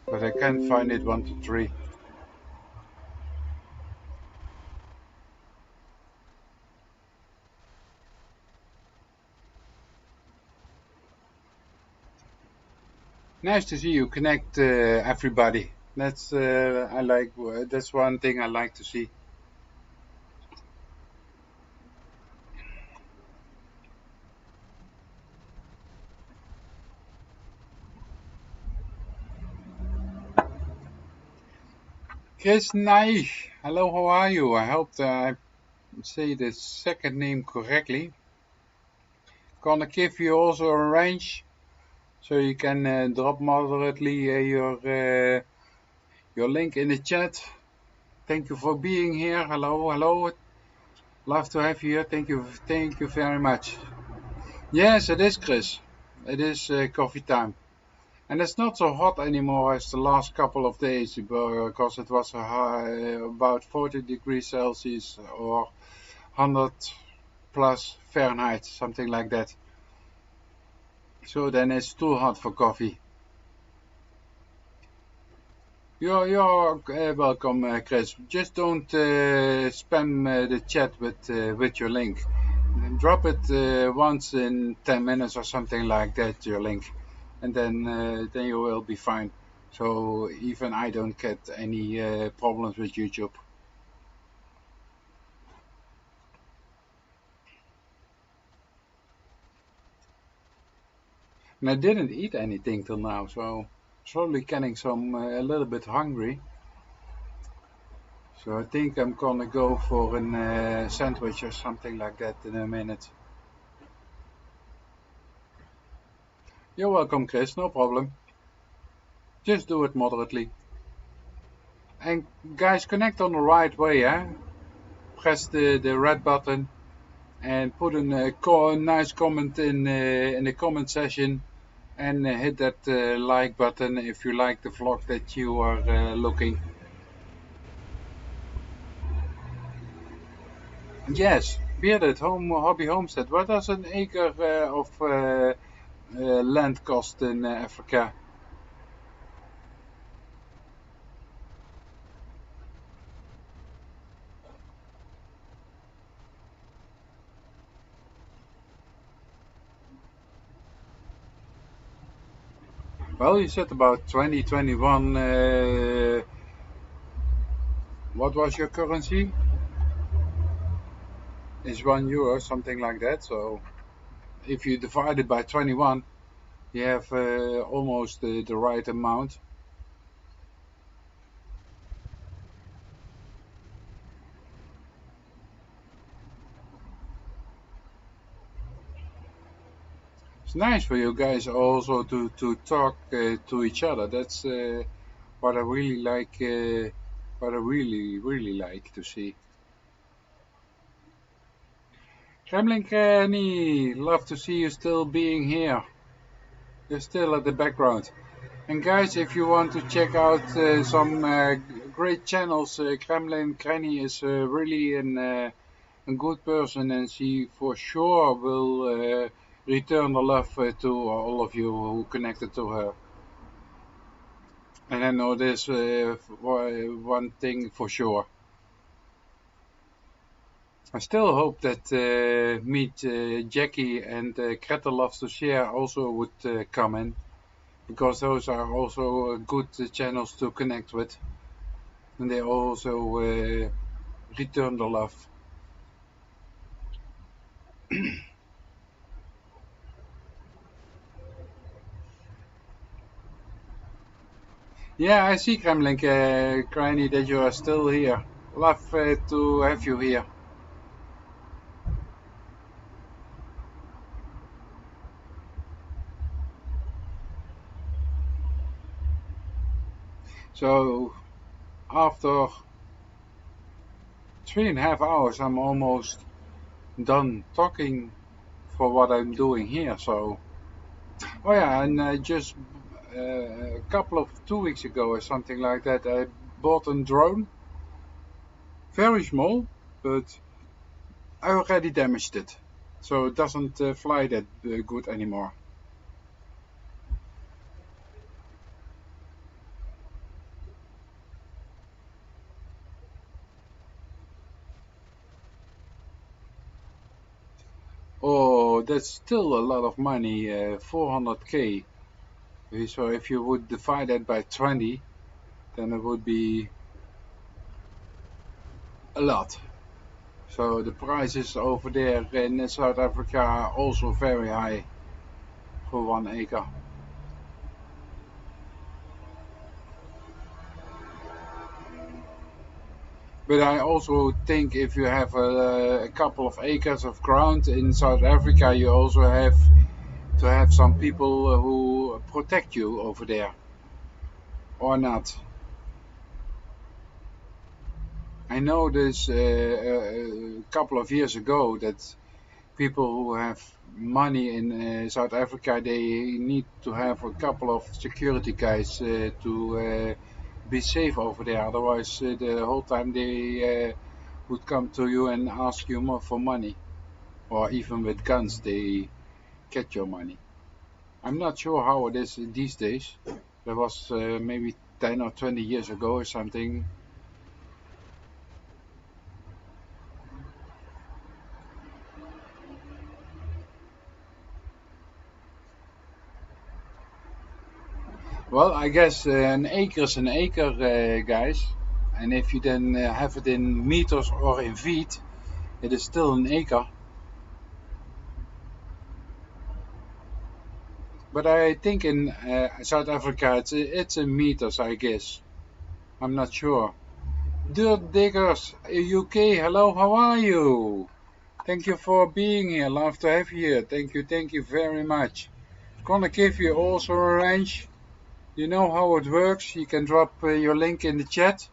but I can't find it. 1, 2, 3. Nice to see you connect everybody. That's I like. That's one thing I like to see. Chris Nai, hello, how are you? I hope that I say the second name correctly. Gonna give you also a range, so you can drop moderately your link in the chat. Thank you for being here. Hello, hello. Love to have you here. Thank you very much. Yes, it is, Chris. It is coffee time. And it's not so hot anymore as the last couple of days because it was about 40 degrees Celsius or 100 plus Fahrenheit, something like that. So then it's too hot for coffee. You're welcome, Chris. Just don't spam the chat with your link. Drop it once in 10 minutes or something like that, your link, and then you will be fine. So even I don't get any problems with YouTube. And I didn't eat anything till now, so slowly getting a little bit hungry. So I think I'm gonna go for a sandwich or something like that in a minute. You're welcome, Chris, no problem. Just do it moderately. And guys, connect on the right way, eh? Press the red button and put a nice comment in the comment section, and hit that like button if you like the vlog that you are looking. Yes, Bearded Hobby Homestead. What does an acre of land cost in Africa? Well, you said about 2021. What was your currency? Is €1, something like that. So if you divide it by 21, you have almost the right amount. It's nice for you guys also to talk to each other. That's what I really like. What I really like to see. Gremlin Granny, love to see you still being here. You're still at the background. And guys, if you want to check out some great channels, Gremlin Granny is really a good person, and she for sure will return the love to all of you who connected to her. And I know this one thing for sure. I still hope that Meet Jackie and Greta Loves to Share also would come in, because those are also good channels to connect with, and they also return the love. Yeah, I see, Kremlin Granny, that you are still here. Love to have you here. So after 3.5 hours, I'm almost done talking for what I'm doing here. So, oh yeah, and just a couple of 2 weeks ago or something like that, I bought a drone, very small, but I already damaged it, so it doesn't fly that good anymore. Oh, that's still a lot of money, 400k. So if you would divide that by 20, then it would be a lot. So the prices over there in South Africa are also very high for 1 acre. But I also think if you have a couple of acres of ground in South Africa, you also have to have some people who protect you over there, or not. I know this a couple of years ago that people who have money in South Africa, they need to have a couple of security guys to be safe over there. Otherwise, the whole time they would come to you and ask you more for money, or even with guns, they get your money. I'm not sure how it is these days. That was maybe 10 or 20 years ago or something. Well, I guess an acre is an acre, guys. And if you then have it in meters or in feet, it is still an acre. But I think in South Africa it's in meters, I guess. I'm not sure. Dirt Diggers, UK, hello, how are you? Thank you for being here. Love to have you here. Thank you very much. Gonna give you also a range. You know how it works. You can drop your link in the chat.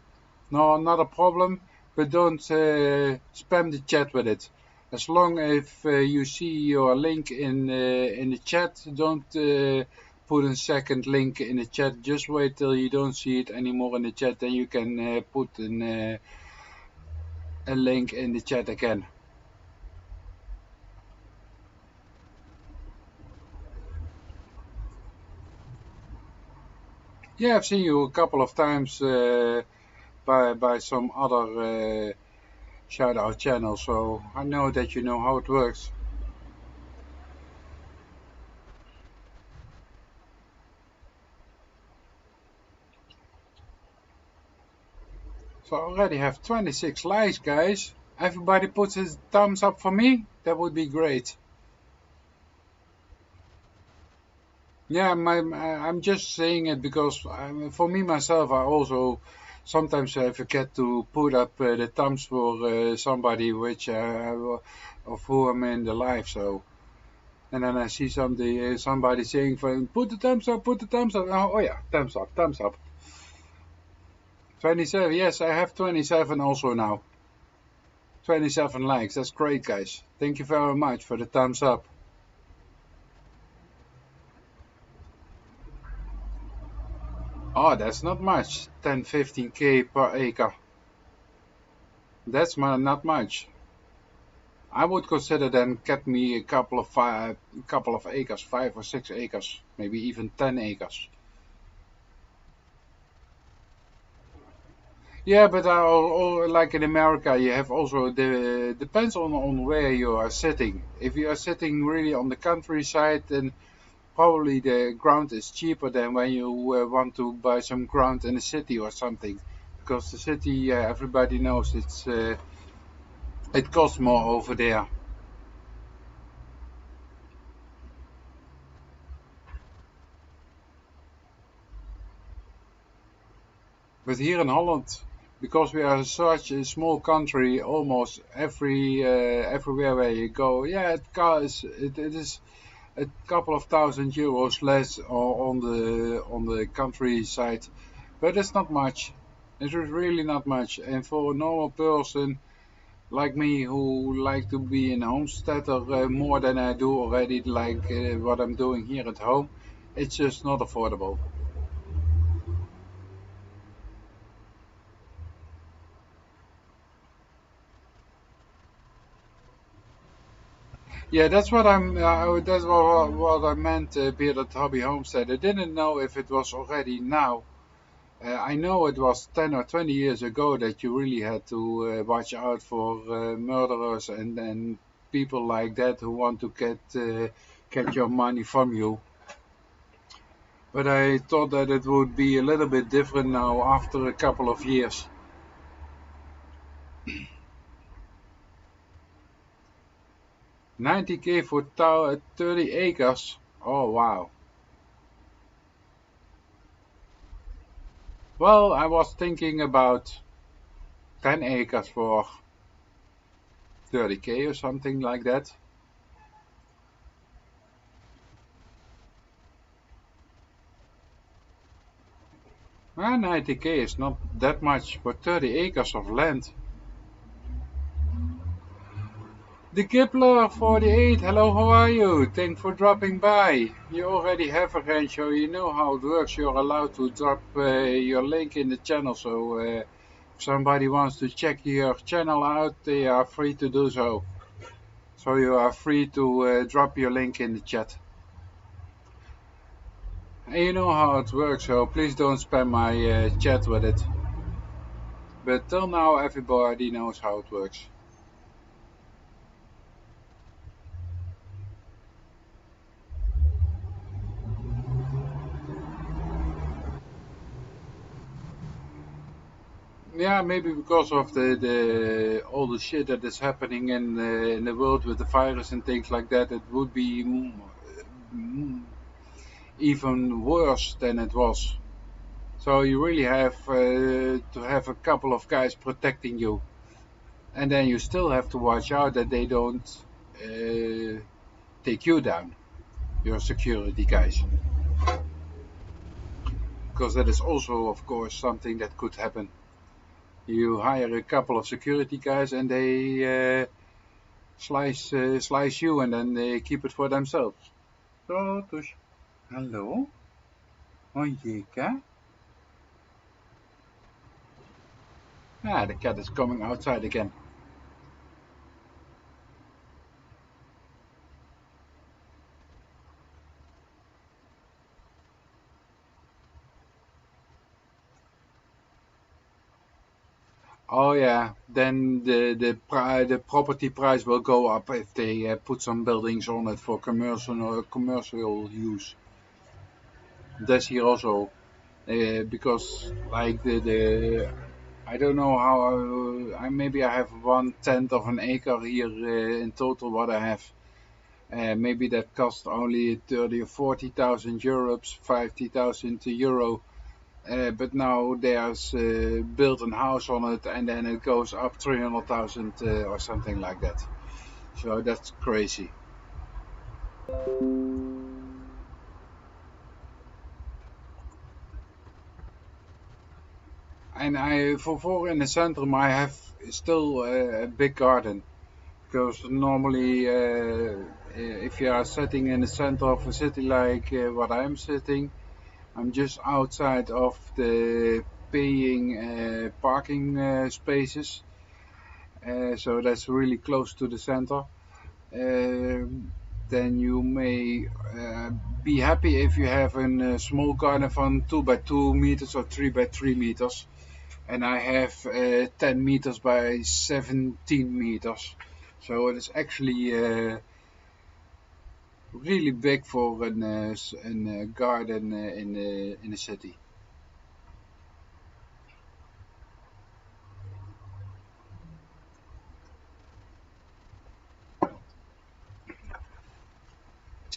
No, not a problem. But don't spam the chat with it. As long as you see your link in the chat, don't put a second link in the chat. Just wait till you don't see it anymore in the chat. Then you can put a link in the chat again. Yeah, I've seen you a couple of times by some other shout out channels, so I know that you know how it works. So I already have 26 likes, guys. Everybody puts his thumbs up for me. That would be great. Yeah, I'm just saying it because for me myself, I also sometimes I forget to put up the thumbs for somebody which of who I'm in the live. So, and then I see somebody saying, "Put the thumbs up, put the thumbs up." Oh yeah, thumbs up, thumbs up. 27. Yes, I have 27 also now. 27 likes. That's great, guys. Thank you very much for the thumbs up. Oh, that's not much. 10, 15k per acre. That's not much. I would consider then get me a couple of acres, 5 or 6 acres, maybe even 10 acres. Yeah, but like in America, you have also depends on where you are sitting. If you are sitting really on the countryside, then probably the ground is cheaper than when you want to buy some ground in a city or something, because the city, everybody knows it costs more over there. But here in Holland, because we are such a small country, almost everywhere where you go, yeah, it is a couple of €1,000 less on the countryside, but it's not much. It is really not much. And for a normal person like me who like to be in a homesteader more than I do already, like what I'm doing here at home, it's just not affordable. Yeah, that's what what I meant, Bearded Hobby Homestead. I didn't know if it was already now. I know it was 10 or 20 years ago that you really had to watch out for murderers and people like that who want to get your money from you. But I thought that it would be a little bit different now after a couple of years. 90k for 30 acres. Oh wow. Well, I was thinking about 10 acres for 30k or something like that. 90k is not that much for 30 acres of land. The Kipler 48, hello, how are you? Thanks for dropping by. You already have a range, so you know how it works. You're allowed to drop your link in the channel, so if somebody wants to check your channel out, they are free to do so. So you are free to drop your link in the chat. And you know how it works, so please don't spam my chat with it. But till now, everybody knows how it works. Yeah, maybe because of the all the shit that is happening in the world with the virus and things like that, it would be even worse than it was. So you really have to have a couple of guys protecting you, and then you still have to watch out that they don't take you down, your security guys, because that is also, of course, something that could happen. You hire a couple of security guys and they slice you, and then they keep it for themselves. So, Tush. Hello? Onjeka? Ah, the cat is coming outside again. Oh yeah, then the property price will go up if they put some buildings on it for commercial use. That's here also, because like the I don't know how maybe I have 1/10 of an acre here in total what I have. Maybe that cost only 30 or 40,000 euros, 50,000 euro. But now there's built a house on it, and then it goes up 300,000 or something like that. So that's crazy. And for in the center, I have still a big garden, because normally if you are sitting in the center of a city like what I'm sitting, I'm just outside of the paying parking spaces, so that's really close to the center. Then you may be happy if you have a small garden from 2 by 2 meters or 3 by 3 meters, and I have 10 meters by 17 meters, so it is actually really big for a garden in the city.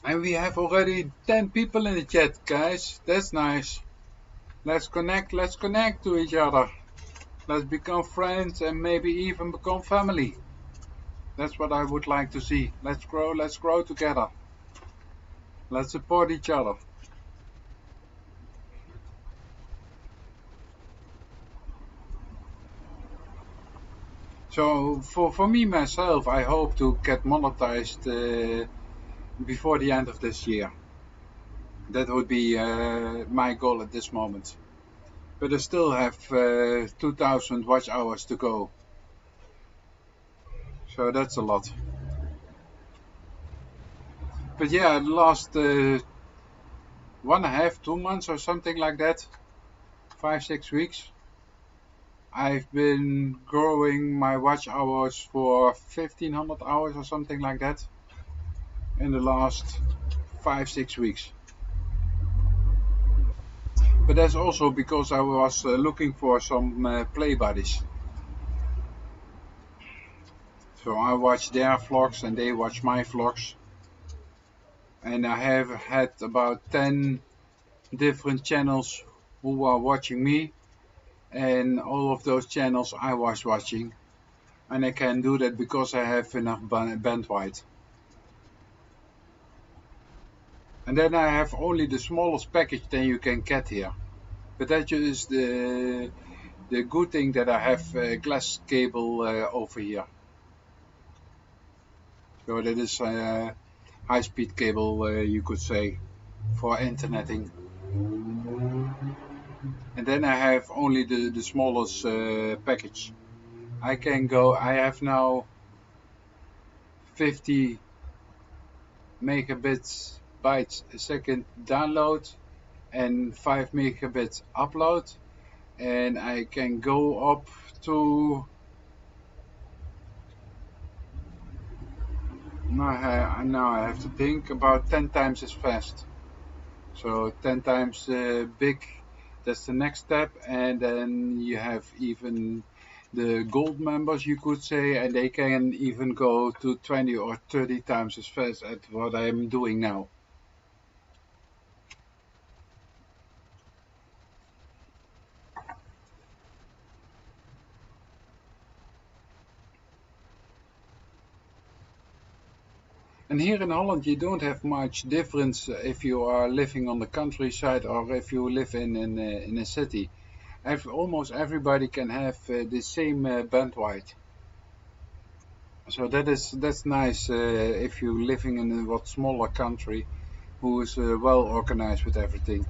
And we have already 10 people in the chat, guys. That's nice. Let's connect to each other. Let's become friends and maybe even become family. That's what I would like to see. Let's grow together. Let's support each other. So for me myself, I hope to get monetized before the end of this year. That would be my goal at this moment. But I still have 2,000 watch hours to go. So that's a lot. But yeah, the last 1.5, 2 months or something like that, 5, 6 weeks, I've been growing my watch hours for 1,500 hours or something like that in the last 5, 6 weeks. But that's also because I was looking for some play buddies. So I watch their vlogs and they watch my vlogs. And I have had about 10 different channels who are watching me. And all of those channels I was watching. And I can do that because I have enough bandwidth. And then I have only the smallest package that you can get here. But that is the good thing that I have glass cable over here. So that is a high-speed cable, you could say, for interneting. And then I have only the smallest package. I have now 50 megabits bytes a second download and 5 megabits upload, and I can go up to now I have to think about 10 times as fast. So 10 times big, that's the next step, and then you have even the gold members, you could say, and they can even go to 20 or 30 times as fast at what I am doing now. And here in Holland, you don't have much difference if you are living on the countryside or if you live in a city. Almost everybody can have the same bandwidth. So that's nice if you're living in a what smaller country who is well organized with everything.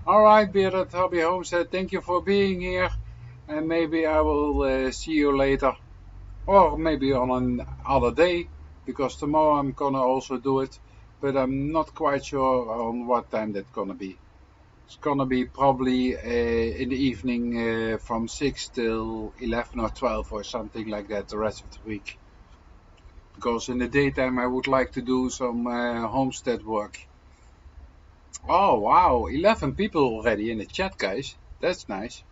All right, Bearded Hobby Homestead, thank you for being here, and maybe I will see you later, or maybe on another day, because tomorrow I'm gonna also do it, but I'm not quite sure on what time that's gonna be. It's gonna be probably in the evening from 6 till 11 or 12 or something like that the rest of the week. Because in the daytime I would like to do some homestead work. Oh wow, 11 people already in the chat, guys. That's nice.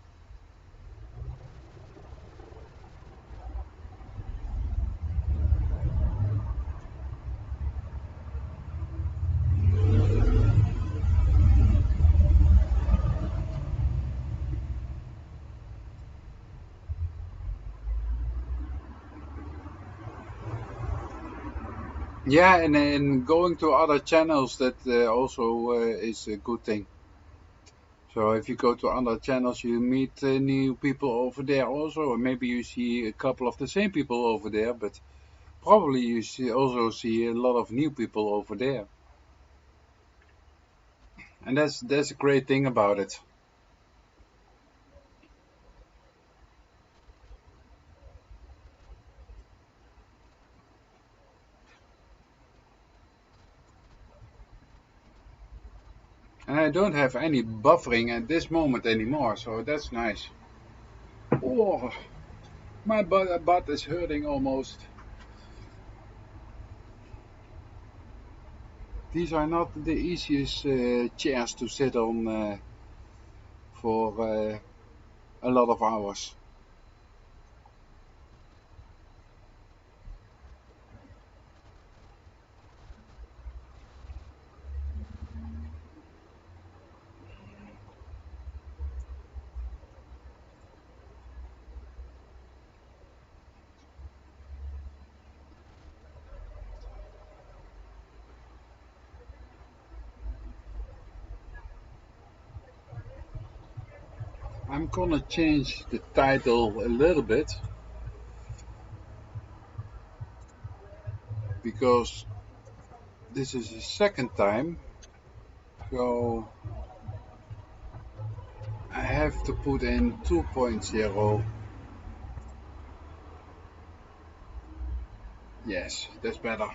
Yeah, and going to other channels, that also is a good thing. So if you go to other channels, you meet new people over there also, or maybe you see a couple of the same people over there, but probably you also see a lot of new people over there. And that's a great thing about it. And I don't have any buffering at this moment anymore, so that's nice. Oh, my butt is hurting almost. These are not the easiest chairs to sit on for a lot of hours. I'm gonna change the title a little bit because this is the second time, so I have to put in 2.0. Yes, that's better.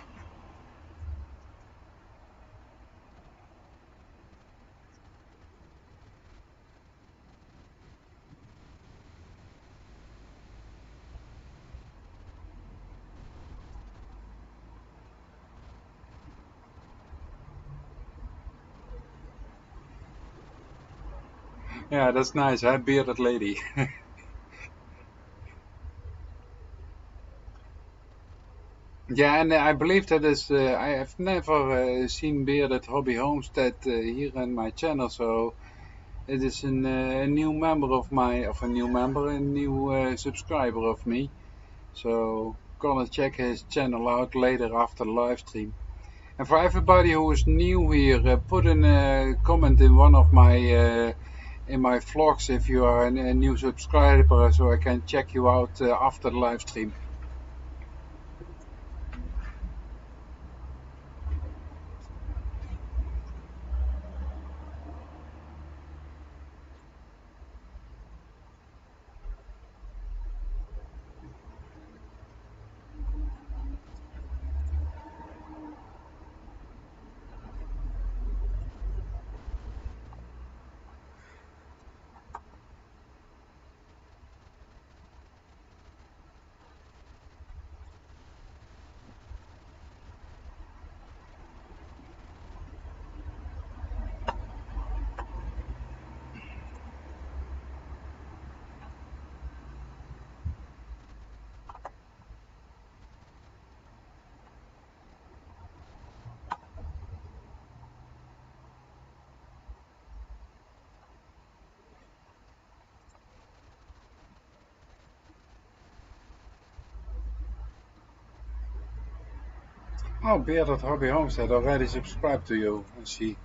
Yeah, that's nice, huh? Bearded lady. Yeah, and I believe that is. I have never seen Bearded Hobby Homestead here on my channel, so it is a new member of a new member, a new subscriber of me. So gonna check his channel out later after the live stream. And for everybody who is new here, put in a comment in one of my in my vlogs if you are a new subscriber, so I can check you out after the live stream. Oh, Beard at Hobby Homestead already subscribed to you. I see.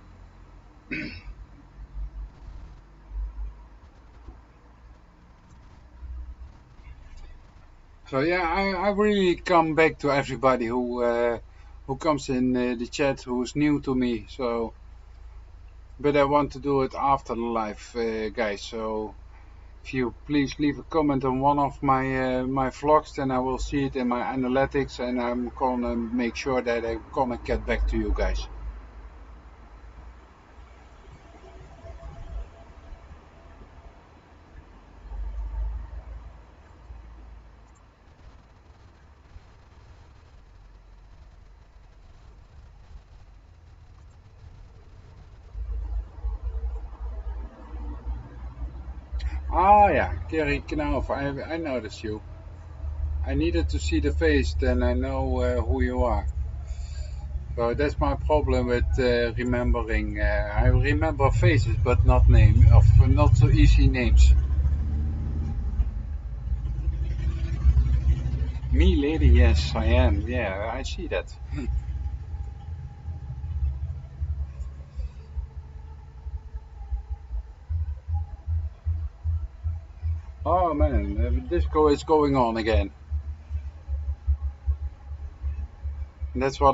So yeah, I really come back to everybody who comes in the chat who's new to me. So, but I want to do it after the live, guys. So if you please leave a comment on one of my vlogs, then I will see it in my analytics, and I'm gonna make sure that I'm gonna get back to you guys. Ah yeah, Kerry Knauf, I noticed you. I needed to see the face, then I know who you are. So that's my problem with remembering. I remember faces, but not not so easy names. Me, lady, yes, I am. Yeah, I see that. Oh man, disco is going on again. That's what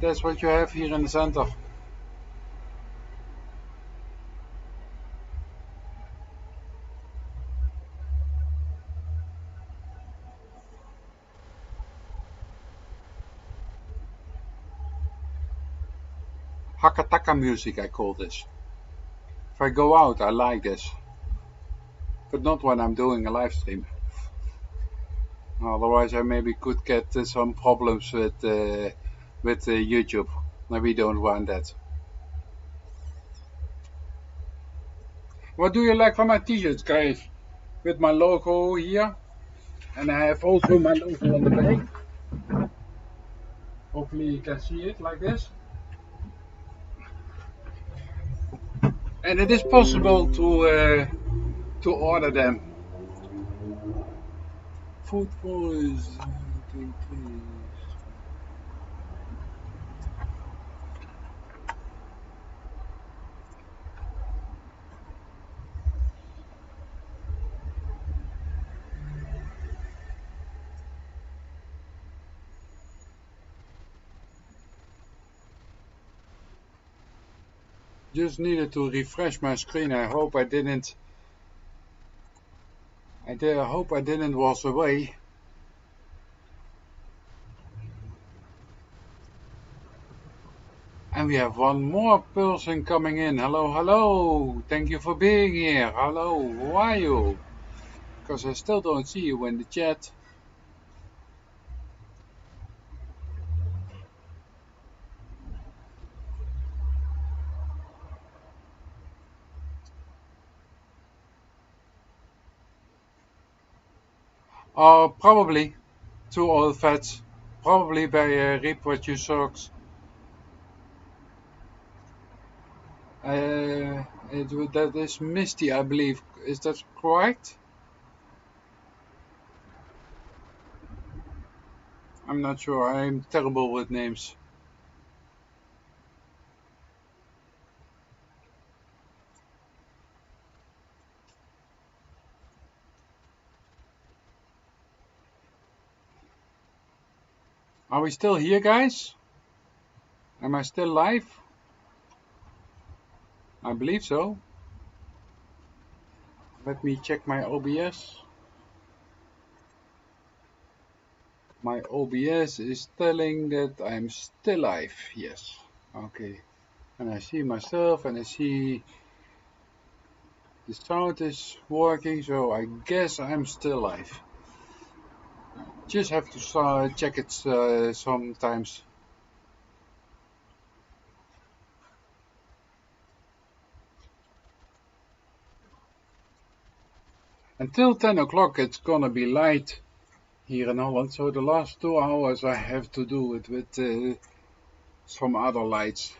that's what you have here in the center. Hakataka music, I call this. If I go out, I like this, but not when I'm doing a live stream. Otherwise, I maybe could get some problems with YouTube. We don't want that. What do you like for my t-shirts, guys? With my logo here, and I have also my logo on the back. Hopefully you can see it like this. And it is possible to order them. Food boys. Just needed to refresh my screen. I hope I didn't. I hope I didn't walk away. And we have one more person coming in. Hello, hello. Thank you for being here. Hello, who are you? Because I still don't see you in the chat. Oh, probably two old fats. Probably by reap what you socks. That is Misty, I believe. Is that correct? I'm not sure. I'm terrible with names. Are we still here, guys? Am I still live? I believe so. Let me check my OBS. My OBS is telling that I'm still live. Yes. Okay. And I see myself and I see the sound is working, so I guess I'm still live. Just have to check it sometimes. Until 10 o'clock it's gonna be light here in Holland, so the last 2 hours I have to do it with some other lights.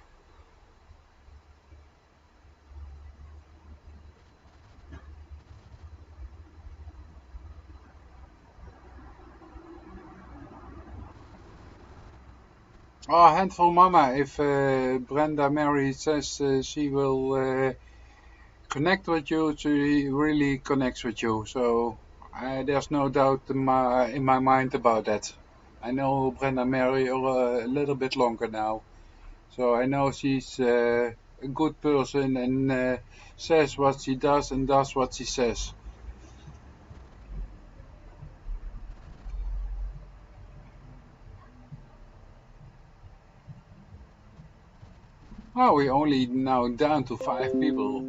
Oh, handful mama, if Brenda Mary says she will connect with you, she really connects with you. So there's no doubt in my mind about that. I know Brenda Mary a little bit longer now. So I know she's a good person and says what she does and does what she says. Oh, we're only now down to 5 people.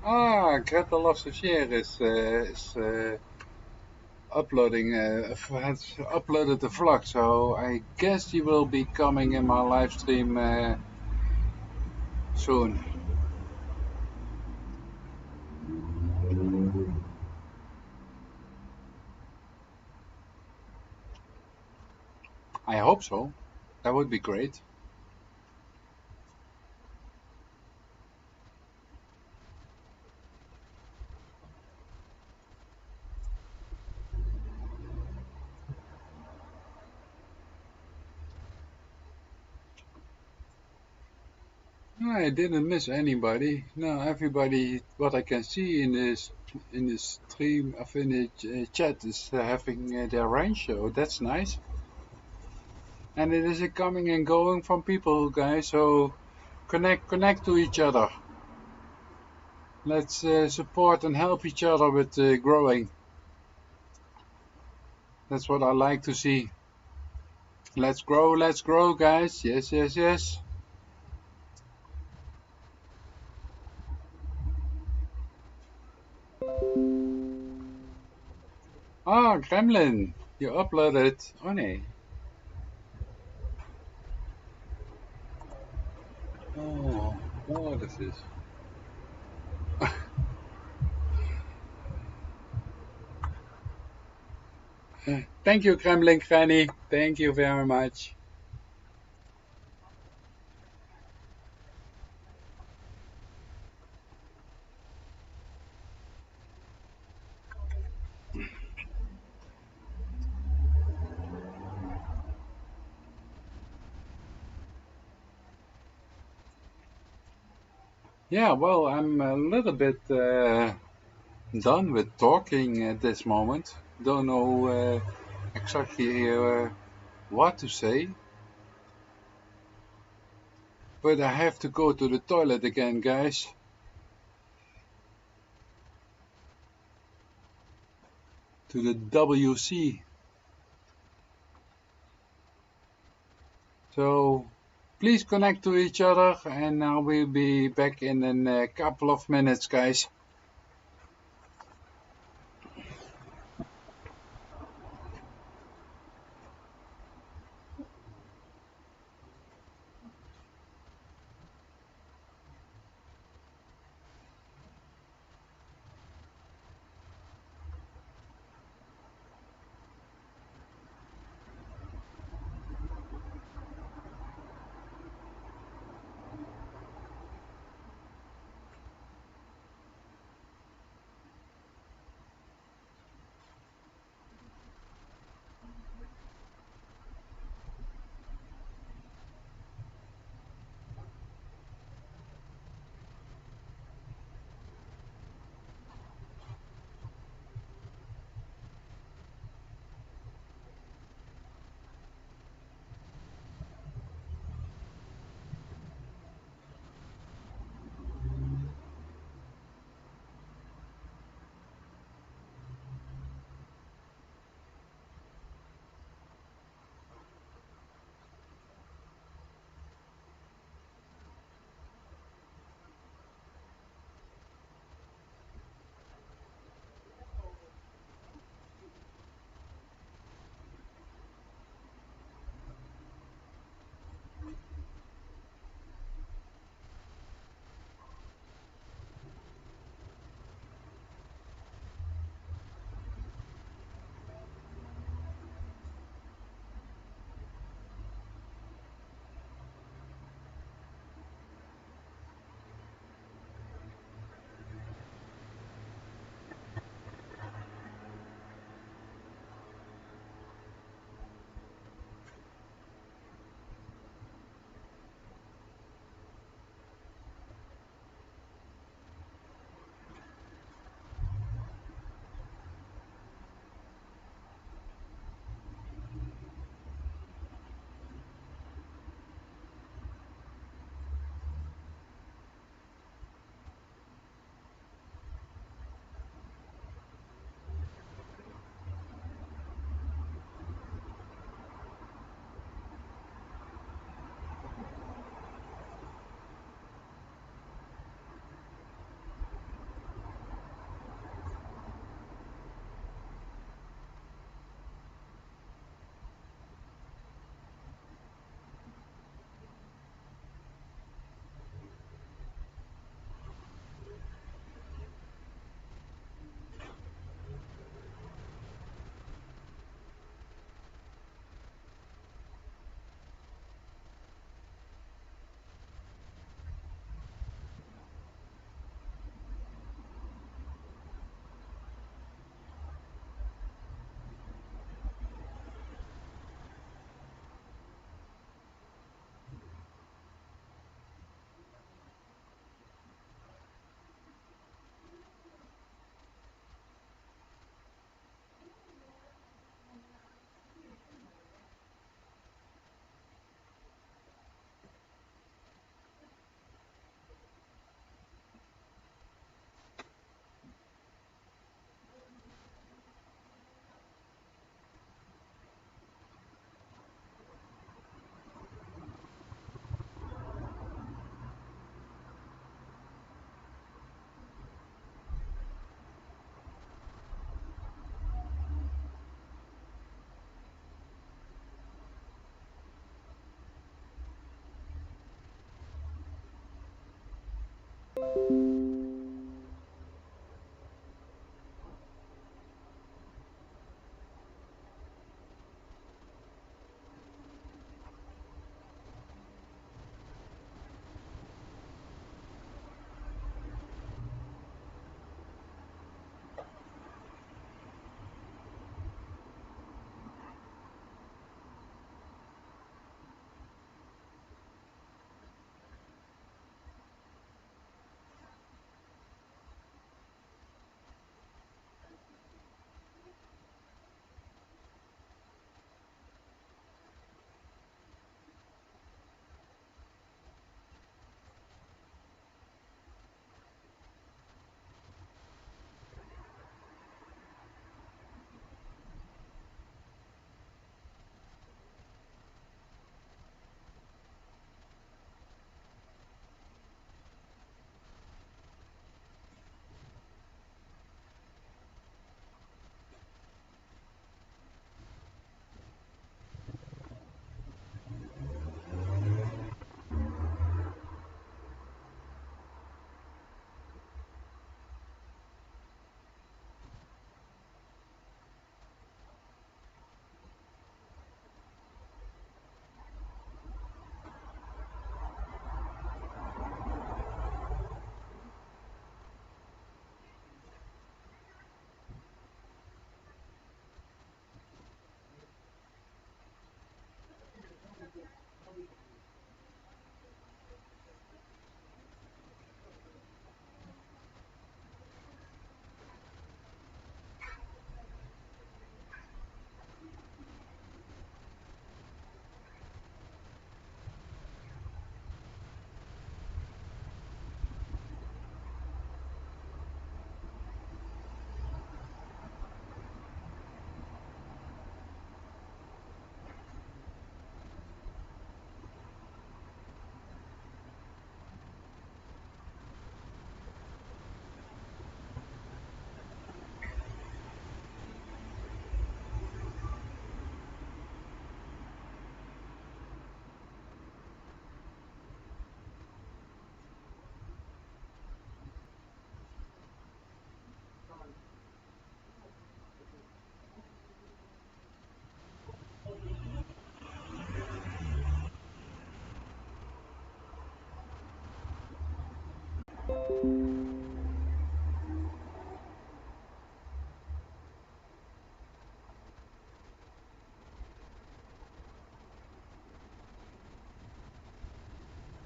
Ah, Greta Lassocière is uploading has uploaded the vlog, so I guess he will be coming in my live stream soon. I hope so. That would be great. I didn't miss anybody. No, everybody. What I can see in this stream of in the chat is having their range, so that's nice. And it is coming and going from people, guys. So connect to each other. Let's support and help each other with growing. That's what I like to see. Let's grow, guys. Yes, yes, yes. Ah, Gremlin, you uploaded. Oh, nee. Oh, what is this? Thank you, Gremlin Granny. Thank you very much. Yeah, well, I'm a little bit done with talking at this moment. Don't know exactly what to say. But I have to go to the toilet again, guys. To the WC. So please connect to each other and I will be back in a couple of minutes, guys.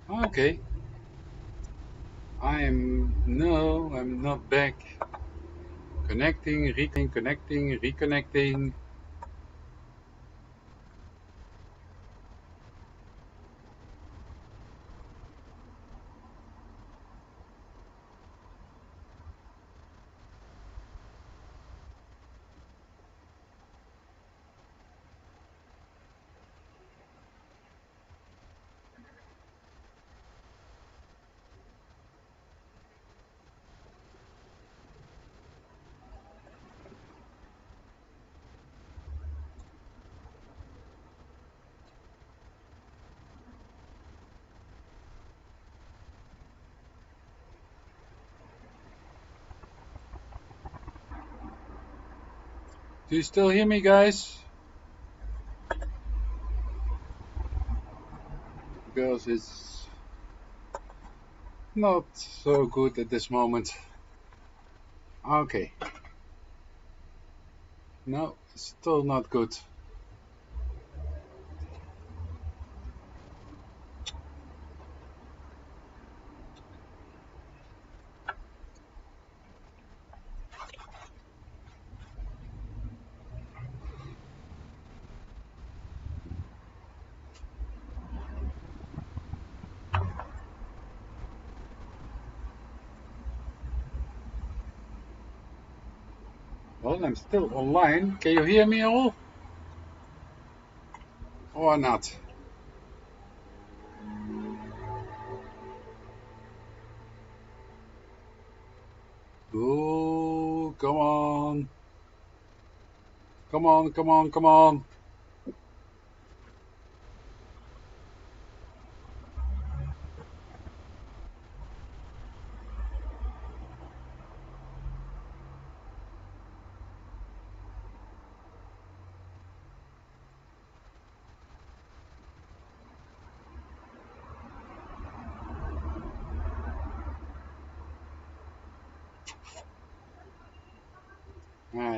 Okay. No, I'm not back. Connecting, connecting, reconnecting. Do you still hear me, guys? Because it's not so good at this moment. Okay. No, it's still not good. Well, I'm still online. Can you hear me all? Or not? Oh, come on. Come on, come on, come on.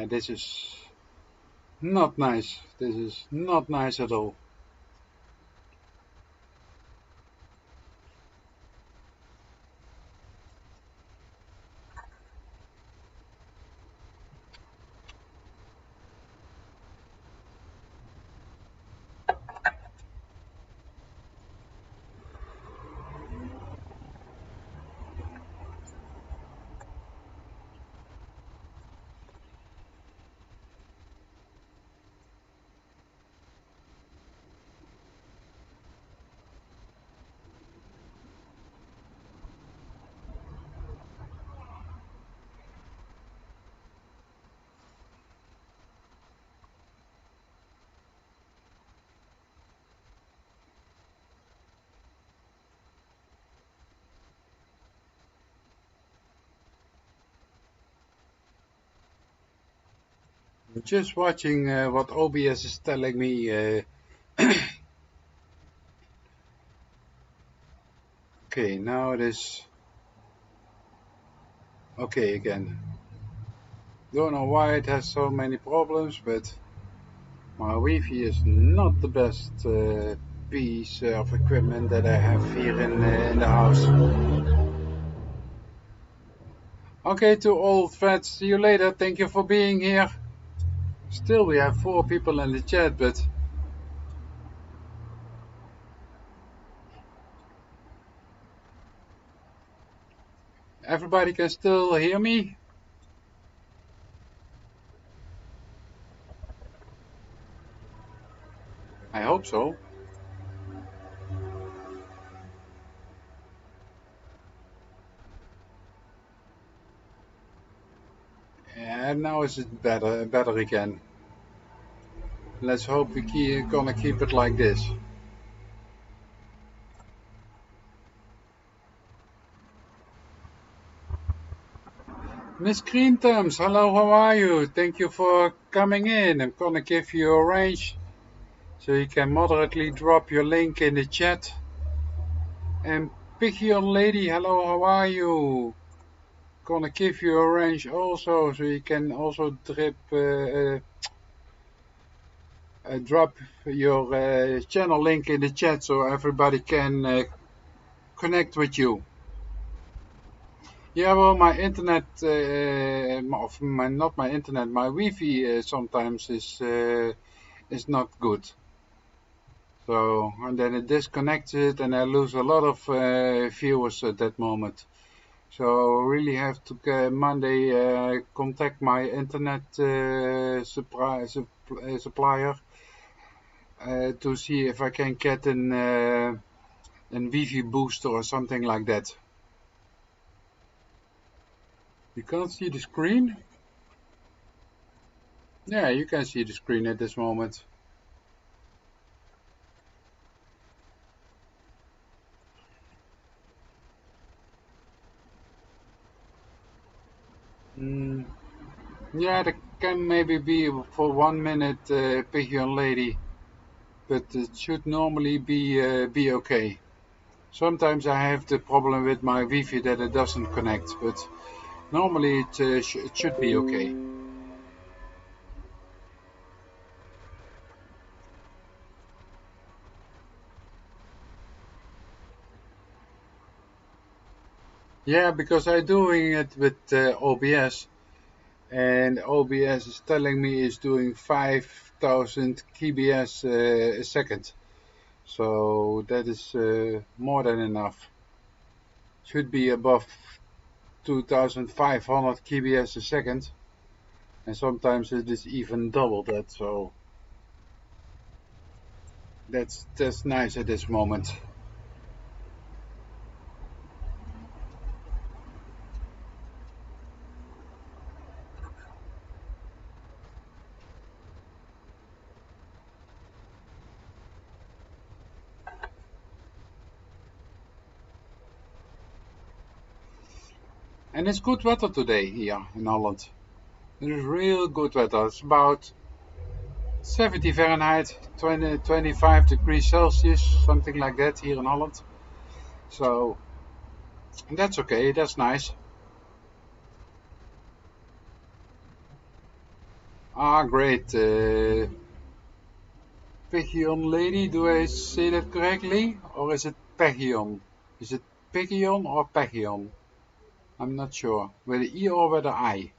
This is not nice. This is not nice at all. Just watching what OBS is telling me. Okay, now it is okay again. Don't know why it has so many problems, but my Wi-Fi is not the best piece of equipment that I have here in the house. Okay, to old vets, see you later. Thank you for being here. Still, we have 4 people in the chat, but everybody can still hear me? I hope so. And now is it better again. Let's hope we're gonna keep it like this. Miss Green Thumbs, hello, how are you? Thank you for coming in. I'm gonna give you a range so you can moderately drop your link in the chat. And Piggion Lady, hello, how are you? Gonna give you a range also so you can also drop your channel link in the chat so everybody can connect with you. Yeah, well, my internet, of my, not my internet, my Wi-Fi sometimes is not good. So, and then it disconnects it, and I lose a lot of viewers at that moment. So, really have to Monday contact my internet supplier to see if I can get an Wi-Fi booster or something like that. You can't see the screen? Yeah, you can see the screen at this moment. Mm, yeah, that can maybe be for 1 minute, Pigeon Lady, but it should normally be okay. Sometimes I have the problem with my Wi-Fi that it doesn't connect, but normally it should be okay. Yeah, because I'm doing it with OBS, and OBS is telling me it's doing 5,000 kbs a second. So that is more than enough. Should be above 2,500 kbs a second, and sometimes it is even double that. So that's nice at this moment. And it's good weather today here in Holland. It is real good weather. It's about 70 Fahrenheit, 25 degrees Celsius, something like that here in Holland. So that's okay. That's nice. Ah, great. Pigeon Lady, do I say that correctly? Or is it Pegion? Is it Pigeon or Pegion? I'm not sure. With the E or with the I?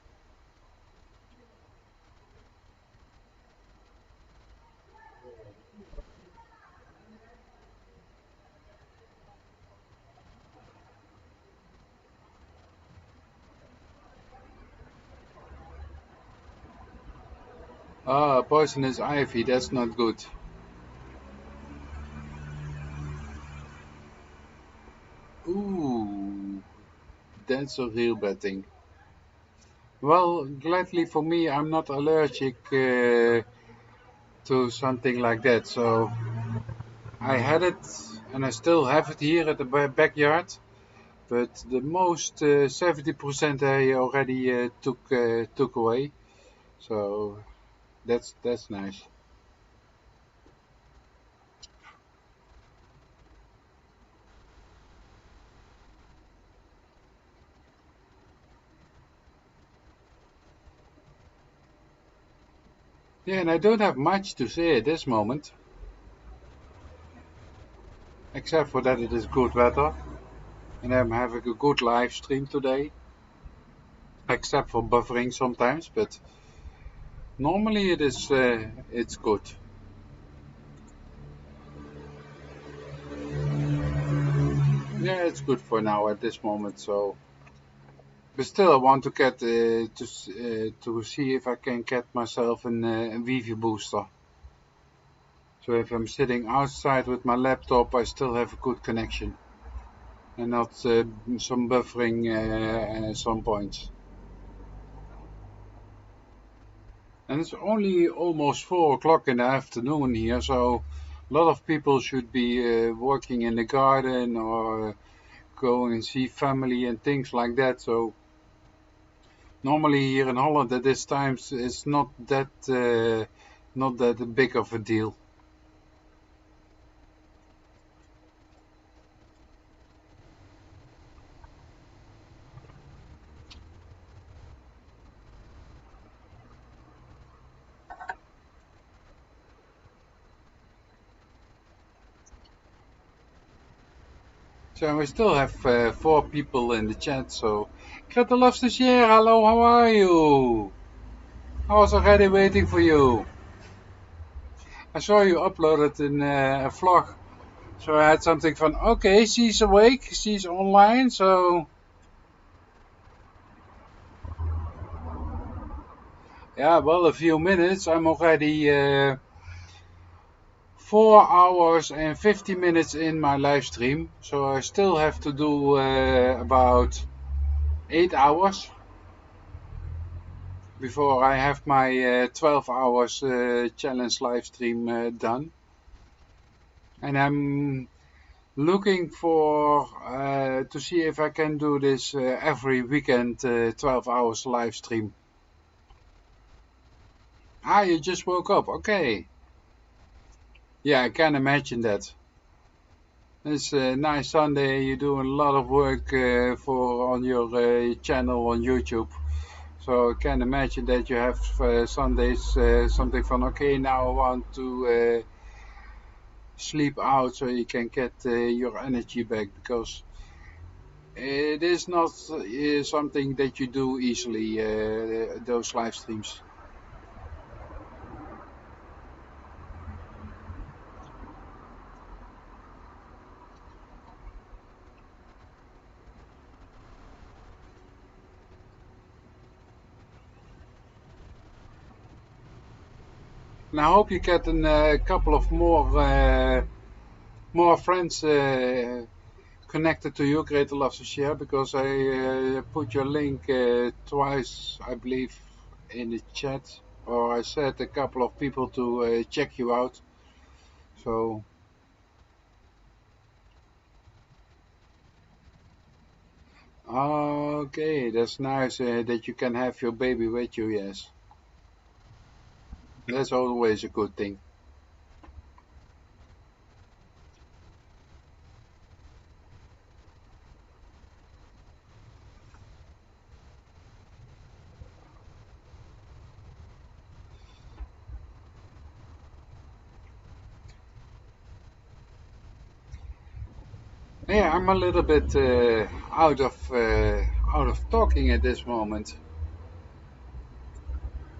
Ah, poisonous ivy, that's not good. Ooh, that's a real bad thing. Well, gladly for me, I'm not allergic to something like that. So I had it, and I still have it here at the backyard. But the most 70% I already took away. So that's nice. Yeah, and I don't have much to say at this moment, except for that it is good weather, and I'm having a good live stream today, except for buffering sometimes, but normally it's good. Yeah, it's good for now at this moment. So, but still, I want to get to see if I can get myself a Wi-Fi booster. So if I'm sitting outside with my laptop, I still have a good connection and not some buffering at some points. And it's only almost 4 o'clock in the afternoon here, so a lot of people should be working in the garden or going and see family and things like that. So normally here in Holland at this time it's not that big of a deal. So we still have 4 people in the chat. So Greta loves to share. Hello, how are you? I was already waiting for you. I saw you uploaded in a vlog. So I had something fun. Okay, she's awake. She's online. So yeah, well, a few minutes. I'm already 4 hours and 50 minutes in my live stream. So I still have to do about 8 hours before I have my 12 hours challenge live stream done. And I'm looking for to see if I can do this every weekend 12 hours live stream. Ah, you just woke up. Okay. Yeah, I can imagine that. It's a nice Sunday. You're doing a lot of work for on your channel on YouTube. So I can imagine that you have Sundays something fun. Okay, now I want to sleep out so you can get your energy back, because it is not something that you do easily, those live streams. And I hope you get a couple of more friends connected to you, Greater Loves to Share, because I put your link twice, I believe, in the chat, or I said a couple of people to check you out. So okay, that's nice that you can have your baby with you. Yes, that's always a good thing. Yeah, I'm a little bit out of talking at this moment.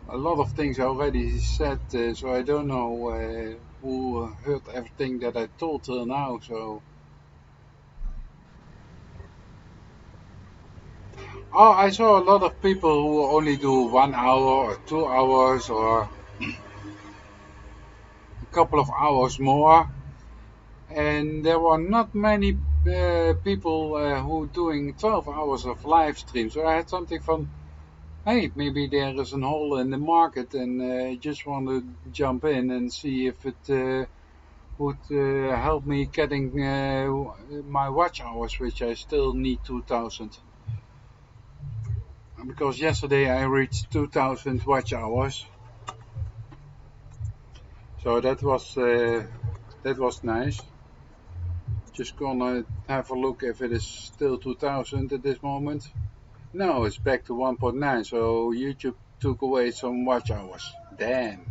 A lot of things I already said, so I don't know who heard everything that I told till now. So, oh, I saw a lot of people who only do 1 hour or 2 hours or a couple of hours more, and there were not many people who doing 12 hours of live stream. So I had something from, hey, maybe there is a hole in the market, and just want to jump in and see if it would help me getting my watch hours, which I still need 2,000. Because yesterday I reached 2,000 watch hours, so that was nice. Just gonna have a look if it is still 2,000 at this moment. No, it's back to 1.9. So YouTube took away some watch hours. Damn.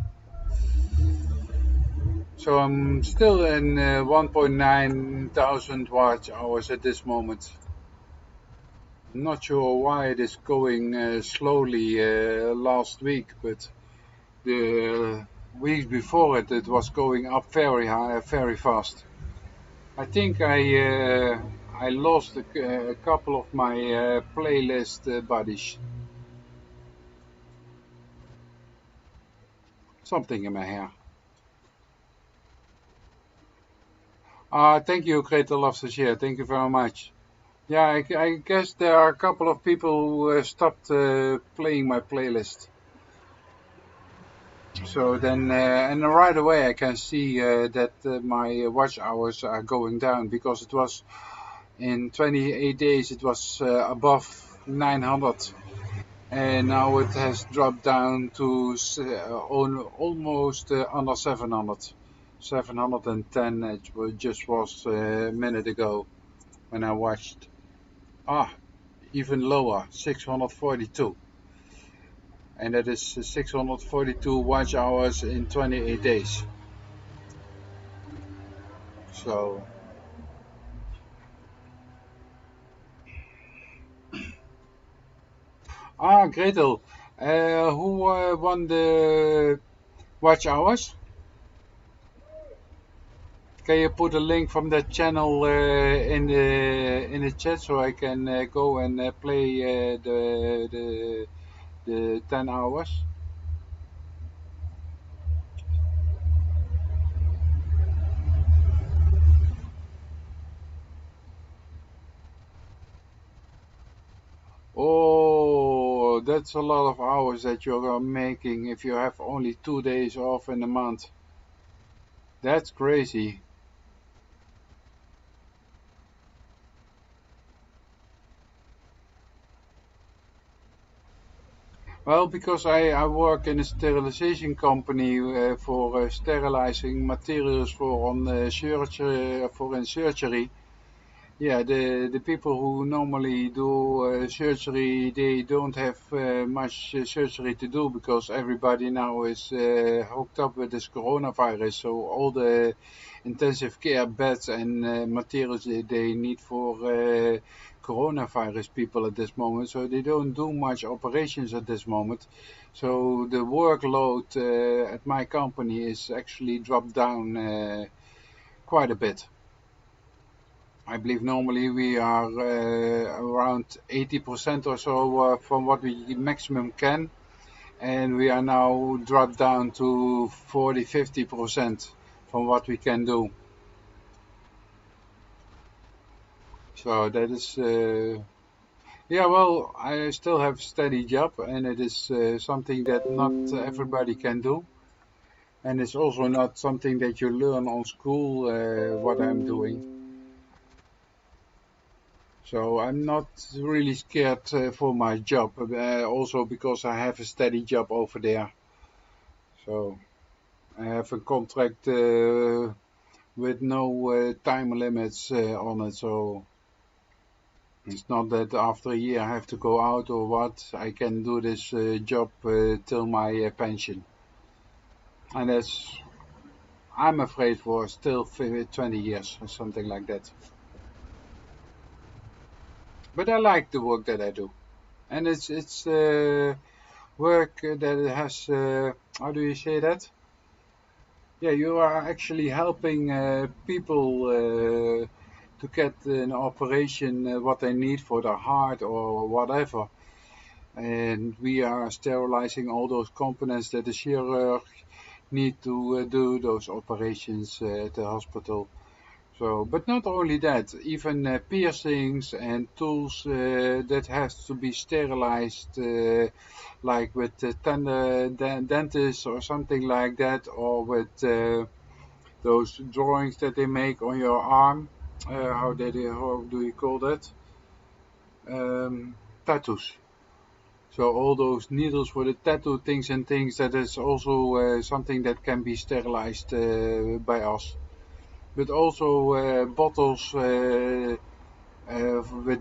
So I'm still in 1.9 thousand watch hours at this moment. I'm not sure why it is going slowly last week, but the week before it was going up very high, very fast. I think I lost a couple of my playlist buddies. Something in my hair. Thank you, Greta Loves to Share. Thank you very much. Yeah, I guess there are a couple of people who stopped playing my playlist. So then, and right away I can see that my watch hours are going down, because it was in 28 days it was above 900, and now it has dropped down to almost under 700. 710 it just was a minute ago when I watched. Even lower, 642. And that is 642 watch hours in 28 days. So Ah, Gretel. Who won the watch hours? Can you put a link from that channel in the chat so I can go and play the 10 hours? Oh, that's a lot of hours that you're making if you have only 2 days off in a month. That's crazy. Well, because I work in a sterilization company for sterilizing materials for on surgery for in surgery. Yeah, the people who normally do surgery, they don't have much surgery to do because everybody now is hooked up with this coronavirus. So all the intensive care beds and materials they need for coronavirus people at this moment. So they don't do much operations at this moment. So the workload at my company is actually dropped down quite a bit. I believe normally we are around 80% or so from what we maximum can, and we are now dropped down to 40-50% from what we can do. So that is, yeah, well, I still have steady job, and it is something that not everybody can do, and it's also not something that you learn on school. What I'm doing. So I'm not really scared for my job, also because I have a steady job over there. So I have a contract with no time limits on it. So it's not that after a year I have to go out or what. I can do this job till my pension. And that's, I'm afraid, for still 20 years or something like that. But I like the work that I do. And it's work that has, how do you say that? Yeah, you are actually helping people to get an operation what they need for their heart or whatever. And we are sterilizing all those components that the chirurg need to do those operations at the hospital. So, but not only that, even piercings and tools that has to be sterilized, like with tender dentists or something like that, or with those drawings that they make on your arm. How do you call that? Tattoos. So all those needles for the tattoo things and things, that is also something that can be sterilized by us. But also bottles with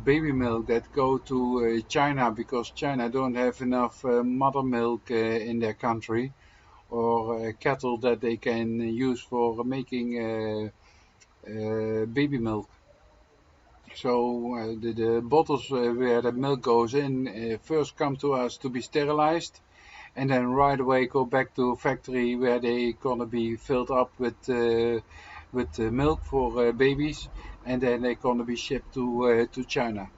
baby milk that go to China because China don't have enough mother milk in their country, or cattle that they can use for making baby milk. So the bottles where the milk goes in first come to us to be sterilized, and then right away go back to a factory where they gonna be filled up with milk for babies, and then they're gonna be shipped to China.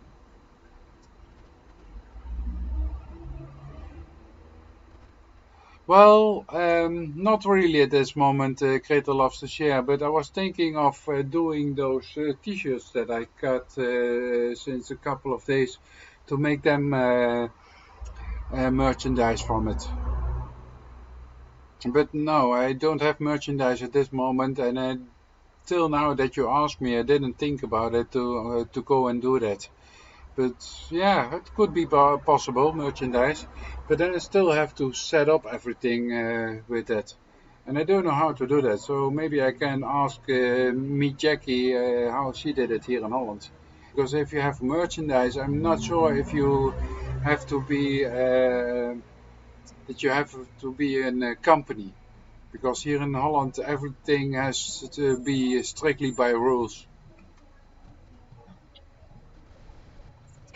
Well, not really at this moment. Greta loves to share, but I was thinking of doing those t-shirts that I cut since a couple of days to make them merchandise from it. But no, I don't have merchandise at this moment, and till now that you asked me, I didn't think about it to go and do that. But yeah, it could be possible merchandise, but then I still have to set up everything with that, and I don't know how to do that. So maybe I can ask meet Jackie how she did it here in Holland. Because if you have merchandise, I'm not sure if you have to be that you have to be in a company. Because here in Holland, everything has to be strictly by rules.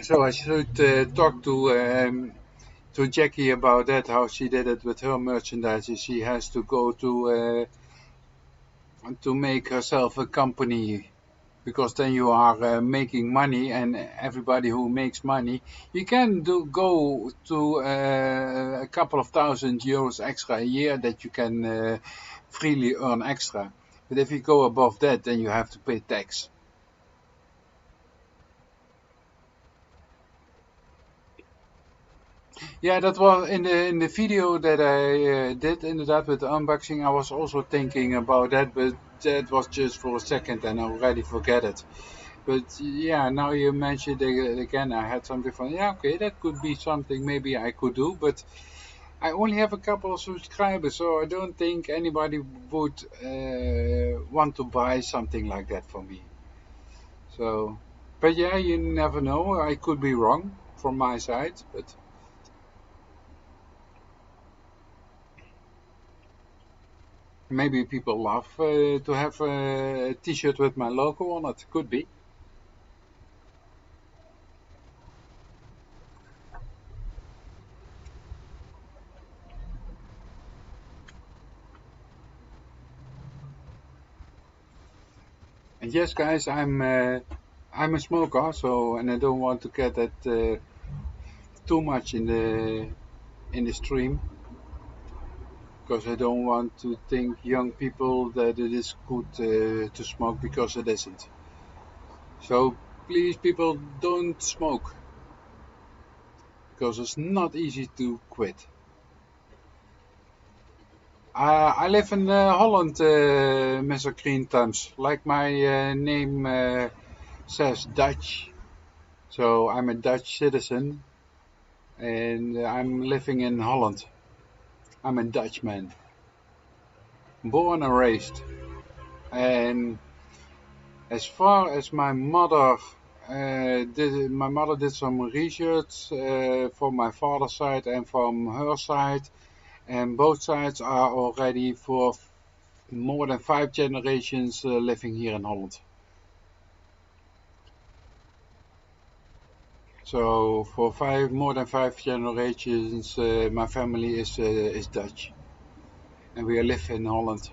So I should talk to to Jackie about that, how she did it with her merchandise. She has to go to make herself a company, because then you are making money, and everybody who makes money, you can go to a couple of €1,000 extra a year that you can freely earn extra. But if you go above that, then you have to pay tax. Yeah, that was in the video that I did inderdaad with the unboxing. I was also thinking about that, but that was just for a second and I already forget it. But yeah, now you mentioned it again, I had something from, yeah, okay, that could be something maybe I could do, but I only have a couple of subscribers, so I don't think anybody would want to buy something like that for me. So, but yeah, you never know. I could be wrong from my side, but maybe people love to have a t-shirt with my logo on it. Could be. And yes, guys, I'm a smoker, so, and I don't want to get that too much in the stream, because I don't want to think young people that it is good to smoke, because it isn't. So please, people, don't smoke, because it's not easy to quit. I live in Holland, Mr. Green Thumbs, like my name says, Dutch. So I'm a Dutch citizen, and I'm living in Holland. I'm a Dutchman, born and raised. And as far as my mother, my mother did some research from my father's side and from her side, and both sides are already for more than 5 generations living here in Holland. So for more than 5 generations, my family is Dutch, and we live in Holland.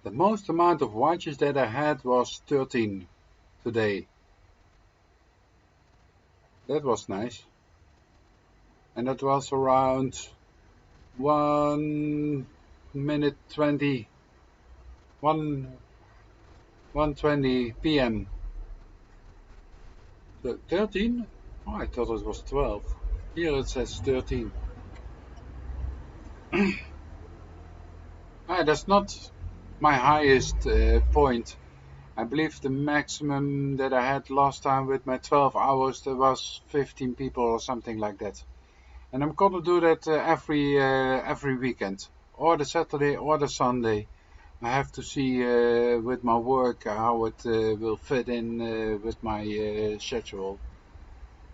The most amount of watches that I had was 13 today. That was nice. And that was around 1 minute 20, 1:20 p.m. 13? Oh, I thought it was 12. Here it says 13. That's not my highest point. I believe the maximum that I had last time with my 12 hours, there was 15 people or something like that. And I'm gonna do that every weekend, or the Saturday or the Sunday. I have to see with my work how it will fit in with my schedule.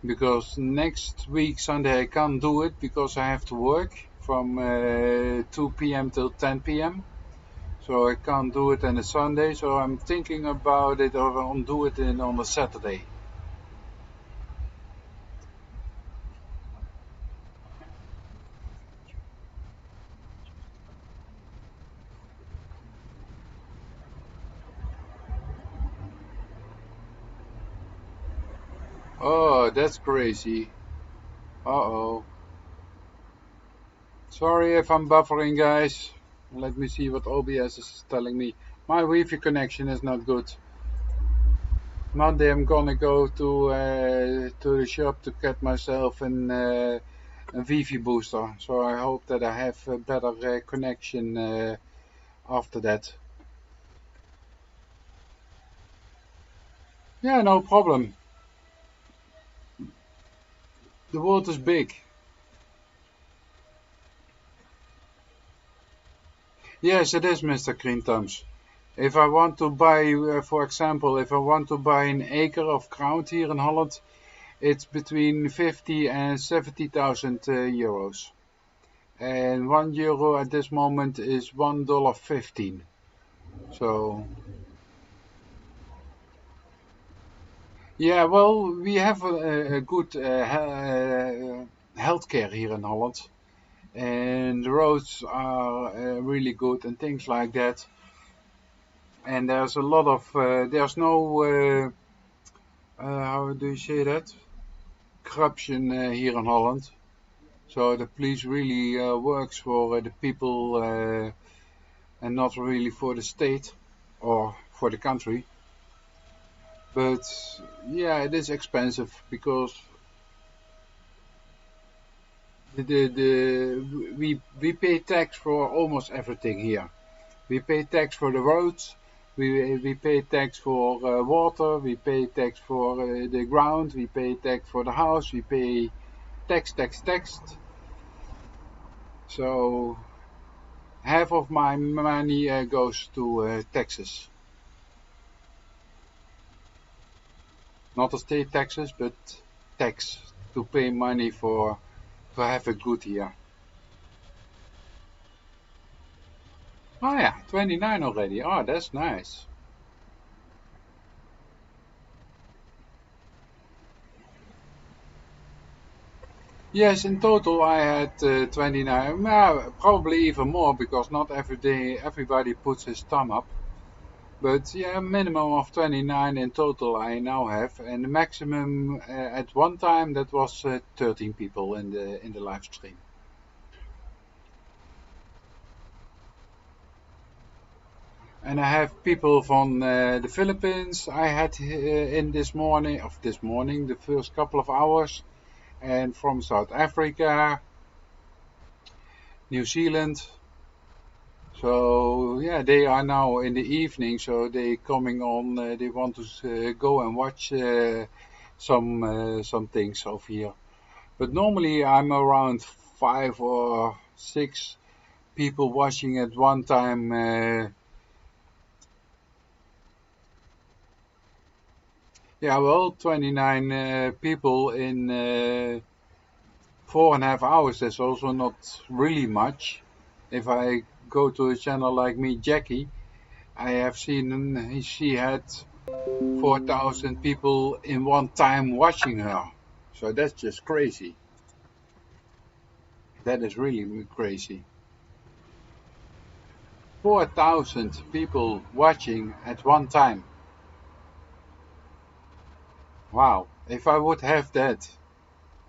Because next week Sunday I can't do it because I have to work from 2 p.m. till 10 p.m. So I can't do it on a Sunday. So I'm thinking about it, or I'll do it on a Saturday. Oh, that's crazy. Uh-oh. Sorry if I'm buffering, guys. Let me see what OBS is telling me. My Wi-Fi connection is not good. Monday I'm gonna go to the shop to get myself a Wi-Fi booster. So I hope that I have a better connection after that. Yeah, no problem. The world is big. Yes, it is, Mr. Green Thumbs. If I want to buy, for example, if I want to buy an acre of ground here in Holland, it's between 50 and 70,000 euros. And €1 at this moment is $1.15. So yeah, well, we have a good healthcare here in Holland, and the roads are really good and things like that. And there's a lot of there's no how do you say that, corruption here in Holland. So the police really works for the people and not really for the state or for the country. But yeah, it is expensive because we pay tax for almost everything here. We pay tax for the roads. We pay tax for water. We pay tax for the ground. We pay tax for the house. We pay tax. So half of my money goes to taxes. Not the state taxes, but tax to pay money for to have it good here. Oh yeah, 29 already. Oh, that's nice. Yes, in total I had 29. Well, probably even more because not every day everybody puts his thumb up. But yeah, minimum of 29 in total I now have, and the maximum at one time that was 13 people in the live stream. And I have people from the Philippines I had in this morning, the first couple of hours, and from South Africa, New Zealand. So yeah, they are now in the evening, so they coming on. They want to go and watch some things over here. But normally I'm around 5 or 6 people watching at one time. Yeah, well, 29 people in 4.5 hours. That's also not really much. If I go to a channel like me, Jackie, I have seen she had 4,000 people in one time watching her. So that's just crazy. That is really crazy. 4,000 people watching at one time. Wow. If I would have that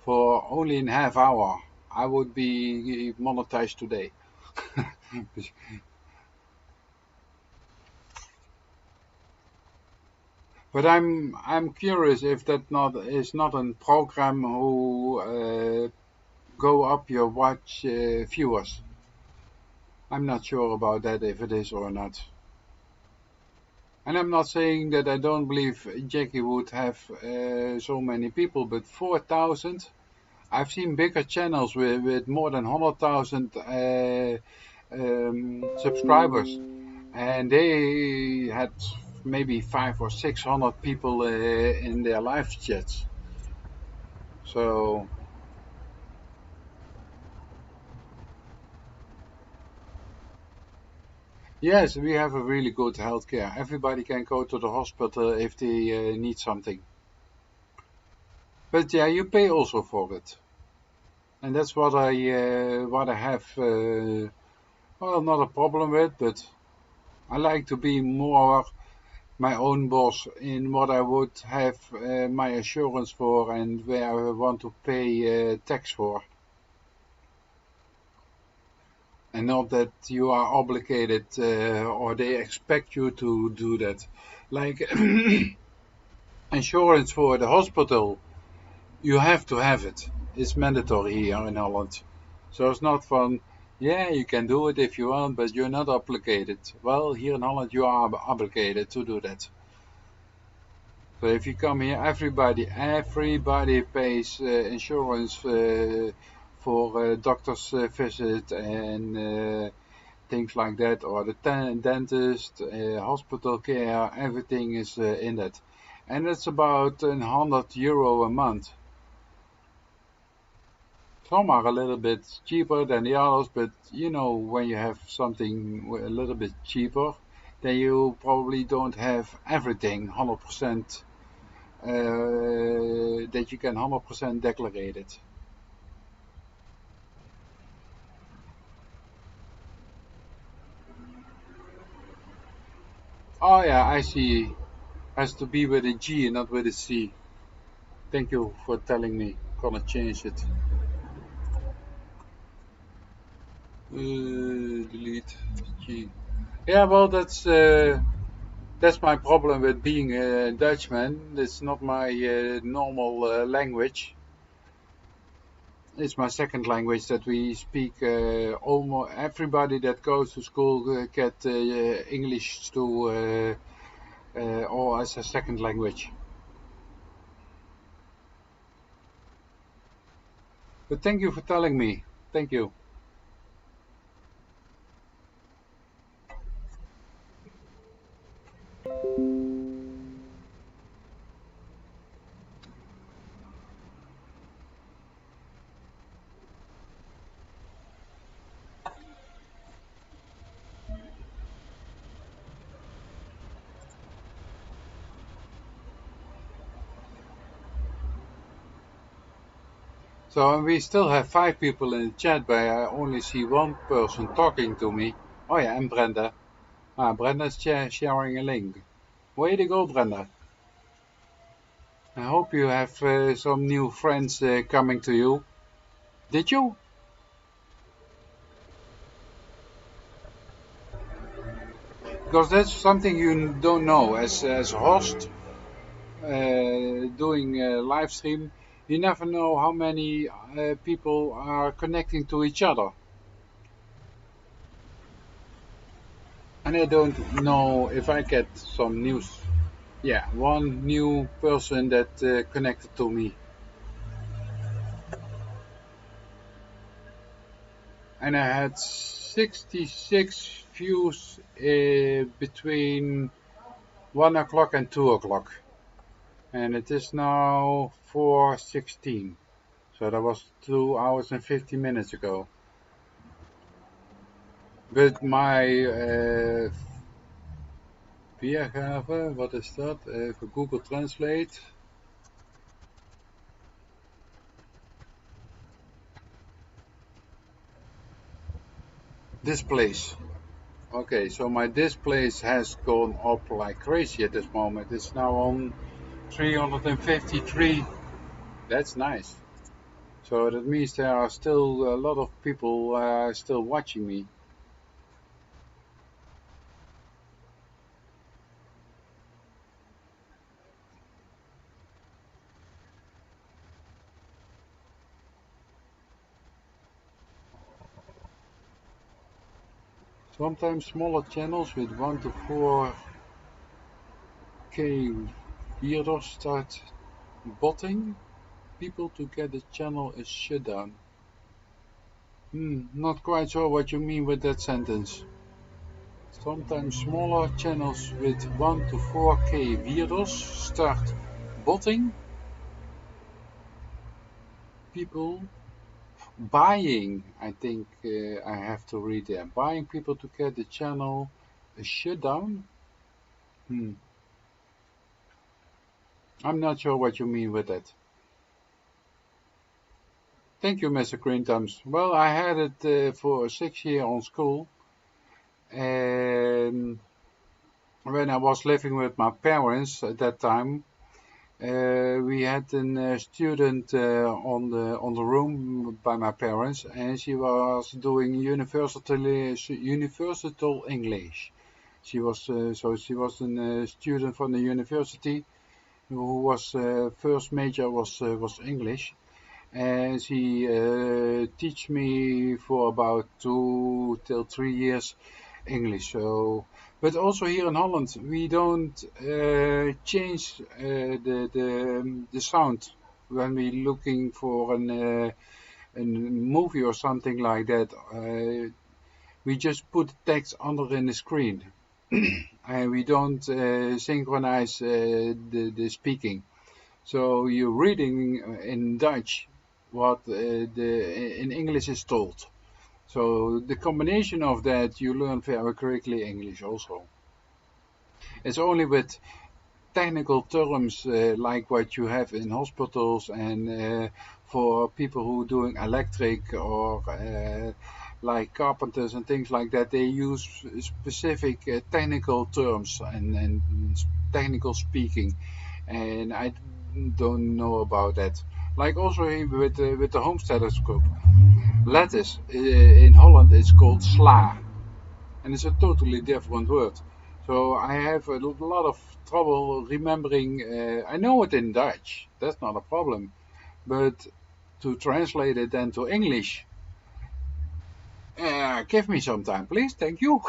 for only in half hour, I would be monetized today. But I'm curious if that not is not a program who go up your watch viewers. I'm not sure about that if it is or not. And I'm not saying that I don't believe Jackie would have so many people, but 4,000. I've seen bigger channels with more than 100,000 subscribers, and they had maybe 500 or 600 people in their live chats. So yes, we have a really good healthcare. Everybody can go to the hospital if they need something. But yeah, you pay also for it, and that's what I have. Well, not a problem with, but I like to be more my own boss in what I would have my insurance for and where I want to pay tax for. And not that you are obligated or they expect you to do that. Like insurance for the hospital, you have to have it. It's mandatory here in Holland. So it's not from, yeah, you can do it if you want, but you're not obligated. Well, here in Holland, you are obligated to do that. So if you come here, everybody pays insurance for doctor's visit and things like that, or the dentist, hospital care, everything is in that. And it's about €100 a month. Some are a little bit cheaper than the others, but you know, when you have something a little bit cheaper, then you probably don't have everything 100%, that you can 100% declare it. Oh yeah, I see. Has to be with a G and not with a C. Thank you for telling me. Gonna change it. Delete G. Yeah, well, that's my problem with being a Dutchman. It's not my normal language. It's my second language that we speak. Almost everybody that goes to school get English to or as a second language. But thank you for telling me. Thank you. So we still have 5 people in the chat, but I only see one person talking to me. Oh yeah, and Brenda. Brenda's sharing a link. Way to go, Brenda. I hope you have some new friends coming to you. Did you? Because that's something you don't know. As a host, doing a live stream, you never know how many people are connecting to each other. And I don't know if I get some news. Yeah, one new person that connected to me. And I had 66 views between 1 o'clock and 2 o'clock. And it is now 4:16. So that was 2 hours and 50 minutes ago. But my weergave, wat is dat? Even Google Translate. Displays. Okay, so my displays has gone up like crazy at this moment. It's now on 353. That's nice. So that means there are still a lot of people still watching me. Sometimes smaller channels with 1 to 4K viewers start botting people to get the channel is shut down. Not quite sure what you mean with that sentence. Sometimes smaller channels with 1 to 4K viewers start botting people. Buying, I think I have to read there. Buying people to get the channel shut down. I'm not sure what you mean with that. Thank you, Mr. Green Thumbs. Well, I had it for 6 years on school. And when I was living with my parents at that time, we had a student on the room by my parents, and she was doing universal English. She was she was a student from the university who was first major was English, and she teach me for about 2 till 3 years English. So, but also here in Holland, we don't change the sound when we looking for a movie or something like that. we just put text under in the screen. And we don't synchronize the speaking. So you're reading in Dutch what in English is told. So the combination of that, you learn very quickly English also. It's only with technical terms like what you have in hospitals and for people who are doing electric or like carpenters and things like that, they use specific technical terms and technical speaking, and I don't know about that. Like also with the Holmes telescope, lattice in Holland is called sla, and it's a totally different word. So I have a lot of trouble remembering. I know it in Dutch, that's not a problem, but to translate it then to English, give me some time, please. Thank you.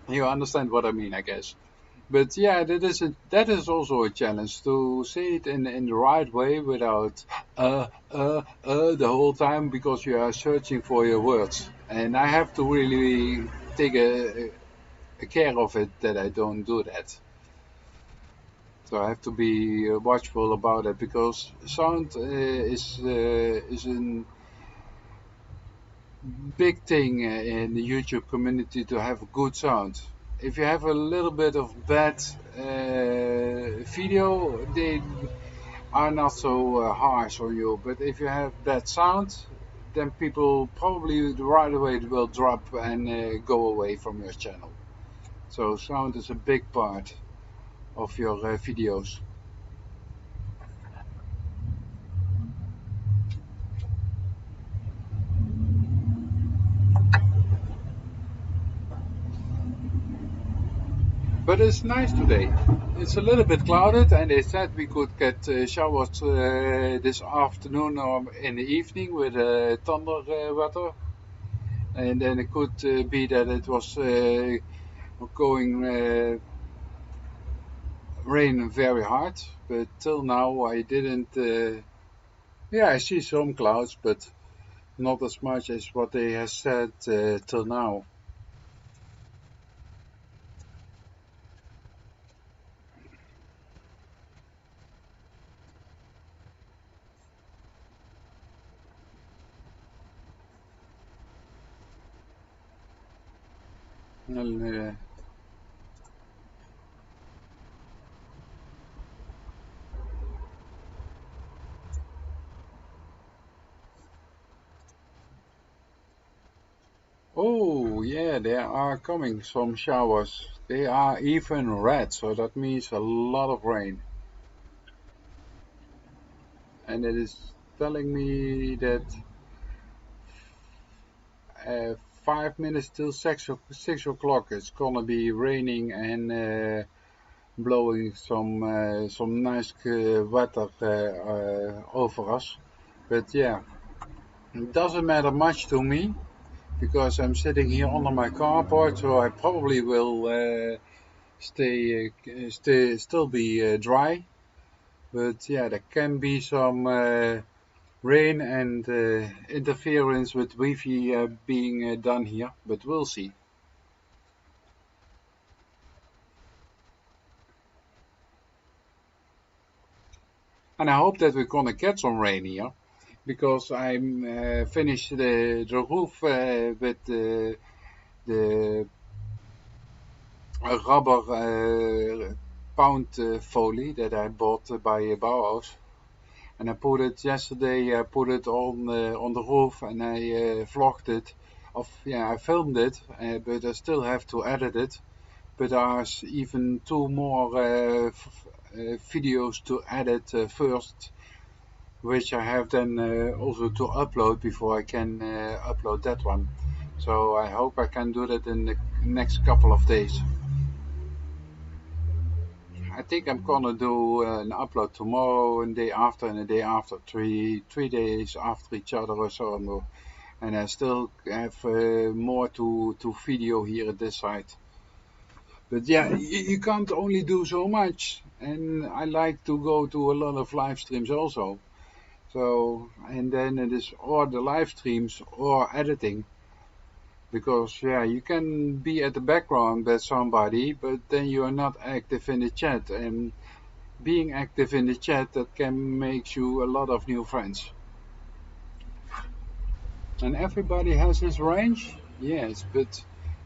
You understand what I mean, I guess. But yeah, that is also a challenge to say it in the right way without the whole time, because you are searching for your words, and I have to really take a care of it that I don't do that. So I have to be watchful about it, because sound is a big thing in the YouTube community to have good sound. If you have a little bit of bad video, they are not so harsh on you. But if you have bad sound, then people probably right away will drop and go away from your channel. So sound is a big part of your videos. But it's nice today. It's a little bit clouded, and they said we could get showers this afternoon or in the evening with thunder weather. And then it could be that it was going rain very hard. But till now I didn't. Yeah, I see some clouds, but not as much as what they have said till now. And, oh, yeah, there are coming some showers. They are even red, so that means a lot of rain. And it is telling me that uh, 5 minutes till 6 o'clock it's gonna be raining and blowing some nice weather over us. But yeah, it doesn't matter much to me because I'm sitting here under my carport, so I probably will still be dry. But yeah, there can be some rain and interference with Wi-Fi being done here, but we'll see. And I hope that we're gonna get some rain here, because I'm finished the roof with the rubber pound foley that I bought by Bauhaus. And I put it yesterday. I put it on the roof, and I vlogged it. Yeah, I filmed it, but I still have to edit it. But there's even two more videos to edit first, which I have then also to upload before I can upload that one. So I hope I can do that in the next couple of days. I think I'm gonna do an upload tomorrow and day after and the day after, three days after each other or so. And I still have more to video here at this site. But yeah, you can't only do so much, and I like to go to a lot of live streams also. So, and then it is or the live streams or editing. Because yeah, you can be at the background with somebody, but then you are not active in the chat. And being active in the chat, that can make you a lot of new friends. And everybody has his range, yes, but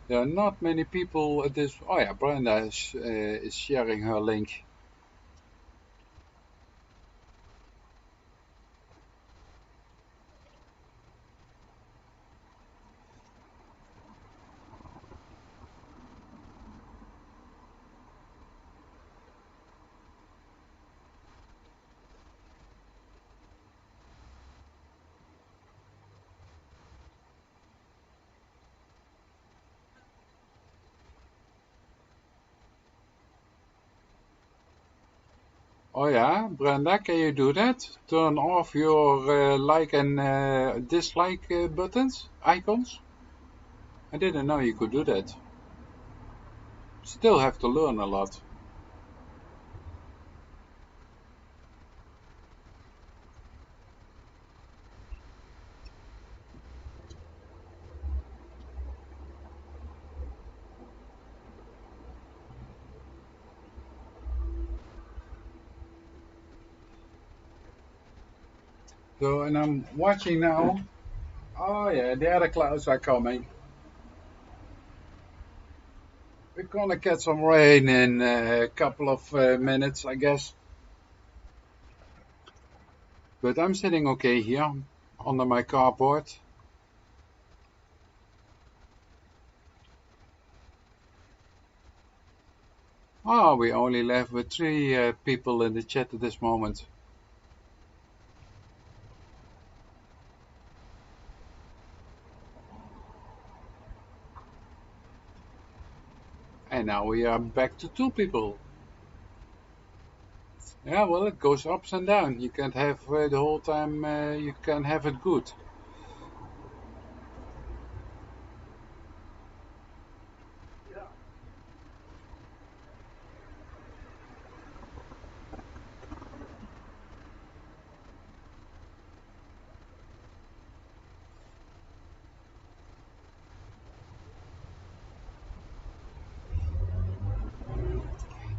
there are not many people at this. Oh yeah, Brenda is sharing her link. Oh yeah, Brenda, can you do that? Turn off your like and dislike buttons, icons? I didn't know you could do that. Still have to learn a lot. So, and I'm watching now. Oh yeah, the other clouds are coming. We're gonna get some rain in a couple of minutes, I guess. But I'm sitting okay here under my carport. Oh, we only left with 3 people in the chat at this moment. And now we are back to 2 people. Yeah, well, it goes ups and down. You can't have the whole time, you can have it good.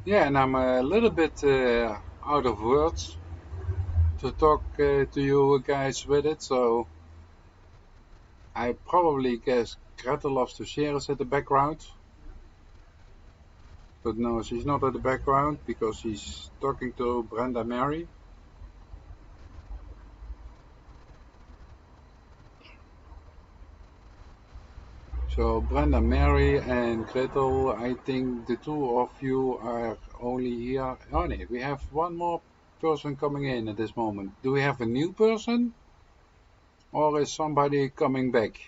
Yeah, and I'm a little bit out of words to talk to you guys with it, so I probably guess Gretel loves to share us at the background. But no, she's not at the background because she's talking to Brenda Mary. So Brenda Mary and Gretel, I think the 2 of you are only here. Oh no, we have one more person coming in at this moment. Do we have a new person? Or is somebody coming back?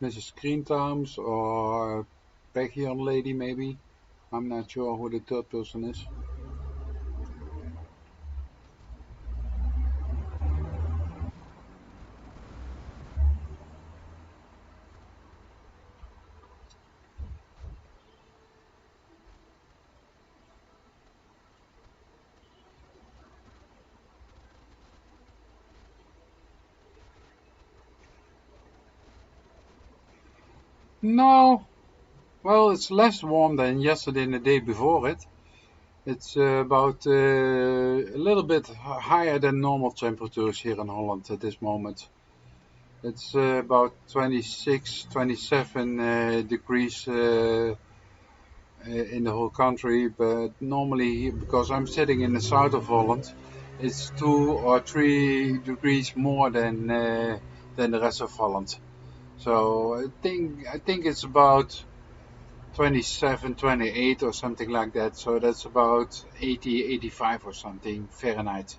Mrs. Screen Times or back here lady maybe? I'm not sure who the 3rd person is. No, well, it's less warm than yesterday and the day before it. It's about a little bit higher than normal temperatures here in Holland at this moment. It's about 26, 27 degrees in the whole country, but normally, because I'm sitting in the south of Holland, it's 2 or 3 degrees more than the rest of Holland. So I think it's about 27, 28 or something like that. So that's about 80, 85 or something Fahrenheit.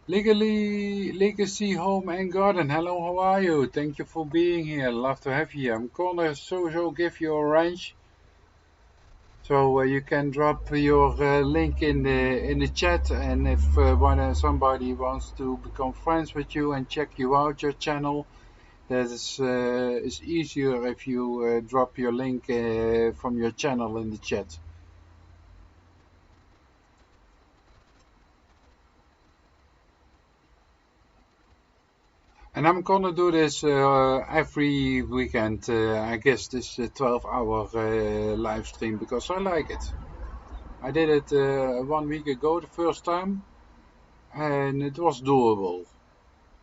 Legacy Home and Garden. Hello, how are you? Thank you for being here. Love to have you. I'm gonna so give you a range, so you can drop your link in the chat. And if somebody wants to become friends with you and check you out, your channel, that is easier if you drop your link from your channel in the chat. And I'm gonna do this every weekend. I guess this 12-hour live stream because I like it. I did it 1 week ago the first time, and it was doable.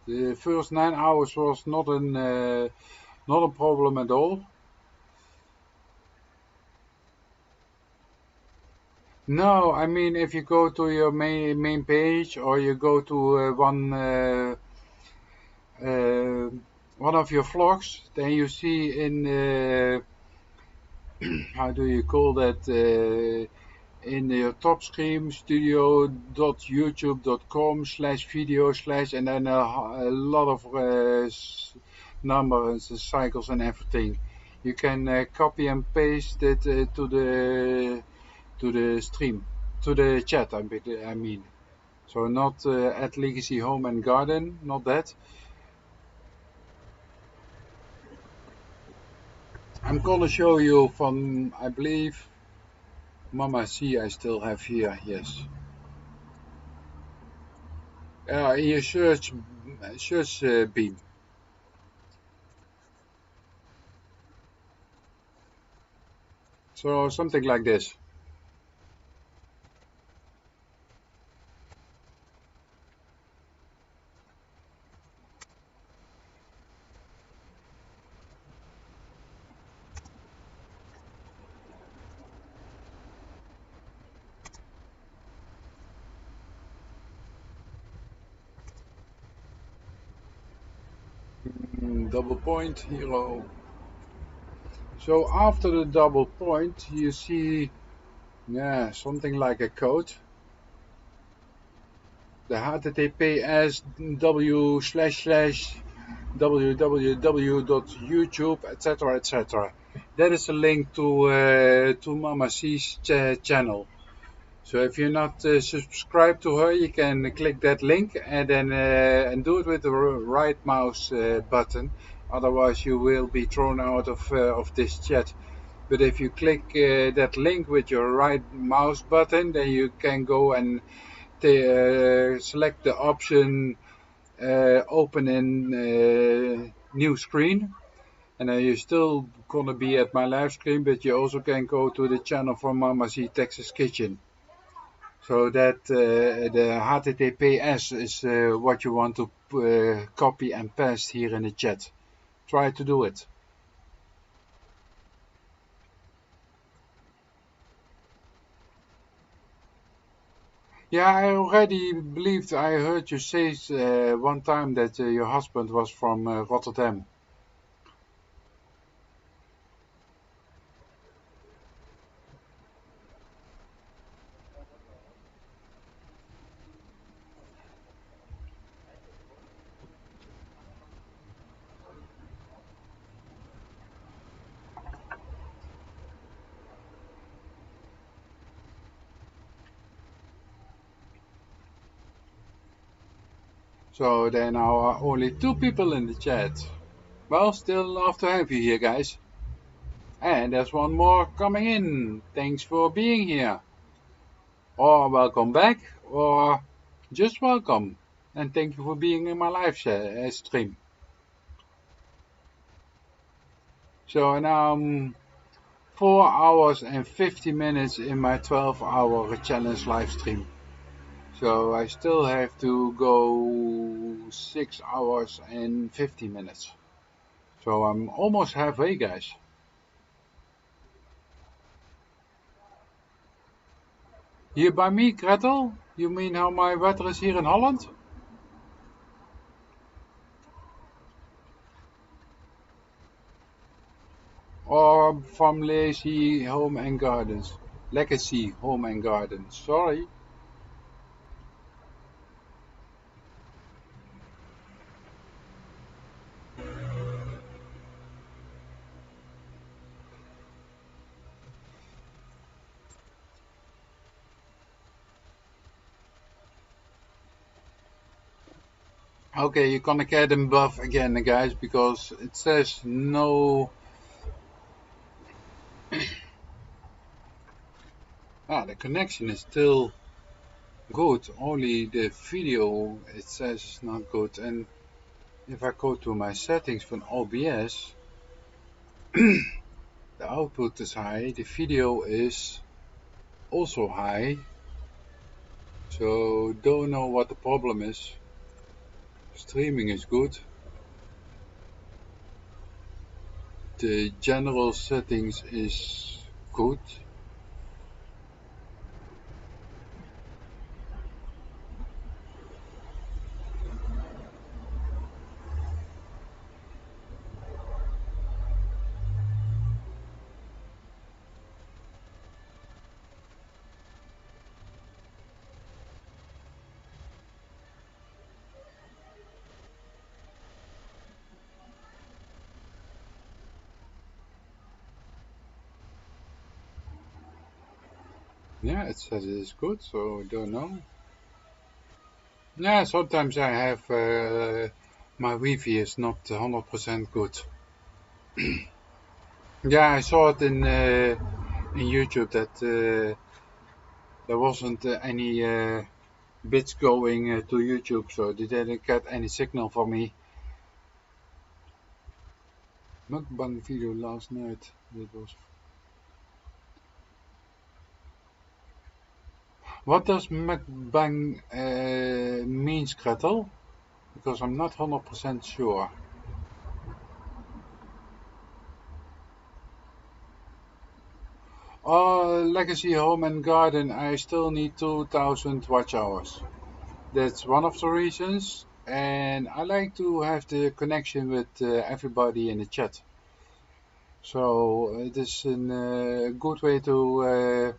The first 9 hours was not a problem at all. No, I mean if you go to your main page or you go to uh, one of your vlogs, then you see in how do you call that, in your top screen studio.youtube.com/video/ and then a lot of numbers, cycles and everything. You can copy and paste it to the stream, to the chat. I mean, so not at Legacy Home and Garden, not that. I'm gonna show you from, I believe, Mama C. I still have here. Yes. In your search beam. So something like this. Double point, hero. So after the double point, you see, yeah, something like a code. The HTTPS www.youtube, etc. That is a link to Mama C's channel. So if you're not subscribed to her, you can click that link and then and do it with the right mouse button. Otherwise, you will be thrown out of this chat. But if you click that link with your right mouse button, then you can go and select the option open in new screen. And then you're still gonna be at my live stream, but you also can go to the channel from Mama C Texas Kitchen. So that the HTTPS is what you want to copy and paste here in the chat. Try to do it. Yeah, I already believed I heard you say one time that your husband was from Rotterdam. So there now are only 2 people in the chat. Well, still love to have you here, guys. And there's one more coming in. Thanks for being here. Or welcome back, or just welcome. And thank you for being in my live stream. So now I'm 4 hours and 50 minutes in my 12-hour challenge live stream. So I still have to go 6 hours and 50 minutes. So I'm almost halfway, guys. Here by me, Gretel? You mean how my weather is here in Holland? Or from Lazy Home and Gardens? Legacy Home and Gardens. Sorry. Okay, you're gonna get them buff again, guys, because it says no. The connection is still good, only the video it says is not good. And if I go to my settings from OBS, the output is high, the video is also high, so don't know what the problem is. Streaming is good. The general settings is good. Yeah, it says it is good, so don't know. Yeah, sometimes I have my Wi-Fi is not 100% good. Yeah, I saw it in YouTube that there wasn't any bits going to YouTube, so they didn't get any signal for me. Mukbang video last night. That was. What does mukbang means, Gretel? Because I'm not 100% sure. Legacy Home and Garden, I still need 2000 watch hours. That's one of the reasons. And I like to have the connection with everybody in the chat. So it is a good way to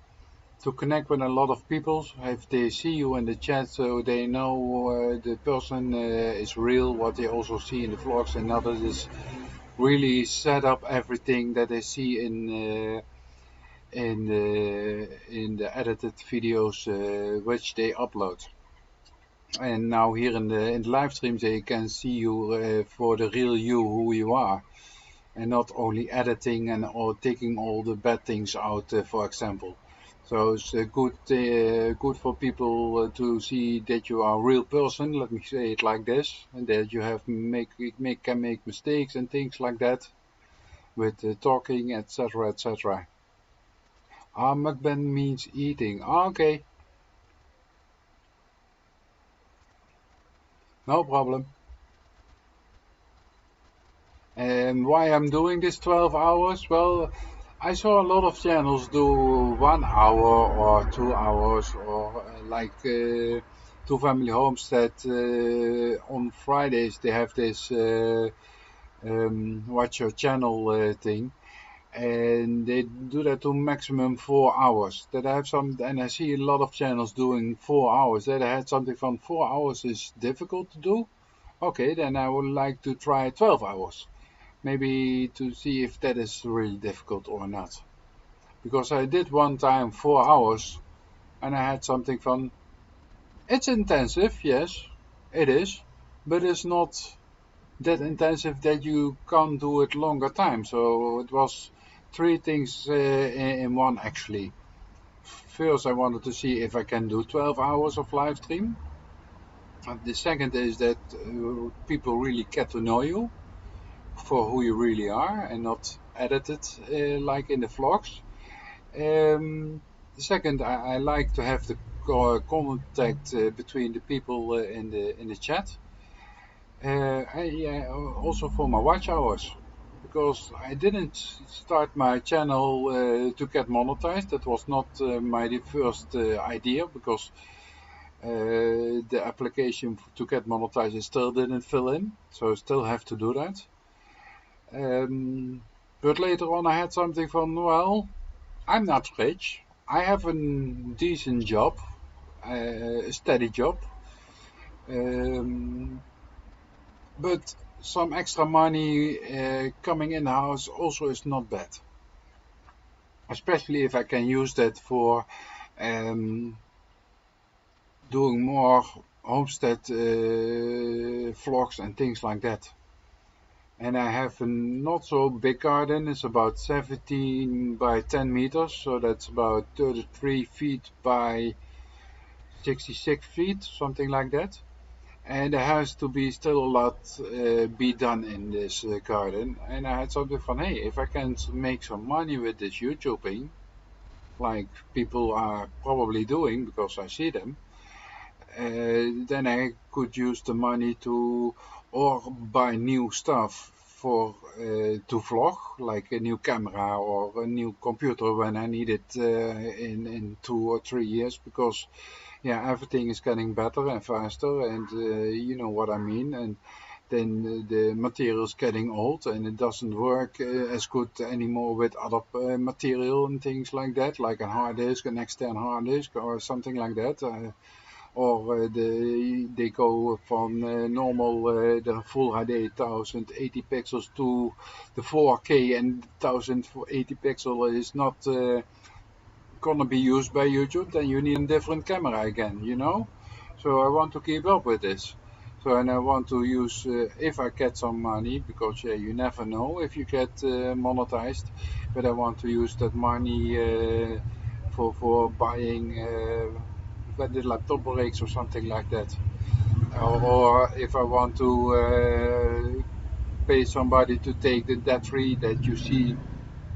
connect with a lot of people. If they see you in the chat, so they know the person is real, what they also see in the vlogs, and others is really set up everything that they see in the edited videos which they upload. And now here in the live streams they can see you for the real you, who you are, and not only editing and or taking all the bad things out, for example. So it's good for people to see that you are a real person. Let me say it like this, and that you have can make mistakes and things like that with talking, etc., etc. Mukbang means eating. Okay, no problem. And why I'm doing this 12 hours? Well, I saw a lot of channels do 1 hour or 2 hours, or like Two Family Homestead on Fridays they have this watch your channel thing, and they do that to maximum 4 hours. That I have some, and I see a lot of channels doing 4 hours. That I had something from 4 hours is difficult to do. Okay, then I would like to try 12 hours. Maybe to see if that is really difficult or not. Because I did one time 4 hours and I had something from, it's intensive, yes, it is, but it's not that intensive that you can't do it longer time. So it was three things in one actually. First, I wanted to see if I can do 12 hours of live stream. And the second is that people really get to know you for who you really are and not edited like in the vlogs. Second, I like to have the contact between the people in the chat. Also for my watch hours, because I didn't start my channel to get monetized. That was not my first idea, because the application to get monetized still didn't fill in, so I still have to do that. But later on I had something from, well, I'm not rich. I have a decent job, a steady job, but some extra money coming in the house also is not bad. Especially if I can use that for doing more homestead vlogs and things like that. And I have a not so big garden. It's about 17 by 10 meters, so that's about 33 feet by 66 feet, something like that. And there has to be still a lot be done in this garden. And I had something from, hey, if I can make some money with this YouTubing, like people are probably doing because I see them, then I could use the money to or buy new stuff for to vlog, like a new camera or a new computer when I need it in 2 or 3 years, because yeah, everything is getting better and faster, and you know what I mean. And then the material is getting old and it doesn't work as good anymore with other material and things like that, like a hard disk, an external hard disk, or something like that. Or they go from normal the full HD 1080 pixels to the 4K, and 1080 pixel is not gonna be used by YouTube. Then you need a different camera again, you know. So I want to keep up with this. So, and I want to use if I get some money, because yeah, you never know if you get monetized. But I want to use that money for buying when the laptop breaks or something like that. Or if I want to pay somebody to take that tree that you see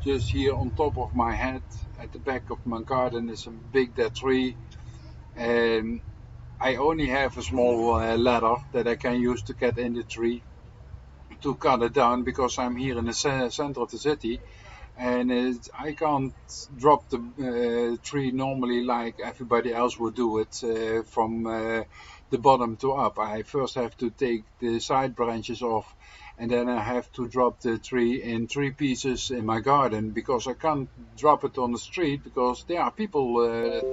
just here on top of my head at the back of my garden is a big dead tree. And I only have a small ladder that I can use to get in the tree to cut it down, because I'm here in the center of the city, and I can't drop the tree normally like everybody else would do it from the bottom to up. I first have to take the side branches off, and then I have to drop the tree in 3 pieces in my garden, because I can't drop it on the street, because there are people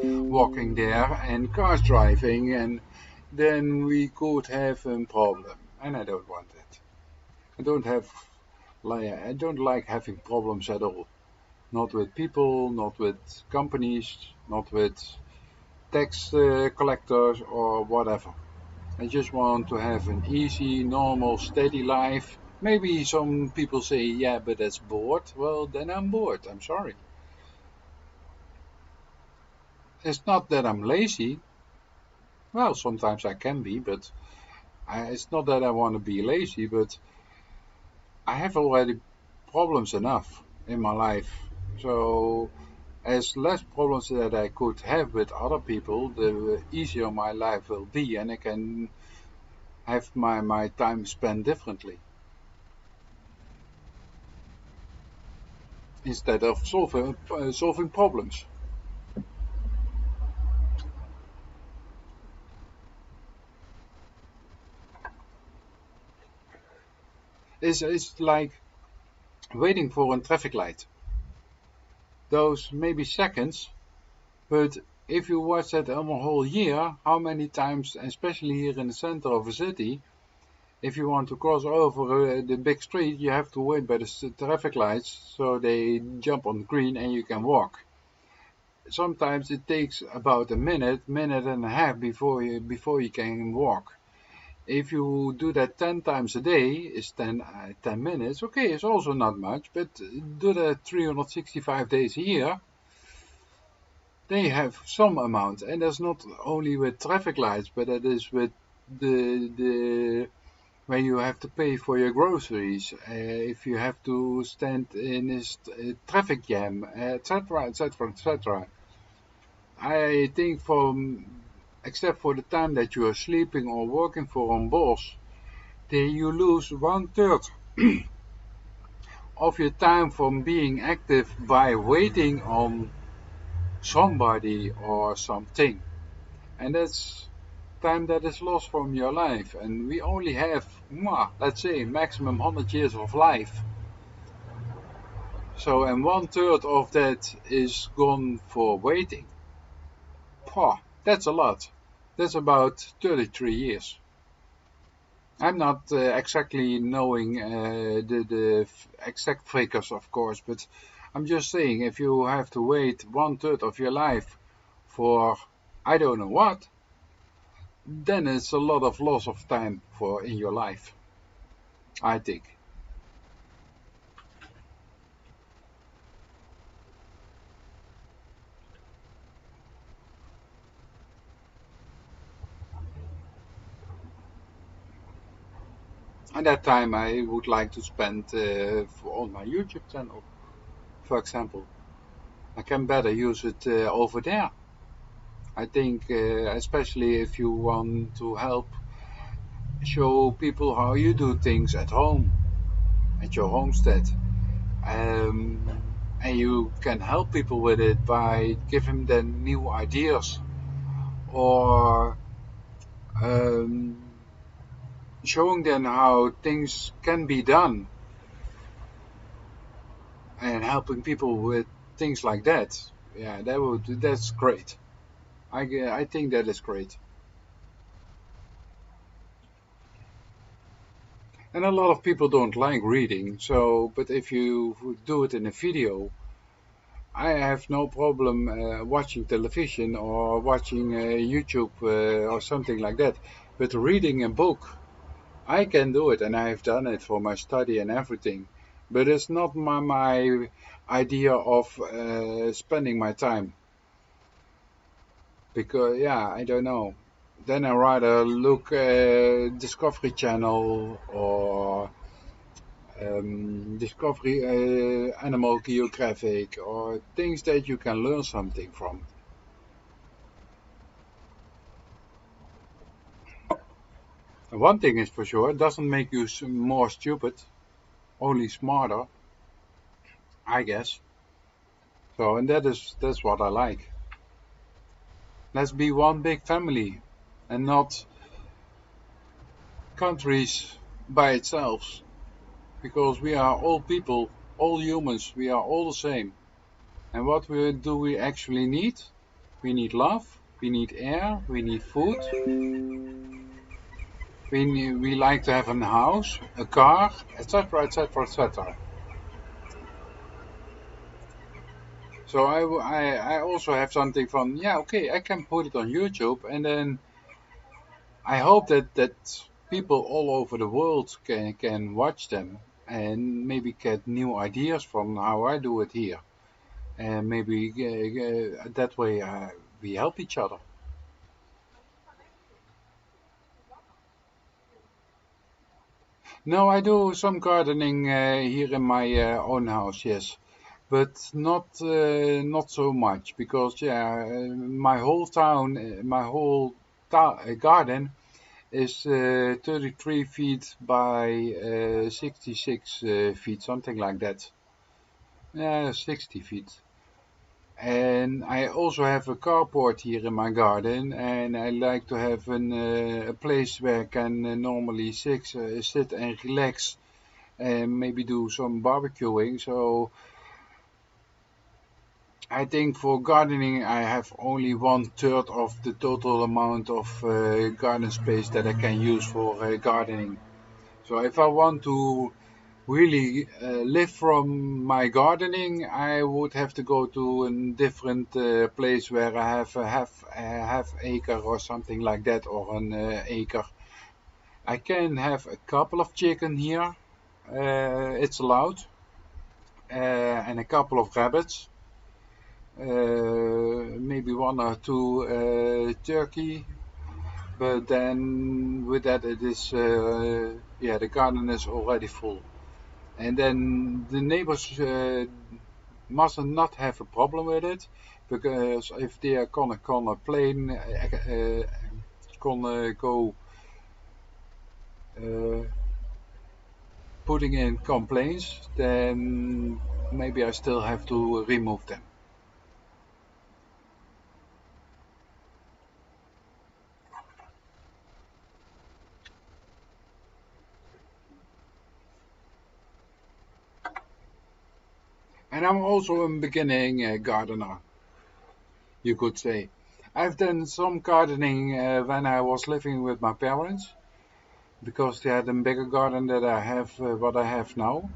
walking there and cars driving, and then we could have a problem, and I don't want that. I don't like having problems at all. Not with people, not with companies, not with tax collectors or whatever. I just want to have an easy, normal, steady life. Maybe some people say, yeah, but that's bored. Well, then I'm bored. I'm sorry. It's not that I'm lazy. Well, sometimes I can be, but it's not that I want to be lazy, but I have already problems enough in my life. So as less problems that I could have with other people, the easier my life will be, and I can have my time spent differently instead of solving problems. It's like waiting for a traffic light. Those maybe seconds, but if you watch that a whole year, how many times, especially here in the center of a city, if you want to cross over the big street, you have to wait by the traffic lights so they jump on green and you can walk. Sometimes it takes about a minute and a half before you can walk. If you do that 10 times a day, it's 10 minutes. Okay, it's also not much, but do that 365 days a year, they have some amount. And that's not only with traffic lights, but that is with the when you have to pay for your groceries, if you have to stand in a traffic jam, etc., etc., etc. I think except for the time that you are sleeping or working for a boss, then you lose 1/3 of your time from being active by waiting on somebody or something. And that's time that is lost from your life. And we only have, let's say, maximum 100 years of life. So, and 1/3 of that is gone for waiting. That's a lot. That's about 33 years. I'm not exactly knowing the exact figures, of course, but I'm just saying, if you have to wait 1/3 of your life for I don't know what, then it's a lot of loss of time for in your life, I think. And that time I would like to spend on my YouTube channel, for example. I can better use it over there. I think, especially if you want to help show people how you do things at home, at your homestead. Um, and you can help people with it by giving them new ideas or um, showing them how things can be done and helping people with things like that. Yeah, that's great. I think that is great. And a lot of people don't like reading, so but if you do it in a video, I have no problem watching television or watching YouTube or something like that. But reading a book, I can do it, and I have done it for my study and everything. But it's not my idea of spending my time because yeah, I don't know. Then I rather look Discovery Channel or Discovery Animal Geographic or things that you can learn something from. One thing is for sure, it doesn't make you more stupid, only smarter, I guess. So, and that's what I like. Let's be one big family and not countries by itself, because we are all people, all humans, we are all the same. And what do we actually need? We need love, we need air, we need food, we like to have a house, a car, etc., etc., etc. So I also have something from, yeah, okay, I can put it on YouTube, and then I hope that people all over the world can watch them and maybe get new ideas from how I do it here, and maybe that way we help each other. No, I do some gardening here in my own house, yes, but not so much because yeah, my whole town, my whole garden is 33 feet by 66 feet, something like that. Yeah, 60 feet. And I also have a carport here in my garden, and I like to have a place where I can normally sit and relax and maybe do some barbecuing. So I think for gardening, I have only 1/3 of the total amount of garden space that I can use for gardening. So if I want to really live from my gardening, I would have to go to a different place where I have a half acre or something like that, or an acre. I can have a couple of chicken here, it's allowed, and a couple of rabbits, maybe one or two turkey. But then with that, it is yeah, the garden is already full. And then the neighbors mustn't not have a problem with it, because if they are gonna plane gonna go uh, putting in complaints, then maybe I still have to remove them. And I'm also a beginning gardener, you could say. I've done some gardening when I was living with my parents, because they had a bigger garden than I have what I have now.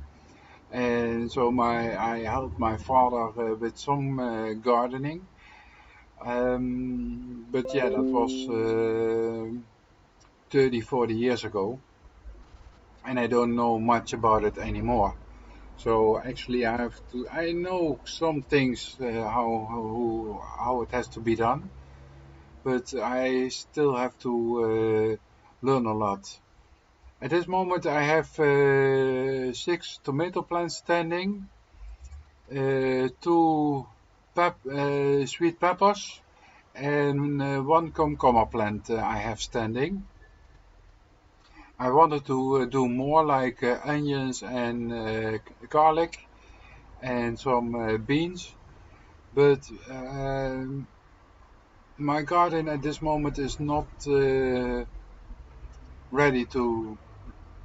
And so I helped my father with some gardening. But yeah, that was 30, 40 years ago, and I don't know much about it anymore. So actually, I know some things how it has to be done, but I still have to learn a lot. At this moment I have 6 tomato plants standing, 2 sweet peppers, and 1 cucumber plant I have standing. I wanted to do more, like onions and garlic and some beans, but my garden at this moment is not ready to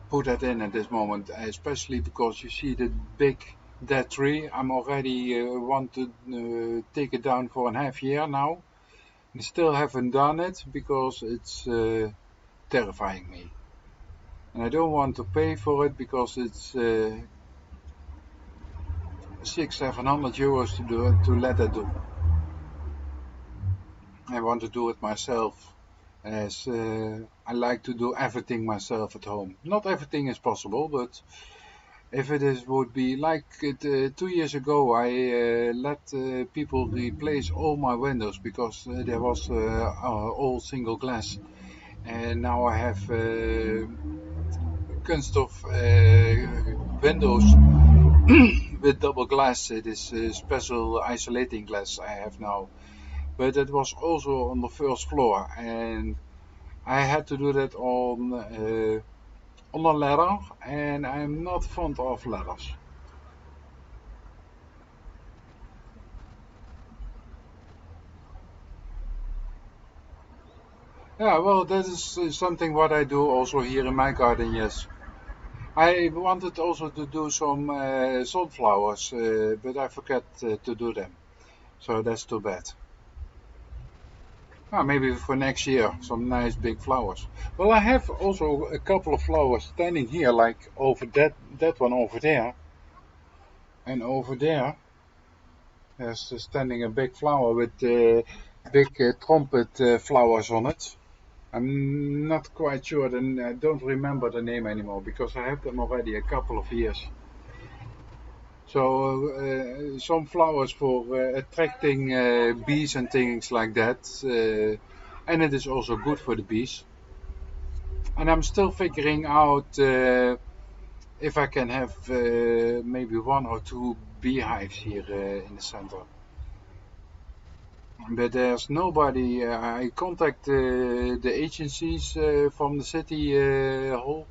put that in at this moment, especially because you see the big dead tree. I'm already want to take it down for a half year now. I still haven't done it because it's terrifying me. And I don't want to pay for it because it's 600-700 euros to do it, to let it do. I want to do it myself, as I like to do everything myself at home. Not everything is possible, but if it is would be like it, 2 years ago, I let people replace all my windows because there was all single glass, and now I have kunststof windows with double glass. It is special isolating glass I have now, but it was also on the first floor, and I had to do that on a ladder, and I'm not fond of ladders. Yeah, well, that is something what I do also here in my garden, yes. I wanted also to do some sunflowers, but I forgot to do them. So that's too bad. Maybe for next year, some nice big flowers. Well, I have also a couple of flowers standing here, like over that one over there, and over there. There's standing a big flower with big trumpet flowers on it. I'm not quite sure, and I don't remember the name anymore because I have them already a couple of years. So some flowers for attracting bees and things like that, and it is also good for the bees. And I'm still figuring out if I can have maybe 1 or 2 beehives here in the center. But there's nobody. I contact the agencies from the city hall,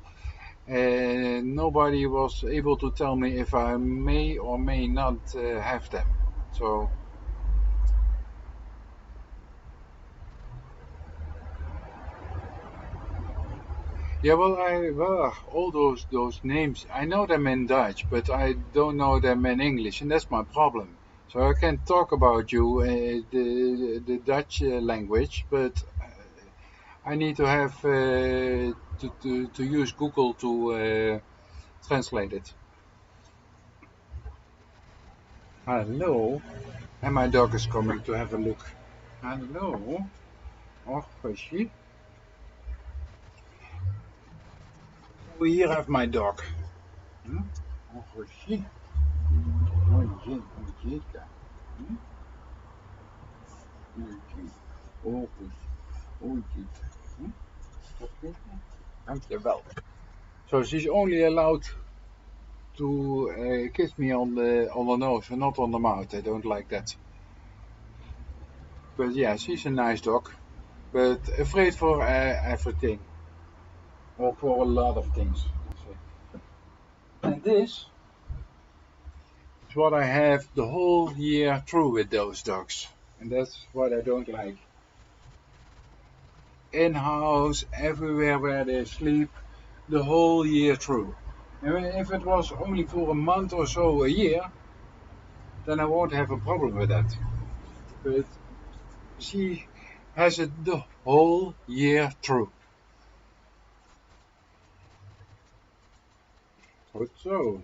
and nobody was able to tell me if I may or may not have them. So yeah, well, all those names I know them in Dutch, but I don't know them in English, and that's my problem. So I can talk about you the Dutch language, but I need to have to use Google to translate it. Hello, and my dog is coming to have a look. Hello, oh, Gusje. We here have my dog. Hm? Oh, Gusje. Oh, jee, oh, jeetje. Hm? Oh, jee. Oh, Gusje. Oh, jeetje. Hm? Okay. Dankjewel. So she's only allowed to kiss me on the nose and not on the mouth. I don't like that. But yeah, she's a nice dog, but afraid for everything, or for a lot of things. And this is what I have the whole year through with those dogs, and that's what I don't like. In house, everywhere where they sleep, the whole year through. And if it was only for a month or so a year, then I won't have a problem with that. But she has it the whole year through. Goed zo.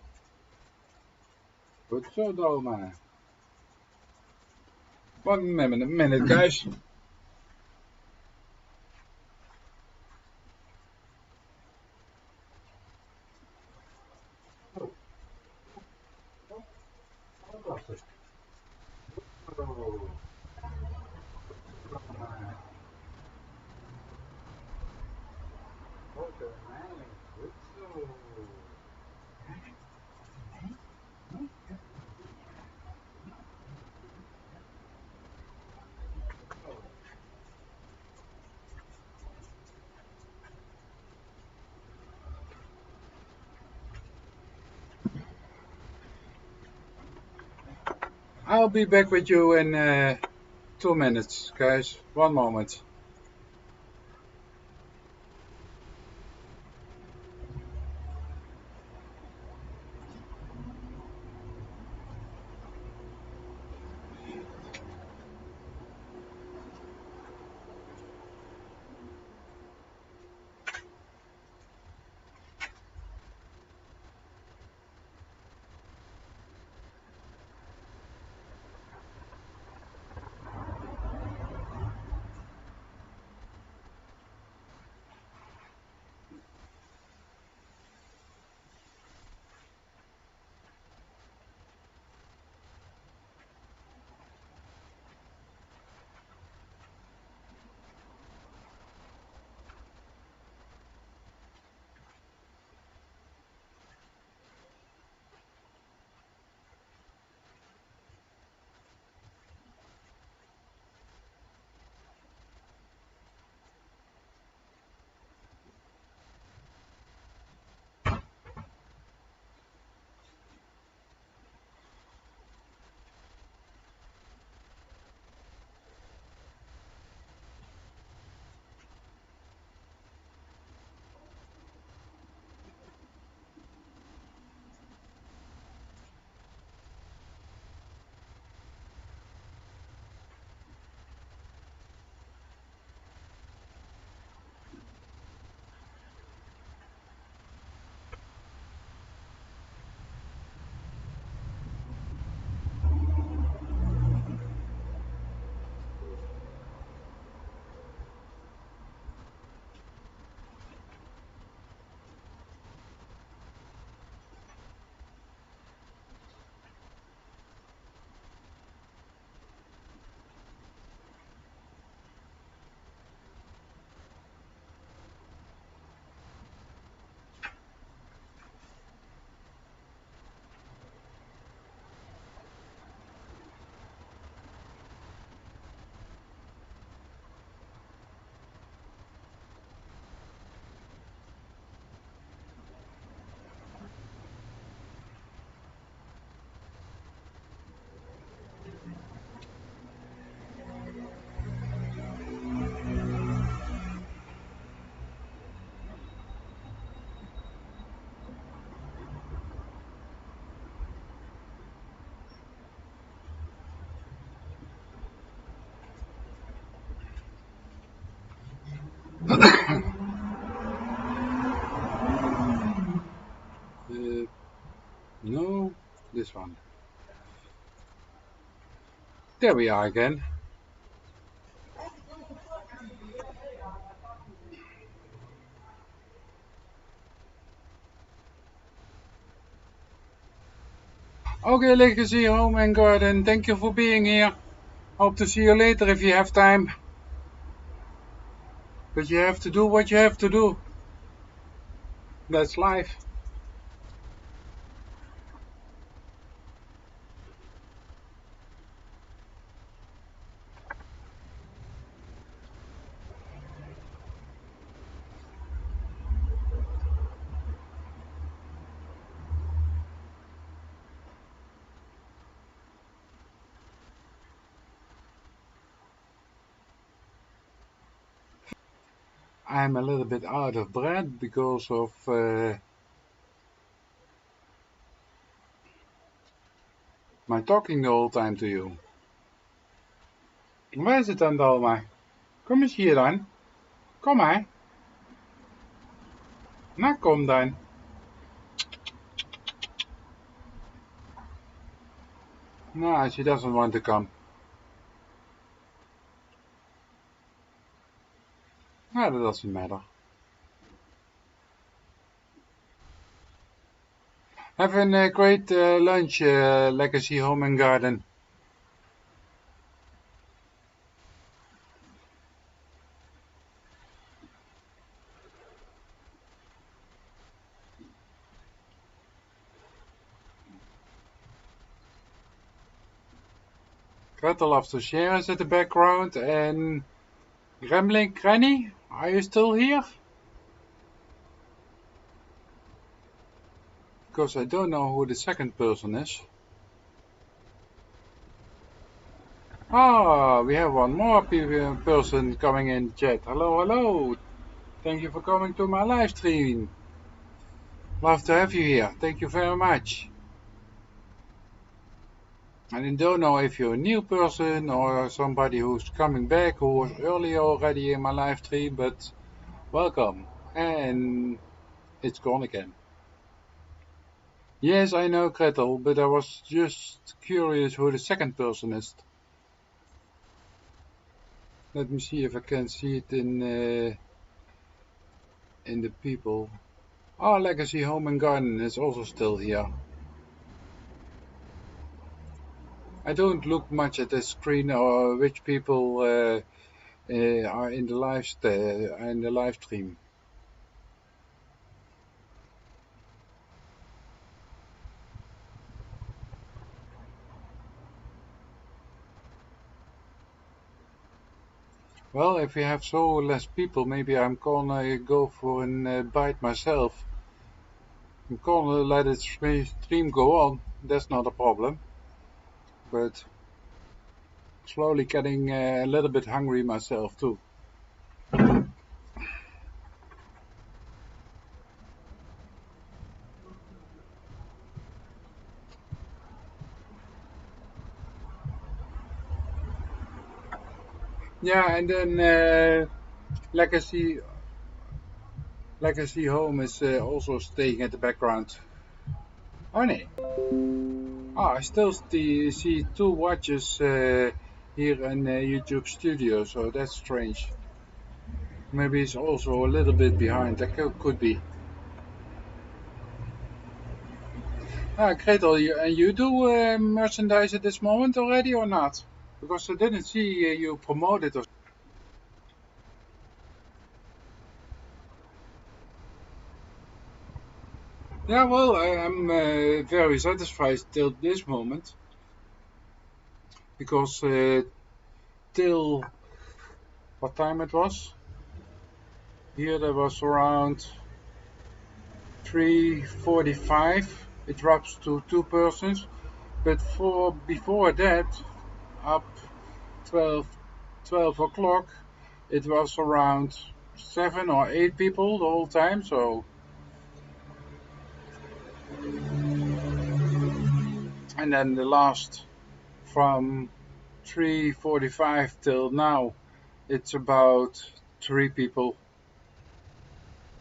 Goed zo, Doma. 1 minute, guys. Oh, fantastic. Oh, okay, man. I'll be back with you in 2 minutes, guys. 1 moment. No, this one. There we are again. Okay, Legacy Home and Garden, thank you for being here. Hope to see you later if you have time. But you have to do what you have to do. That's life. I'm a little bit out of breath because of my talking the whole time to you. Waar is het dan, Dalma? Kom eens hier dan. Kom maar. Nou, kom dan. No, she doesn't want to come. No, that doesn't matter. Have a great lunch, Legacy Home and Garden. Gretel loves to share us at the background, and Gremlin Granny, are you still here? Because I don't know who the second person is. Ah, we have one more person coming in chat. Hello, hello. Thank you for coming to my live stream. Love to have you here. Thank you very much. And I don't know if you're a new person or somebody who's coming back who was earlier already in my live stream, but welcome. And it's gone again. Yes, I know Gretel, but I was just curious who the second person is. Let me see if I can see it in the people. Oh, Legacy Home and Garden is also still here. I don't look much at the screen or which people are in the live stream. Well, if we have so less people, maybe I'm gonna go for a bite myself. I'm gonna let the stream go on. That's not a problem. But slowly getting a little bit hungry myself too. Yeah, and then Legacy Home is also staying at the background. Oh no. Ah, I still see two watches here in YouTube Studio, so that's strange. Maybe it's also a little bit behind. That could be. Ah, Gretel, you do merchandise at this moment already or not? Because I didn't see you promote it. Yeah, well, I'm very satisfied till this moment because till what time it was? Here there was around 3:45. It drops to two persons, but for before that, up 12, 12 o'clock, it was around 7 or 8 people the whole time. So, and then the last from 3:45 till now, it's about 3 people,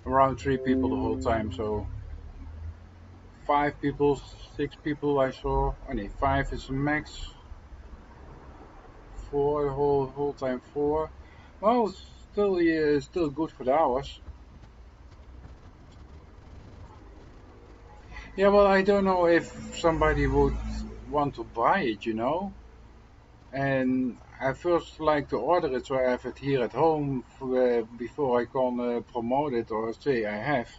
around 3 people the whole time. So 5 people, 6 people I saw. Only 5 is the max. 4 the whole time 4. Well, still good for the hours. Yeah, well, I don't know if somebody would want to buy it. And I first like to order it so I have it here at home before I can promote it or say I have.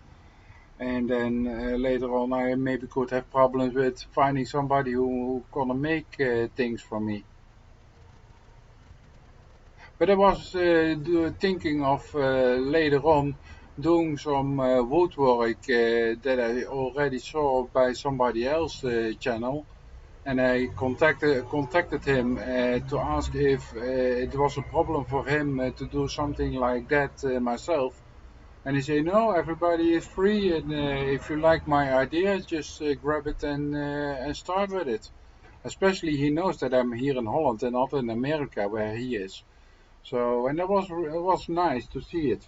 And then later on I maybe could have problems with finding somebody who gonna make things for me. But I was thinking of later on doing some woodwork that I already saw by somebody else's channel, and I contacted him to ask if it was a problem for him to do something like that myself. And he said, no, everybody is free, and if you like my idea, just grab it and start with it. Especially he knows that I'm here in Holland and not in America where he is. So, and it was nice to see it.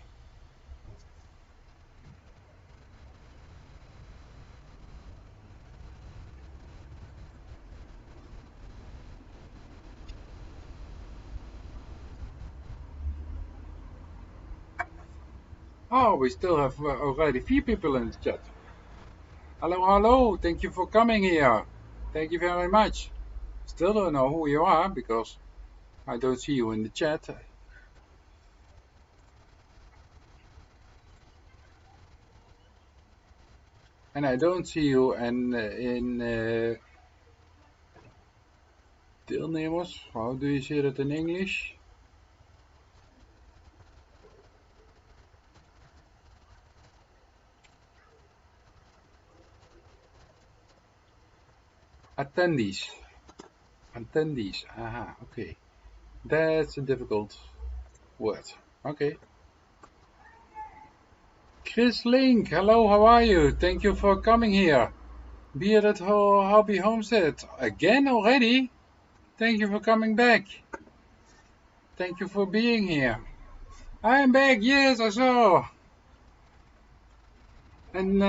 Oh, we still have already 4 people in the chat. Hello, hello. Thank you for coming here. Thank you very much. Still don't know who you are because I don't see you in the chat. And I don't see you in Deelnemers, how do you say that in English? Attendees. Attendees. Aha, okay. That's a difficult word. Okay. Chris Link, hello, how are you? Thank you for coming here. Bearded Hobby Homestead. Again already? Thank you for coming back. Thank you for being here. I'm back, yes, I saw. And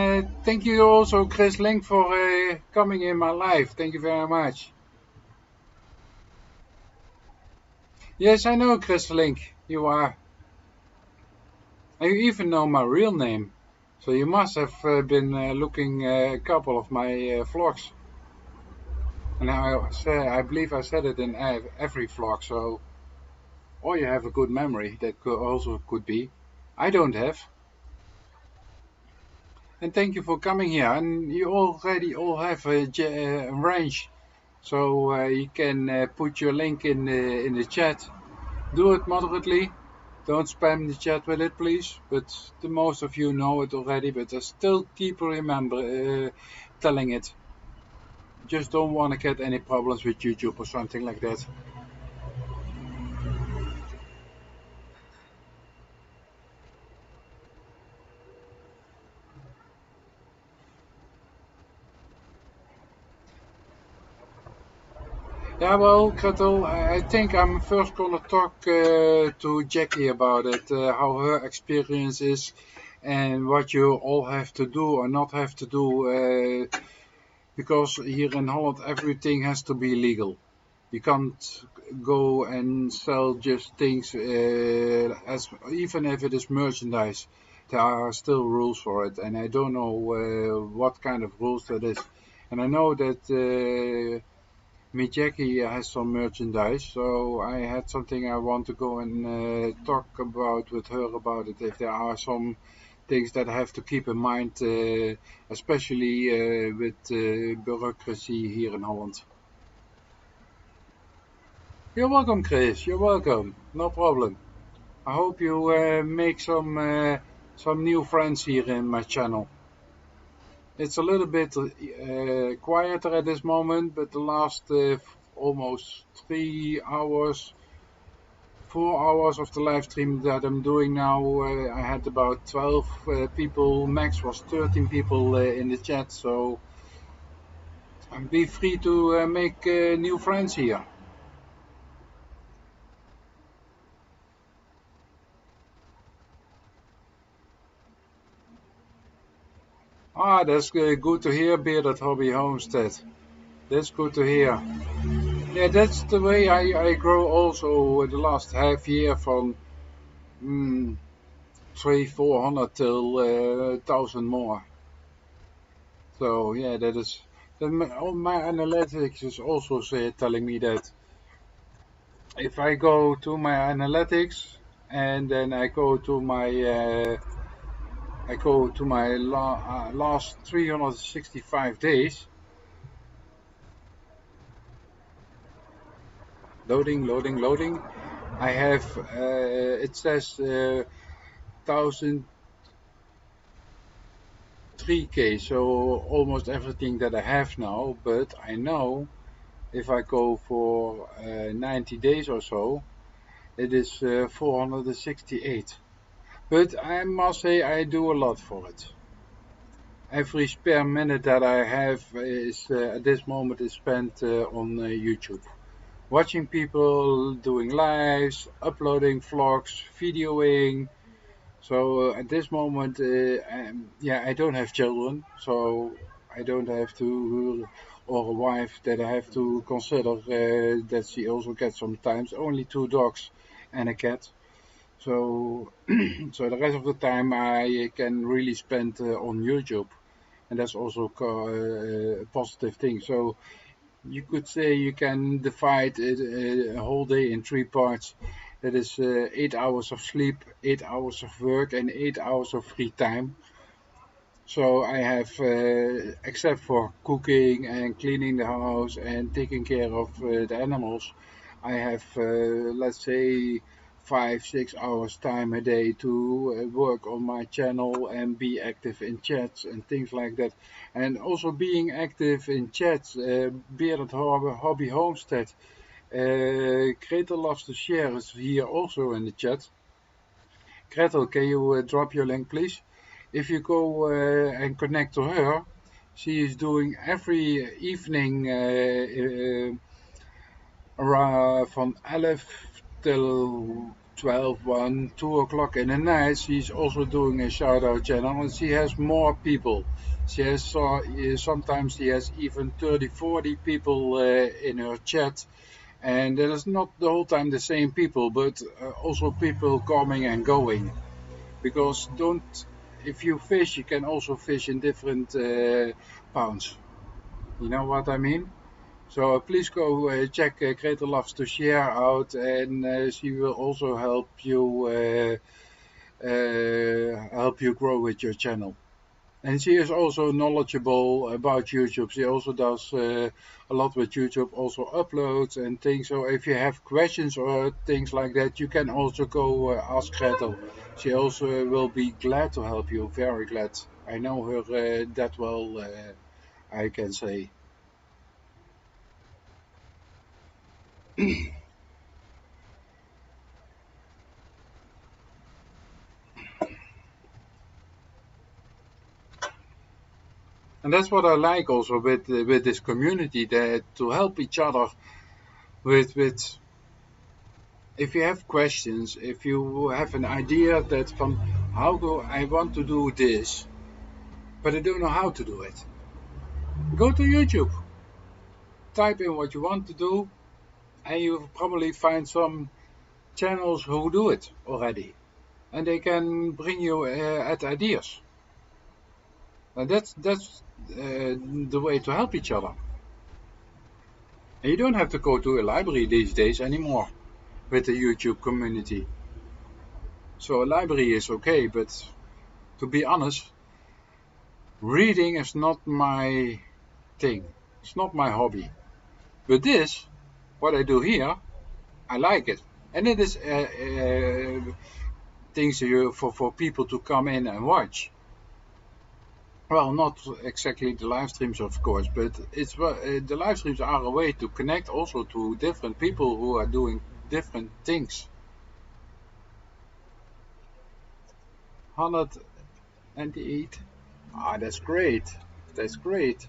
thank you also, Chris Link, for coming in my live. Thank you very much. Yes, I know, Chris Link. You are. And you even know my real name. So you must have been looking a couple of my vlogs. And I believe I said it in every vlog. So, or you have a good memory. That also could be. I don't have. And thank you for coming here. And you already all have a range. So you can put your link in the chat. Do it moderately. Don't spam the chat with it, please. But the most of you know it already. But I still keep telling it. Just don't want to get any problems with YouTube or something like that. Yeah, well, Gretel, I think I'm first gonna talk to Jackie about it, how her experience is, and what you all have to do or not have to do, because here in Holland everything has to be legal. You can't go and sell just things, as even if it is merchandise. There are still rules for it, and I don't know what kind of rules that is. And I know that. Me Jackie has some merchandise, so I had something I want to go and talk about with her about it. If there are some things that I have to keep in mind, especially with bureaucracy here in Holland. You're welcome, Chris. You're welcome. No problem. I hope you make some new friends here in my channel. It's a little bit quieter at this moment, but the last almost 3 hours, 4 hours of the live stream that I'm doing now, I had about 12 people, max was 13 people in the chat, so be free to make new friends here. Ah, that's good to hear, Bearded Hobby Homestead. That's good to hear. Yeah, that's the way I grow also the last half year from 300-400 till 1,000 more. So yeah, that is. My analytics is also telling me that if I go to my analytics and then I go to my last 365 days. Loading. I have it says 1,003K, so almost everything that I have now. But I know if I go for 90 days or so, it is 468. But I must say I do a lot for it. Every spare minute that I have is at this moment is spent on YouTube. Watching people doing lives, uploading vlogs, videoing. So at this moment, I don't have children, so I don't have to, or a wife that I have to consider that she also gets sometimes. Only 2 dogs and a cat. So, so the rest of the time I can really spend on YouTube, and that's also a positive thing. So you could say you can divide a whole day in 3 parts. That is 8 hours of sleep, 8 hours of work, and 8 hours of free time. So I have, except for cooking and cleaning the house and taking care of the animals, I have, let's say, 5, 6 hours time a day to work on my channel and be active in chats and things like that. And also being active in chats, Bearded Hobby Homestead. Gretel loves to share is here also in the chat. Gretel, can you drop your link, please? If you go and connect to her, she is doing every evening around from 11 till 12, 1, 2 o'clock in the night. She's also doing a shout out channel, and she has more people. She has sometimes she has even 30, 40 people in her chat, and that is not the whole time the same people, but also people coming and going. Because don't if you fish, you can also fish in different ponds. You know what I mean? So please go check Gretel Loves to Share out, and she will also help you grow with your channel. And she is also knowledgeable about YouTube. She also does a lot with YouTube, also uploads and things. So if you have questions or things like that, you can also go ask Gretel. She also will be glad to help you, very glad. I know her that well, I can say. And that's what I like also with this community, that to help each other with if you have questions, if you have an idea that from how do I want to do this, but I don't know how to do it, go to YouTube, type in what you want to do, and you'll probably find some channels who do it already, and they can bring you at ideas. And that's the way to help each other. And you don't have to go to a library these days anymore with the YouTube community. So a library is okay, but to be honest, reading is not my thing. It's not my hobby. But this, what I do here, I like it. And it is things for people to come in and watch. Well, not exactly the live streams, of course, but the live streams are a way to connect also to different people who are doing different things. 108. Ah, that's great. That's great.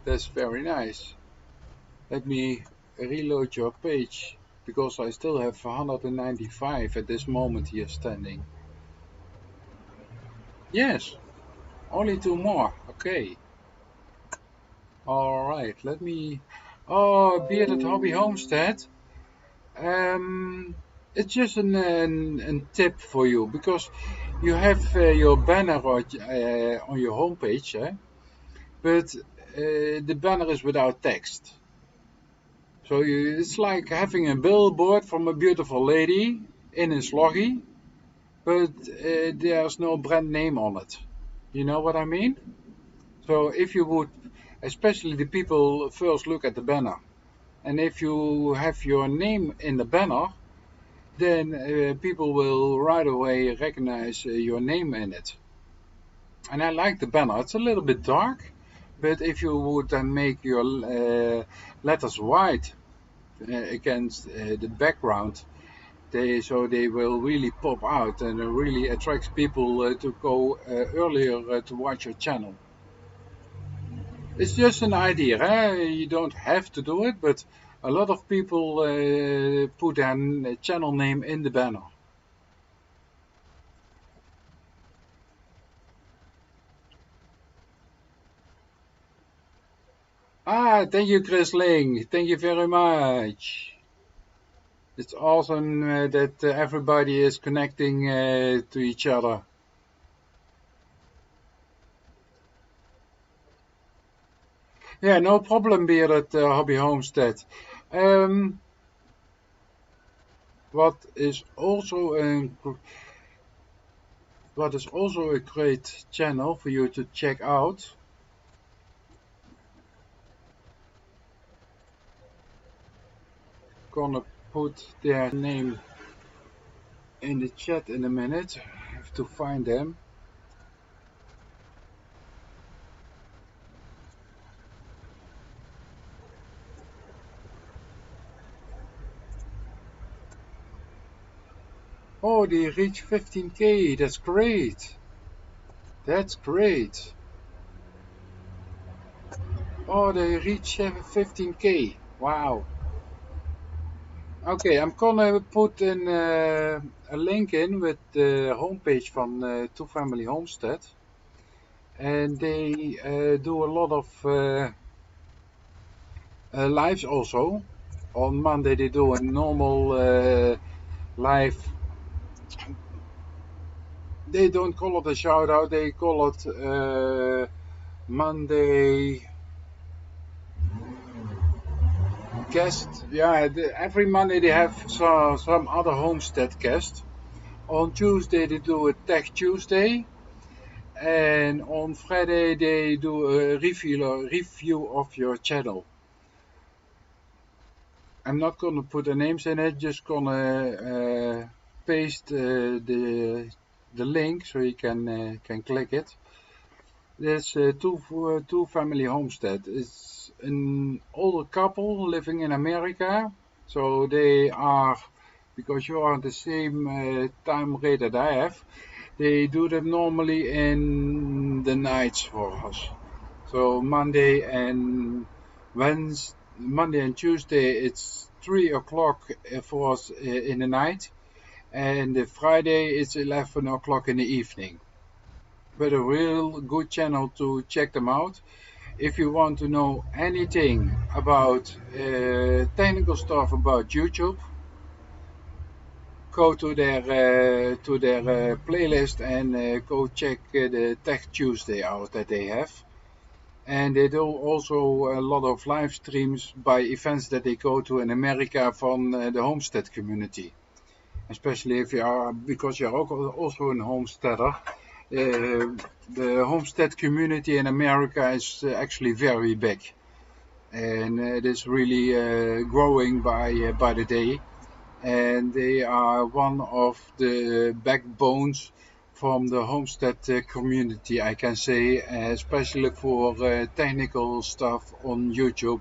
That's very nice. Let me reload your page, because I still have 195 at this moment here standing. Yes, only 2 more. Okay. Alright, let me... Oh, Bearded Hobby Homestead. It's just a tip for you, because you have your banner on your homepage, but the banner is without text. So it's like having a billboard from a beautiful lady in a sloggy, but there's no brand name on it. You know what I mean? So if you would, especially the people first look at the banner, and if you have your name in the banner, then people will right away recognize your name in it. And I like the banner. It's a little bit dark, but if you would then make your letters white against the background, so they will really pop out and really attract people to go earlier to watch your channel. It's just an idea, you don't have to do it, but a lot of people put their channel name in the banner. Ah, thank you, Chris Ling. Thank you very much. It's awesome that everybody is connecting to each other. Yeah, no problem, Bearded Hobby Homestead. What is also What is also a great channel for you to check out. Gonna put their name in the chat in a minute. I have to find them. Oh, they reached 15K. That's great. That's great. Oh, they reached 15K. Wow. Okay, I'm gonna put in a link in with the homepage from Two Family Homestead, and they do a lot of lives also. On Monday they do a normal live. They don't call it a shout out. They call it Monday guest. Yeah, every Monday they have some other homestead guest. On Tuesday they do a Tech Tuesday, and on Friday they do a review of your channel. I'm not gonna put the names in it, just gonna paste the link so you can click it. There's two family homestead. It's an older couple living in America, so they are, because you are the same time rate that I have, they do that normally in the nights for us. So Monday and Tuesday, it's 3 o'clock for us in the night, and the Friday it's 11 o'clock in the evening. But a real good channel to check them out. If you want to know anything about technical stuff about YouTube, go to their playlist and go check the Tech Tuesday out that they have. And they do also a lot of live streams by events that they go to in America from the homestead community. Especially if you are, because you're also a homesteader. The homestead community in America is actually very big. And it is really growing by the day. And they are one of the backbones from the homestead community, I can say, especially for technical stuff on YouTube,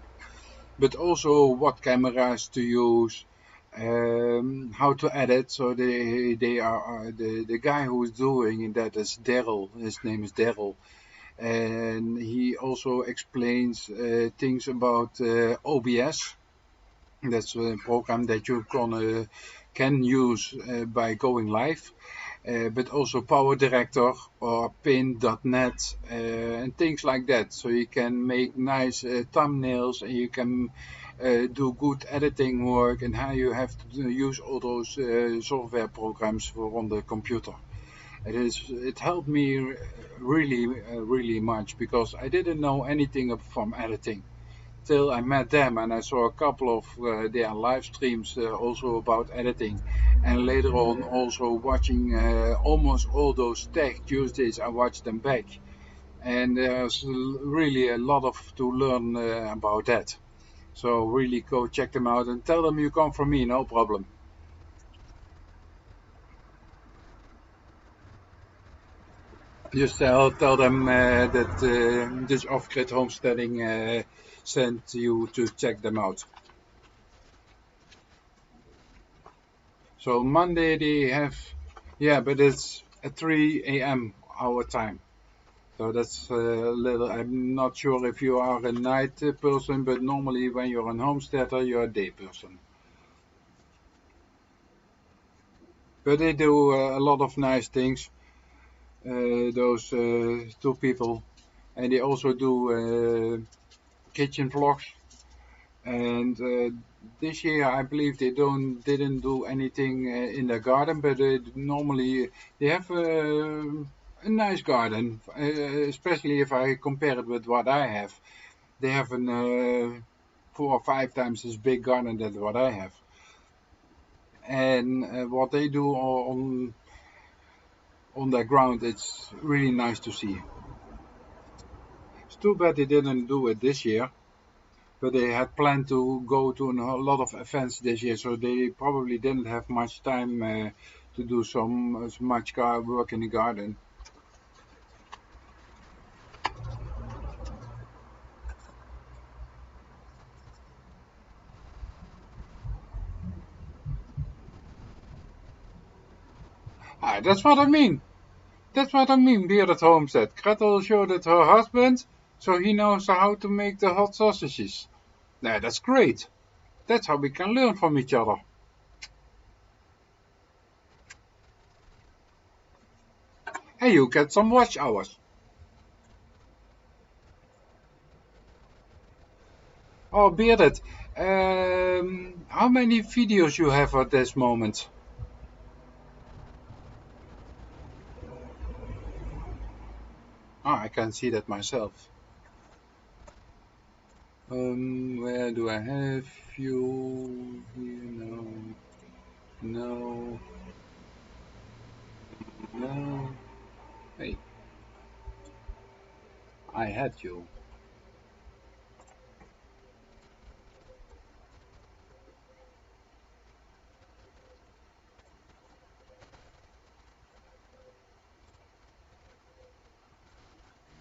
but also what cameras to use, how to edit. So they are the guy who is doing that is Daryl. His name is Daryl, and he also explains things about OBS. That's a program that you can use by going live, but also Power Director or Paint.net and things like that. So you can make nice thumbnails, and you can do good editing work, and how you have to use all those software programs for on the computer. It helped me really much, because I didn't know anything from editing till I met them, and I saw a couple of their live streams also about editing, and later on also watching almost all those Tech Tuesdays. I watched them back, and there's really a lot of to learn about that. So really go check them out and tell them you come from me, no problem. Just tell them that this off-grid homesteading sent you to check them out. So Monday they have, yeah, but it's at 3 a.m. our time. So that's a little, I'm not sure if you are a night person, but normally when you're a homesteader, you're a day person. But they do a lot of nice things, those two people. And they also do kitchen vlogs. And this year, I believe they didn't do anything in their garden, but normally they have a nice garden, especially if I compare it with what I have. They have an 4 or 5 times as big garden than what I have. And what they do on on the ground. It's really nice to see. It's too bad they didn't do it this year, but they had planned to go to a lot of events this year, so they probably didn't have much time to do so much work in the garden. Ah, that's what I mean. That's what I mean, Bearded Homestead. Gretel showed it her husband, so he knows how to make the hot sausages. Nah, that's great. That's how we can learn from each other. And you get some watch hours. Oh, Bearded, how many videos you have at this moment? Ah, I can see that myself. Where do I have you? No, no, no. Hey, I had you.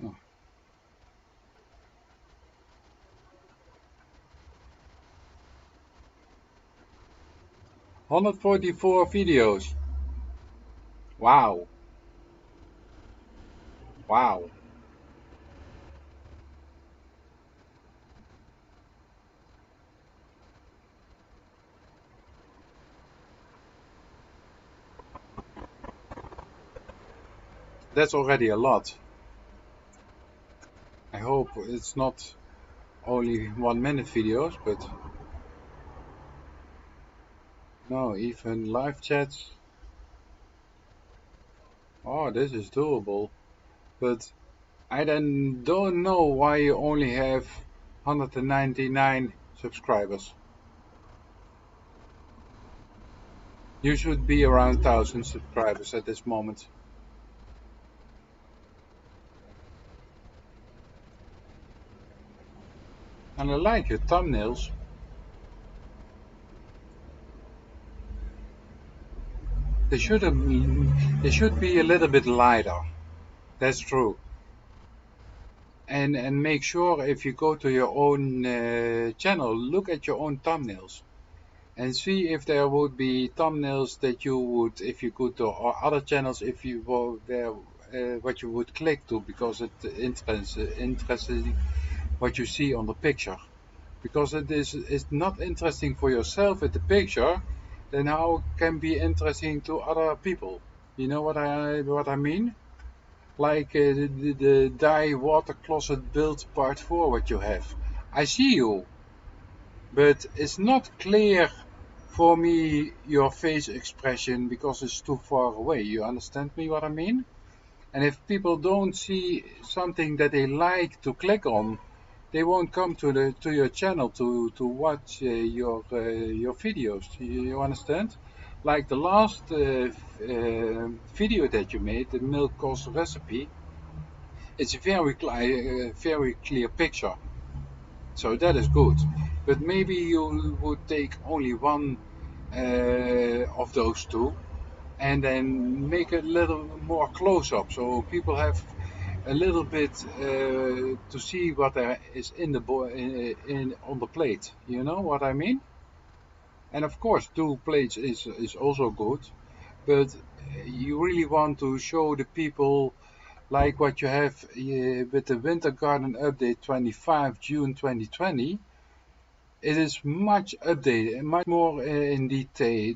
Oh, 144 videos. Wow, wow. That's already a lot. I hope it's not only 1 minute videos, but no, even live chats. Oh, this is doable. But I then don't know why you only have 199 subscribers. You should be around 1,000 subscribers at this moment. And I like your thumbnails. They should be a little bit lighter. That's true. And make sure if you go to your own channel, look at your own thumbnails and see if there would be thumbnails that you would, if you go to or other channels, if you were there, what you would click to because it interesting what you see on the picture. Because it is not interesting for yourself at the picture, then how it can be interesting to other people? You know what I mean? Like the dye water closet build part 4 what you have. I see you, but it's not clear for me your face expression because it's too far away. You understand me what I mean? And if people don't see something that they like to click on, they won't come to your channel to watch your videos. You understand? Like the last video that you made, the milk cost recipe. It's a very clear picture, so that is good. But maybe you would take only one of those two and then make it a little more close up so people have a little bit to see what there is in the on the plate. You know what I mean? And of course, 2 plates is also good, but you really want to show the people like what you have with the Winter Garden Update 25 June 2020. It is much updated and much more in detail